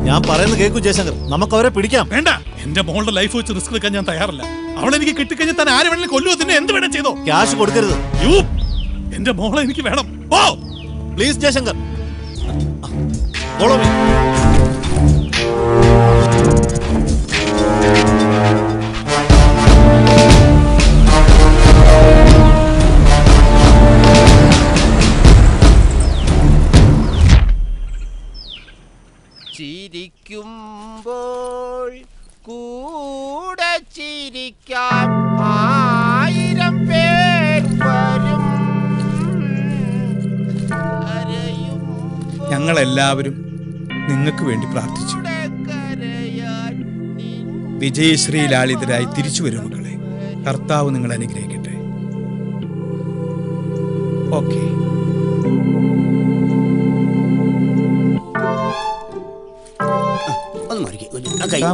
ഞാൻ പറയുന്നത് കേൾക്കൂ ജയശങ്കർ, നമുക്ക് അവരെ പിടിക്കാം. വേണ്ട, എന്റെ മോളുടെ ലൈഫ് വെച്ച് റിസ്ക് എടുക്കാൻ ഞാൻ തയ്യാറല്ല. അവളെനിക്ക് കിട്ടിക്കഴിഞ്ഞാൽ താൻ ആരെ വേണമെങ്കിലും കൊല്ലുവോ, തന്നെ എന്ത് വേണം ചെയ്തോ. ക്യാഷ് കൊടുക്കരുത്. എന്റെ മോളെ എനിക്ക് വേണം. ഓ പ്ലീസ് ജയശങ്കർ, ഫോളോ മീ. ചിരിക്കുമ്പോൾ കൂടെ ചിരിക്കാൻ 1000 പേർ വരും. ഞങ്ങളെല്ലാവരും നിങ്ങൾക്ക് വേണ്ടി പ്രാർത്ഥിച്ചു. വിജയശ്രീ ലാളിതരായി തിരിച്ചു വരും മക്കളെ. കർത്താവ് നിങ്ങൾ അനുഗ്രഹിക്കട്ടെ. ഓക്കെ.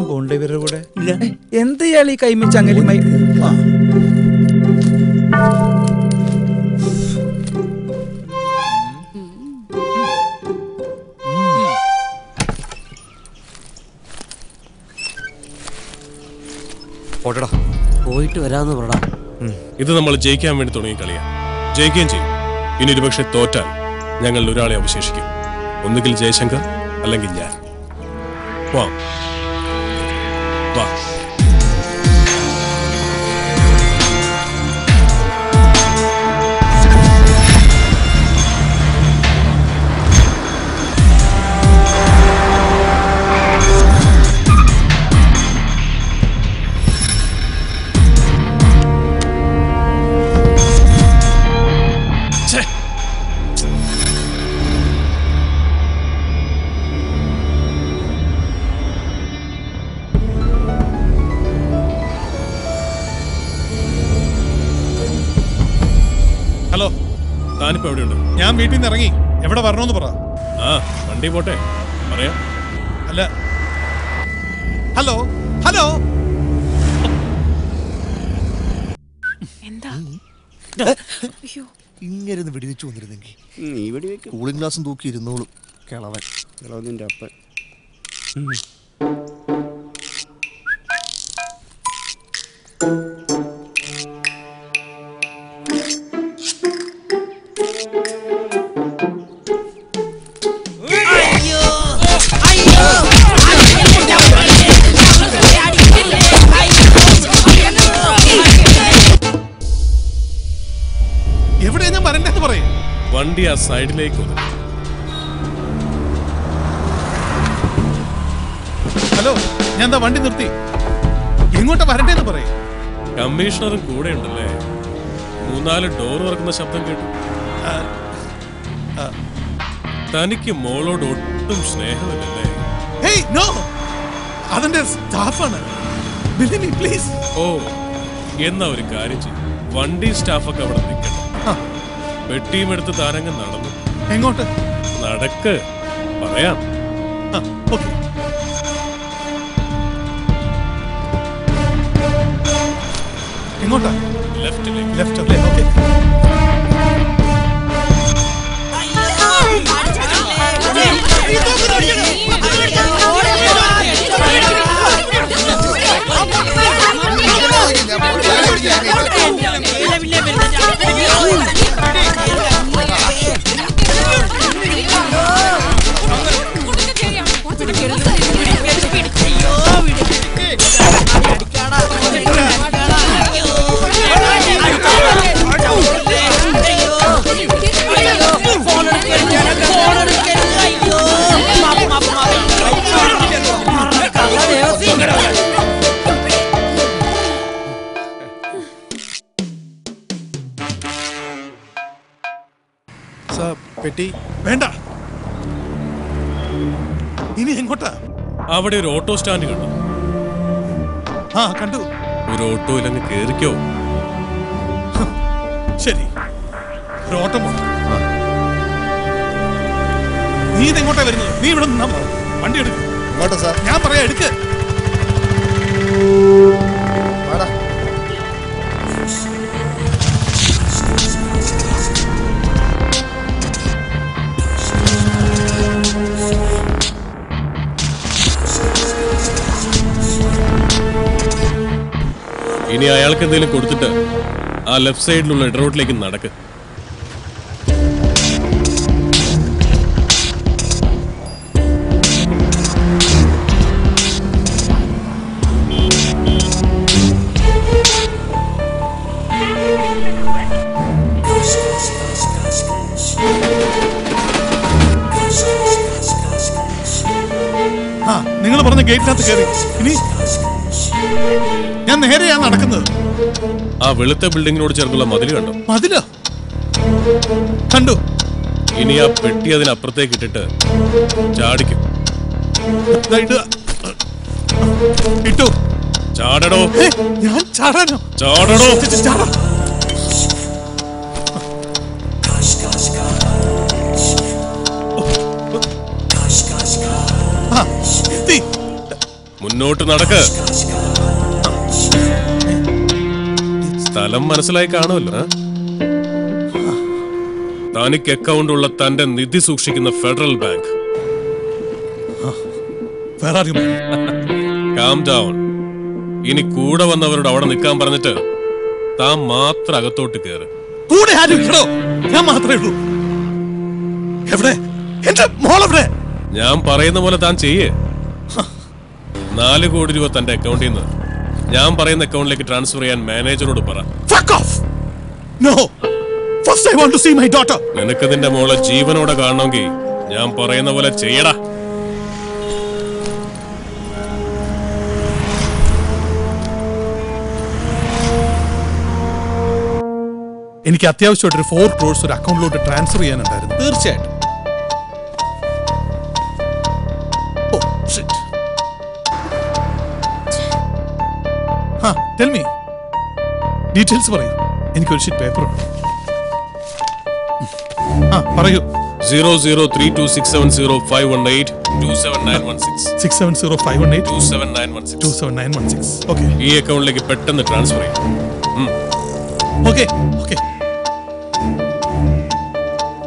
പോണ്ട ഇവരുടെ കൂടെ എന്ത് ചെയ്യാൾ ഈ കൈമിച്ച് അങ്ങനെ പോയിട്ട് വരാന്ന് പറടാ. ഇത് നമ്മൾ ജയിക്കാൻ വേണ്ടി തുടങ്ങിയ കളിയാ. ജയിക്കുകയും ചെയ്യും. ഇനി ഒരുപക്ഷെ തോറ്റാൽ ഞങ്ങൾ ഒരാളെ അവശേഷിക്കും. ഒന്നുകിൽ ജയശങ്കർ അല്ലെങ്കിൽ ഞാൻ. വാ. ഹലോ, താനിപ്പോ എവിടെയുണ്ട്? ഞാൻ വീട്ടിൽ നിന്ന് ഇറങ്ങി. എവിടെ വരണമെന്ന് പറ. വണ്ടി പോട്ടെ, പറയാം. അല്ല, ഹലോ ഹലോ, എന്താ ഇങ്ങനെ വെടിവെച്ചു വന്നിരുന്നെങ്കിൽ കൂളിംഗ് ഗ്ലാസും തൂക്കി ഇരുന്നോളും. കിളവന്റെ അപ്പൻ. എവിടെയാ ഞാൻ വരണ്ടെന്ന് പറയും. വണ്ടി ആ സൈഡിലേക്ക് ഒതുക്കി. ഹലോ, ഞാൻ എന്താ വണ്ടി നിർത്തി. എങ്ങോട്ടാ വരണ്ടേന്ന് പറയും. കമ്മീഷണറും കൂടെ ഉണ്ടല്ലേ? 3-4 ഡോർ തുറക്കുന്ന ശബ്ദം കേട്ടു. തനിക്ക് മോളോട് ഒട്ടും സ്നേഹമില്ലല്ലേ? ഹേയ് നോ, അതിന്റെ സ്റ്റാഫാണ്. പ്ലീസ്. ഓ, എന്നാ ഒരു കാര്യം ചെയ്യും, വണ്ടി സ്റ്റാഫൊക്കെ അവിടെ നിൽക്കണം. പെട്ടിയും എടുത്ത് താരങ്ങ് നടന്നു. എങ്ങോട്ട്? നടക്ക്, പറയാം. ഓക്കെ. എങ്ങോട്ടാ? ലെഫ്റ്റിലേക്ക്. ലെഫ്റ്റ് അല്ലേ? ഓക്കെ. പെട്ടി വേണ്ട. ഇനി എങ്ങോട്ടാ? അവിടെ ഒരു ഓട്ടോ സ്റ്റാൻഡ് കണ്ടു. കണ്ടു. ഒരു ഓട്ടോയിൽ അങ്ങ് കേറിക്കോ. ശരി, ഒരു ഓട്ടം പോണം. നീ ഇതെങ്ങോട്ടാ വരുന്നത്? നീ ഇവിടെ നിന്നാ മതി. വണ്ടി എടുക്കും. ഞാൻ പറയാ, എടുക്ക്. ഇനി അയാൾക്ക് എന്തെങ്കിലും കൊടുത്തിട്ട് ആ ലെഫ്റ്റ് സൈഡിലുള്ള ഇടറോട്ടിലേക്ക് നടക്ക്. നിങ്ങൾ പറഞ്ഞ ഗേറ്റിനകത്ത് കയറി. ഇനി ഞാൻ നേരെയാണ് നടക്കുന്നത്. ആ വെളുത്ത ബിൽഡിങ്ങിനോട് ചേർന്നുള്ള മതിൽ കണ്ടോ? മതിലോ? കണ്ടു. ഇനി ആ പെട്ടി അതിനപ്പുറത്തേക്ക് ഇട്ടിട്ട് ചാടിക്കും. ഇട്ടു. ചാടടോ. ഞാൻ ചാടാനോ? ചാടടോ. ചാടാ. മുന്നോട്ട് നടക്ക്. സ്ഥലം മനസ്സിലായി കാണുമല്ലോ. തനിക്ക് അക്കൗണ്ട് ഉള്ള തന്റെ നിധി സൂക്ഷിക്കുന്ന ഫെഡറൽ ബാങ്ക്. Calm down. ഇനി കൂടെ വന്നവരോട് അവിടെ നിൽക്കാൻ പറഞ്ഞിട്ട് താൻ മാത്രം അകത്തോട്ട് കയറ്. കൂടെ ഞാൻ മാത്രമേ ഉള്ളൂ. എവിടെ? എന്റെ മോളെവിടെ? ഞാൻ പറയുന്ന പോലെ താൻ ചെയ്യേ. 4 കോടി രൂപ തന്റെ അക്കൗണ്ടിൽ നിന്ന് ഞാൻ പറയുന്ന അക്കൗണ്ടിലേക്ക് ട്രാൻസ്ഫർ ചെയ്യാൻ മാനേജറോട് പറ. നിനക്ക് നിന്റെ മോളെ ജീവനോടെ കാണണമെങ്കിൽ ഞാൻ പറയുന്ന പോലെ ചെയ്യടാ. എനിക്ക് അത്യാവശ്യമായിട്ടൊരു 4 crores ഒരു അക്കൗണ്ടിലോട്ട് ട്രാൻസ്ഫർ ചെയ്യാനുണ്ടായിരുന്നു. തീർച്ചയായിട്ടും. ടെൽ മീ ഡീറ്റെയിൽസ് പറയൂ. എനിക്കൊരു ഷീറ്റ് പേപ്പർ ഉണ്ട്. പറയൂ. 003267051827916 ഓക്കെ. ഈ അക്കൗണ്ടിലേക്ക് പെട്ടെന്ന് ട്രാൻസ്ഫർ ചെയ്യും. Okay okay.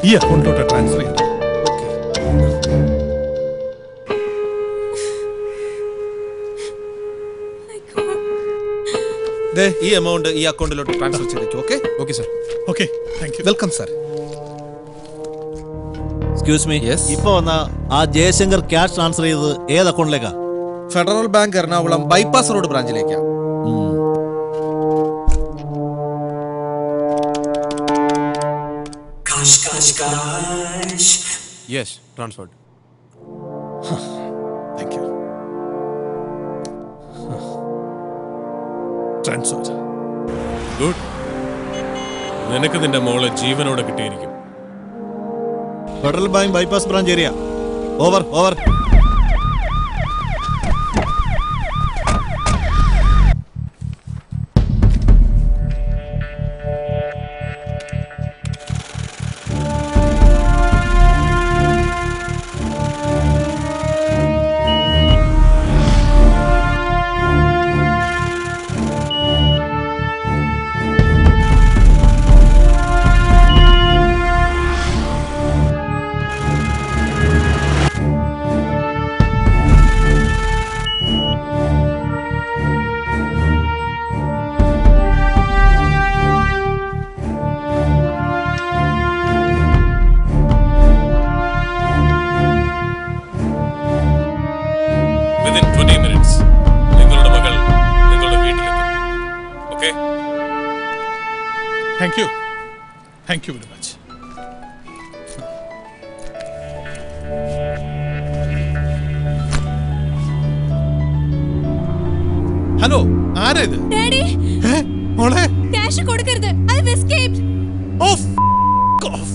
ഈ അക്കൗണ്ടിലോട്ട് ട്രാൻസ്ഫർ ചെയ്യും. ഈ എമൗണ്ട് ഈ അക്കൗണ്ടിലോട്ട് ട്രാൻസ്ഫർ ചെയ്തേക്കും. Okay? Okay sir. Okay, thank you. Welcome sir. Excuse me, ഇപ്പൊ വന്ന ആ ജയശങ്കർ ക്യാഷ് ട്രാൻസ്ഫർ ചെയ്തത് ഏത് അക്കൗണ്ടിലേക്കാ? Federal bank Ernakulam bypass road ബ്രാഞ്ചിലേക്കാ. Yes, transferred. Thank you. Transfer. Good. നിനക്ക് നിന്റെ മോളെ ജീവനോടെ കിട്ടിയിരിക്കും. Federal bank bypass branch area. Over over. Thank you very much. Hello, ആരാ ഇത്? ഡാഡി, മോളെ ക്യാഷ് കൊടുക്കരുത്. I have escaped. Of of.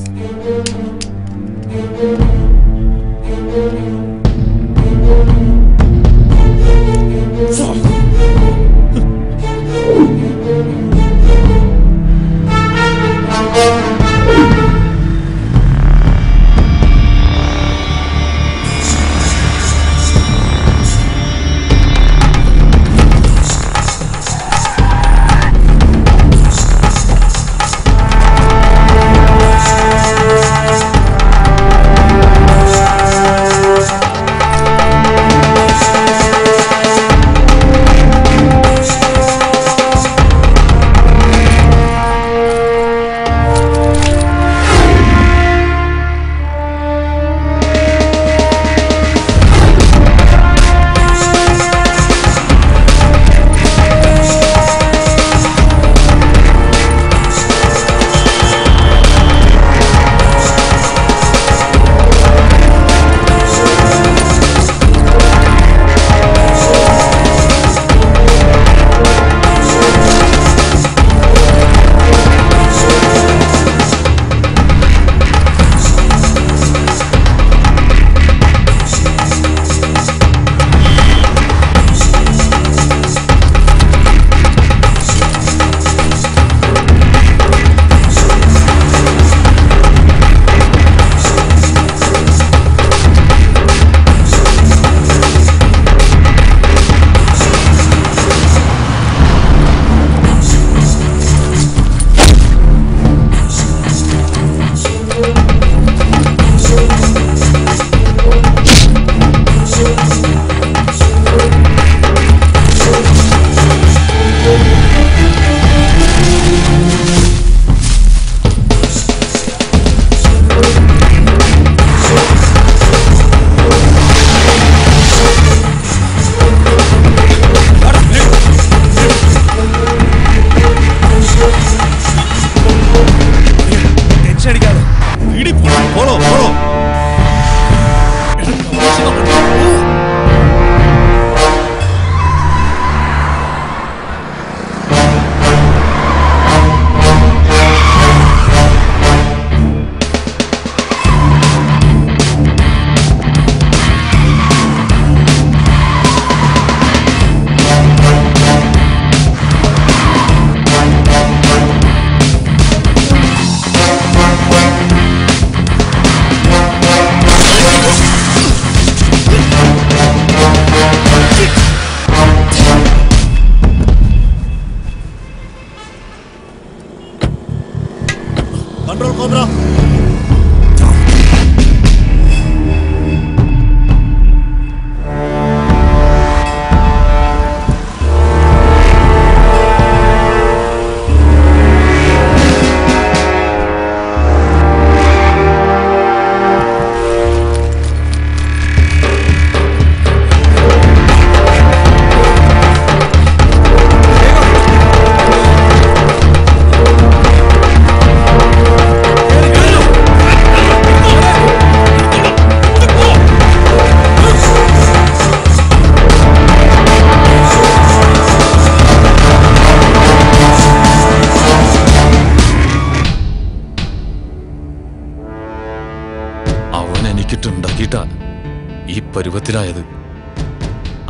ഈ പരുവത്തിലായത്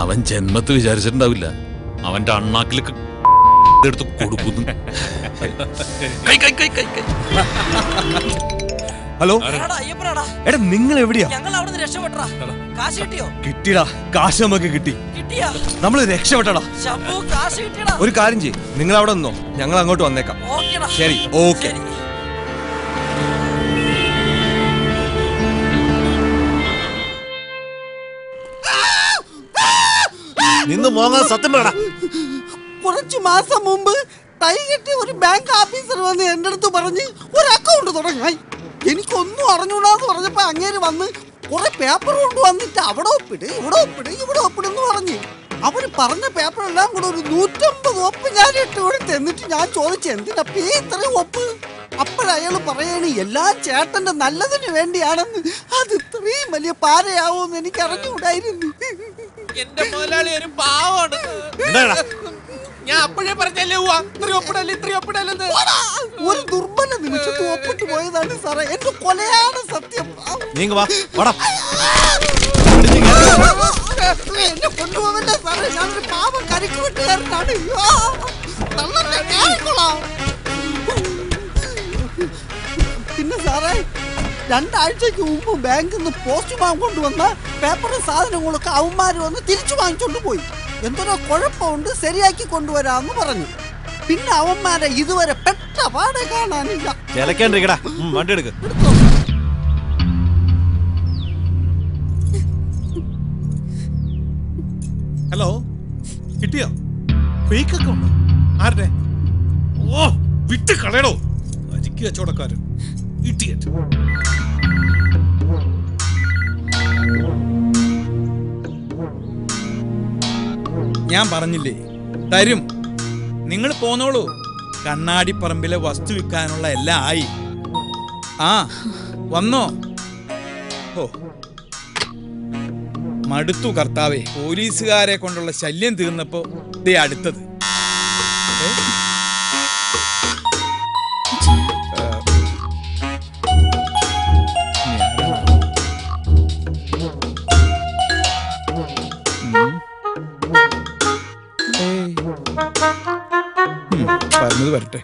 അവൻ ജന്മത്ത് വിചാരിച്ചിട്ടുണ്ടാവില്ല. അവന്റെ അണ്ണാക്കിലേക്ക് എടുത്ത് കൊടുക്കുന്നു. ഹലോ എടാ, നിങ്ങൾ എവിടെയാ? കിട്ടിയടാ, കാശ് നമുക്ക് കിട്ടി. നമ്മൾ രക്ഷപ്പെട്ടടാ. ഒരു കാര്യം ചെയ്യ്, നിങ്ങൾ അവിടെ നിന്നോ, ഞങ്ങൾ അങ്ങോട്ട് വന്നേക്കാം. ശരി, ഓക്കെ. നിന്ന് മോങ്ങാൻ സത്യം വേണ്ട. കുറച്ചു മാസം മുമ്പ് ടൈ കെട്ടിയ ഒരു ബാങ്ക് ഓഫീസർ വന്ന് എന്റെ അടുത്ത് പറഞ്ഞ് ഒരു അക്കൗണ്ട് തുടങ്ങാൻ. എനിക്കൊന്നും അറിഞ്ഞൂടാന്ന് പറഞ്ഞപ്പോ അങ്ങേര് വന്ന് കുറെ പേപ്പർ കൊണ്ടുവന്നിട്ട് അവിടെ ഒപ്പിട്, ഇവിടെ ഒപ്പിട്, ഇവിടെ ഒപ്പിടെന്ന് പറഞ്ഞു. അവര് പറഞ്ഞ പേപ്പറെല്ലാം കൂടെ ഒരു 150 ഒപ്പ് ഞാൻ ഇട്ട് കൊടുത്ത്. എന്നിട്ട് ഞാൻ ചോദിച്ചു, എന്തിനപ്പ ഇത്രയും ഒപ്പ്? അപ്പോഴയാള് പറയണ എല്ലാം ചേട്ടന്റെ നല്ലതിന് വേണ്ടിയാണെന്ന്. അത് ഇത്രയും വലിയ പാരയാവോന്ന് എനിക്ക് അറിഞ്ഞുകൂടായിരുന്നു. എന്റെ മുതലാളി ഒരു പാവാണ്. ഞാൻ അപ്പോഴേ പറഞ്ഞല്ലേ ഇത്രയും ഒപ്പിടല്ലെന്ന്. ഒരു ദുർബല നിമിഷത്ത് ഒപ്പിട്ട് പോയതാണ് സാറേ. എന്റെ കൊലയാണ് സത്യം. എന്നെ കൊണ്ടുപോകല്ലേ സാറേ, ഞാനൊരു പാവം കരിക്ക് വെട്ടുകാരനാണ്. പിന്നെ സാറേ, 2 ആഴ്ചക്ക് മുമ്പ് ബാങ്കിൽ നിന്ന് പോസ്റ്റ്മാൻ കൊണ്ടുവന്ന പേപ്പറും സാധനങ്ങളൊക്കെ അവന്മാര് വന്ന് തിരിച്ചു വാങ്ങിച്ചോണ്ട് പോയി. എന്തൊരോ കുഴപ്പമുണ്ട്, ശരിയാക്കി കൊണ്ടുവരാന്ന് പറഞ്ഞു. പിന്നെ അവന്മാരെ ഇതുവരെ പെട്ട പാടെ കാണാനില്ല. വണ്ടി എടുക്ക്. ഹലോ, കിട്ടിയോ? ഫേക്ക് അക്കൗണ്ട് ആരുടെ? ഓ, വിട്ട് കളയടോ, അരിക്ക് കച്ചവടക്കാരൻ. ഇഡിയറ്റ്. ഞാൻ പറഞ്ഞില്ലേ, തരും. നിങ്ങൾ പോന്നോളൂ. കണ്ണാടിപ്പറമ്പിലെ വസ്തു വിൽക്കാനുള്ള എല്ലാം ആയി. ആ, വന്നോ? ഓ, മടുത്തു കർത്താവേ. പോലീസുകാരെ കൊണ്ടുള്ള ശല്യം തീർന്നപ്പോ ദേ അടുത്തത്. പറഞ്ഞത് വരട്ടെ.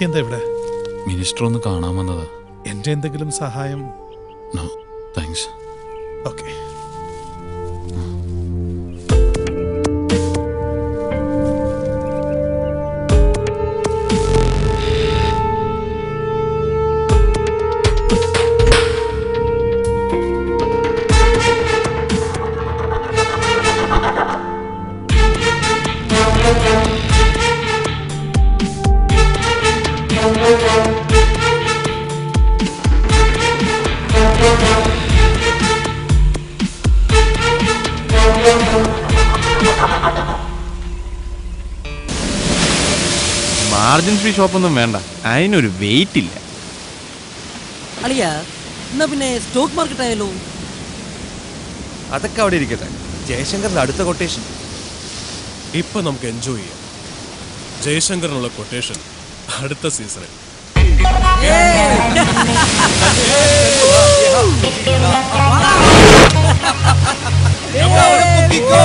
എന്താ ഇവിടെ? മിനിസ്റ്റർ ഒന്ന് കാണാൻ വന്നതാ. എന്റെ എന്തെങ്കിലും സഹായം? No thanks. Okay. Margin free ഷോപ്പൊന്നും വേണ്ട, അതിനൊരു വെയിറ്റ് ഇല്ല. അളിയ, എന്നാ പിന്നെ സ്റ്റോക്ക് മാർക്കറ്റ് ആയാലോ? അതൊക്കെ അവിടെ ഇരിക്കട്ടെ. ജയശങ്കറിന്റെ അടുത്ത കൊട്ടേഷൻ ഇപ്പൊ നമുക്ക് എൻജോയ് ചെയ്യാം. ജയശങ്കറിനുള്ള കൊട്ടേഷൻ അടുത്ത സീസണിൽ. എവിടെ പൊക്കിക്കോ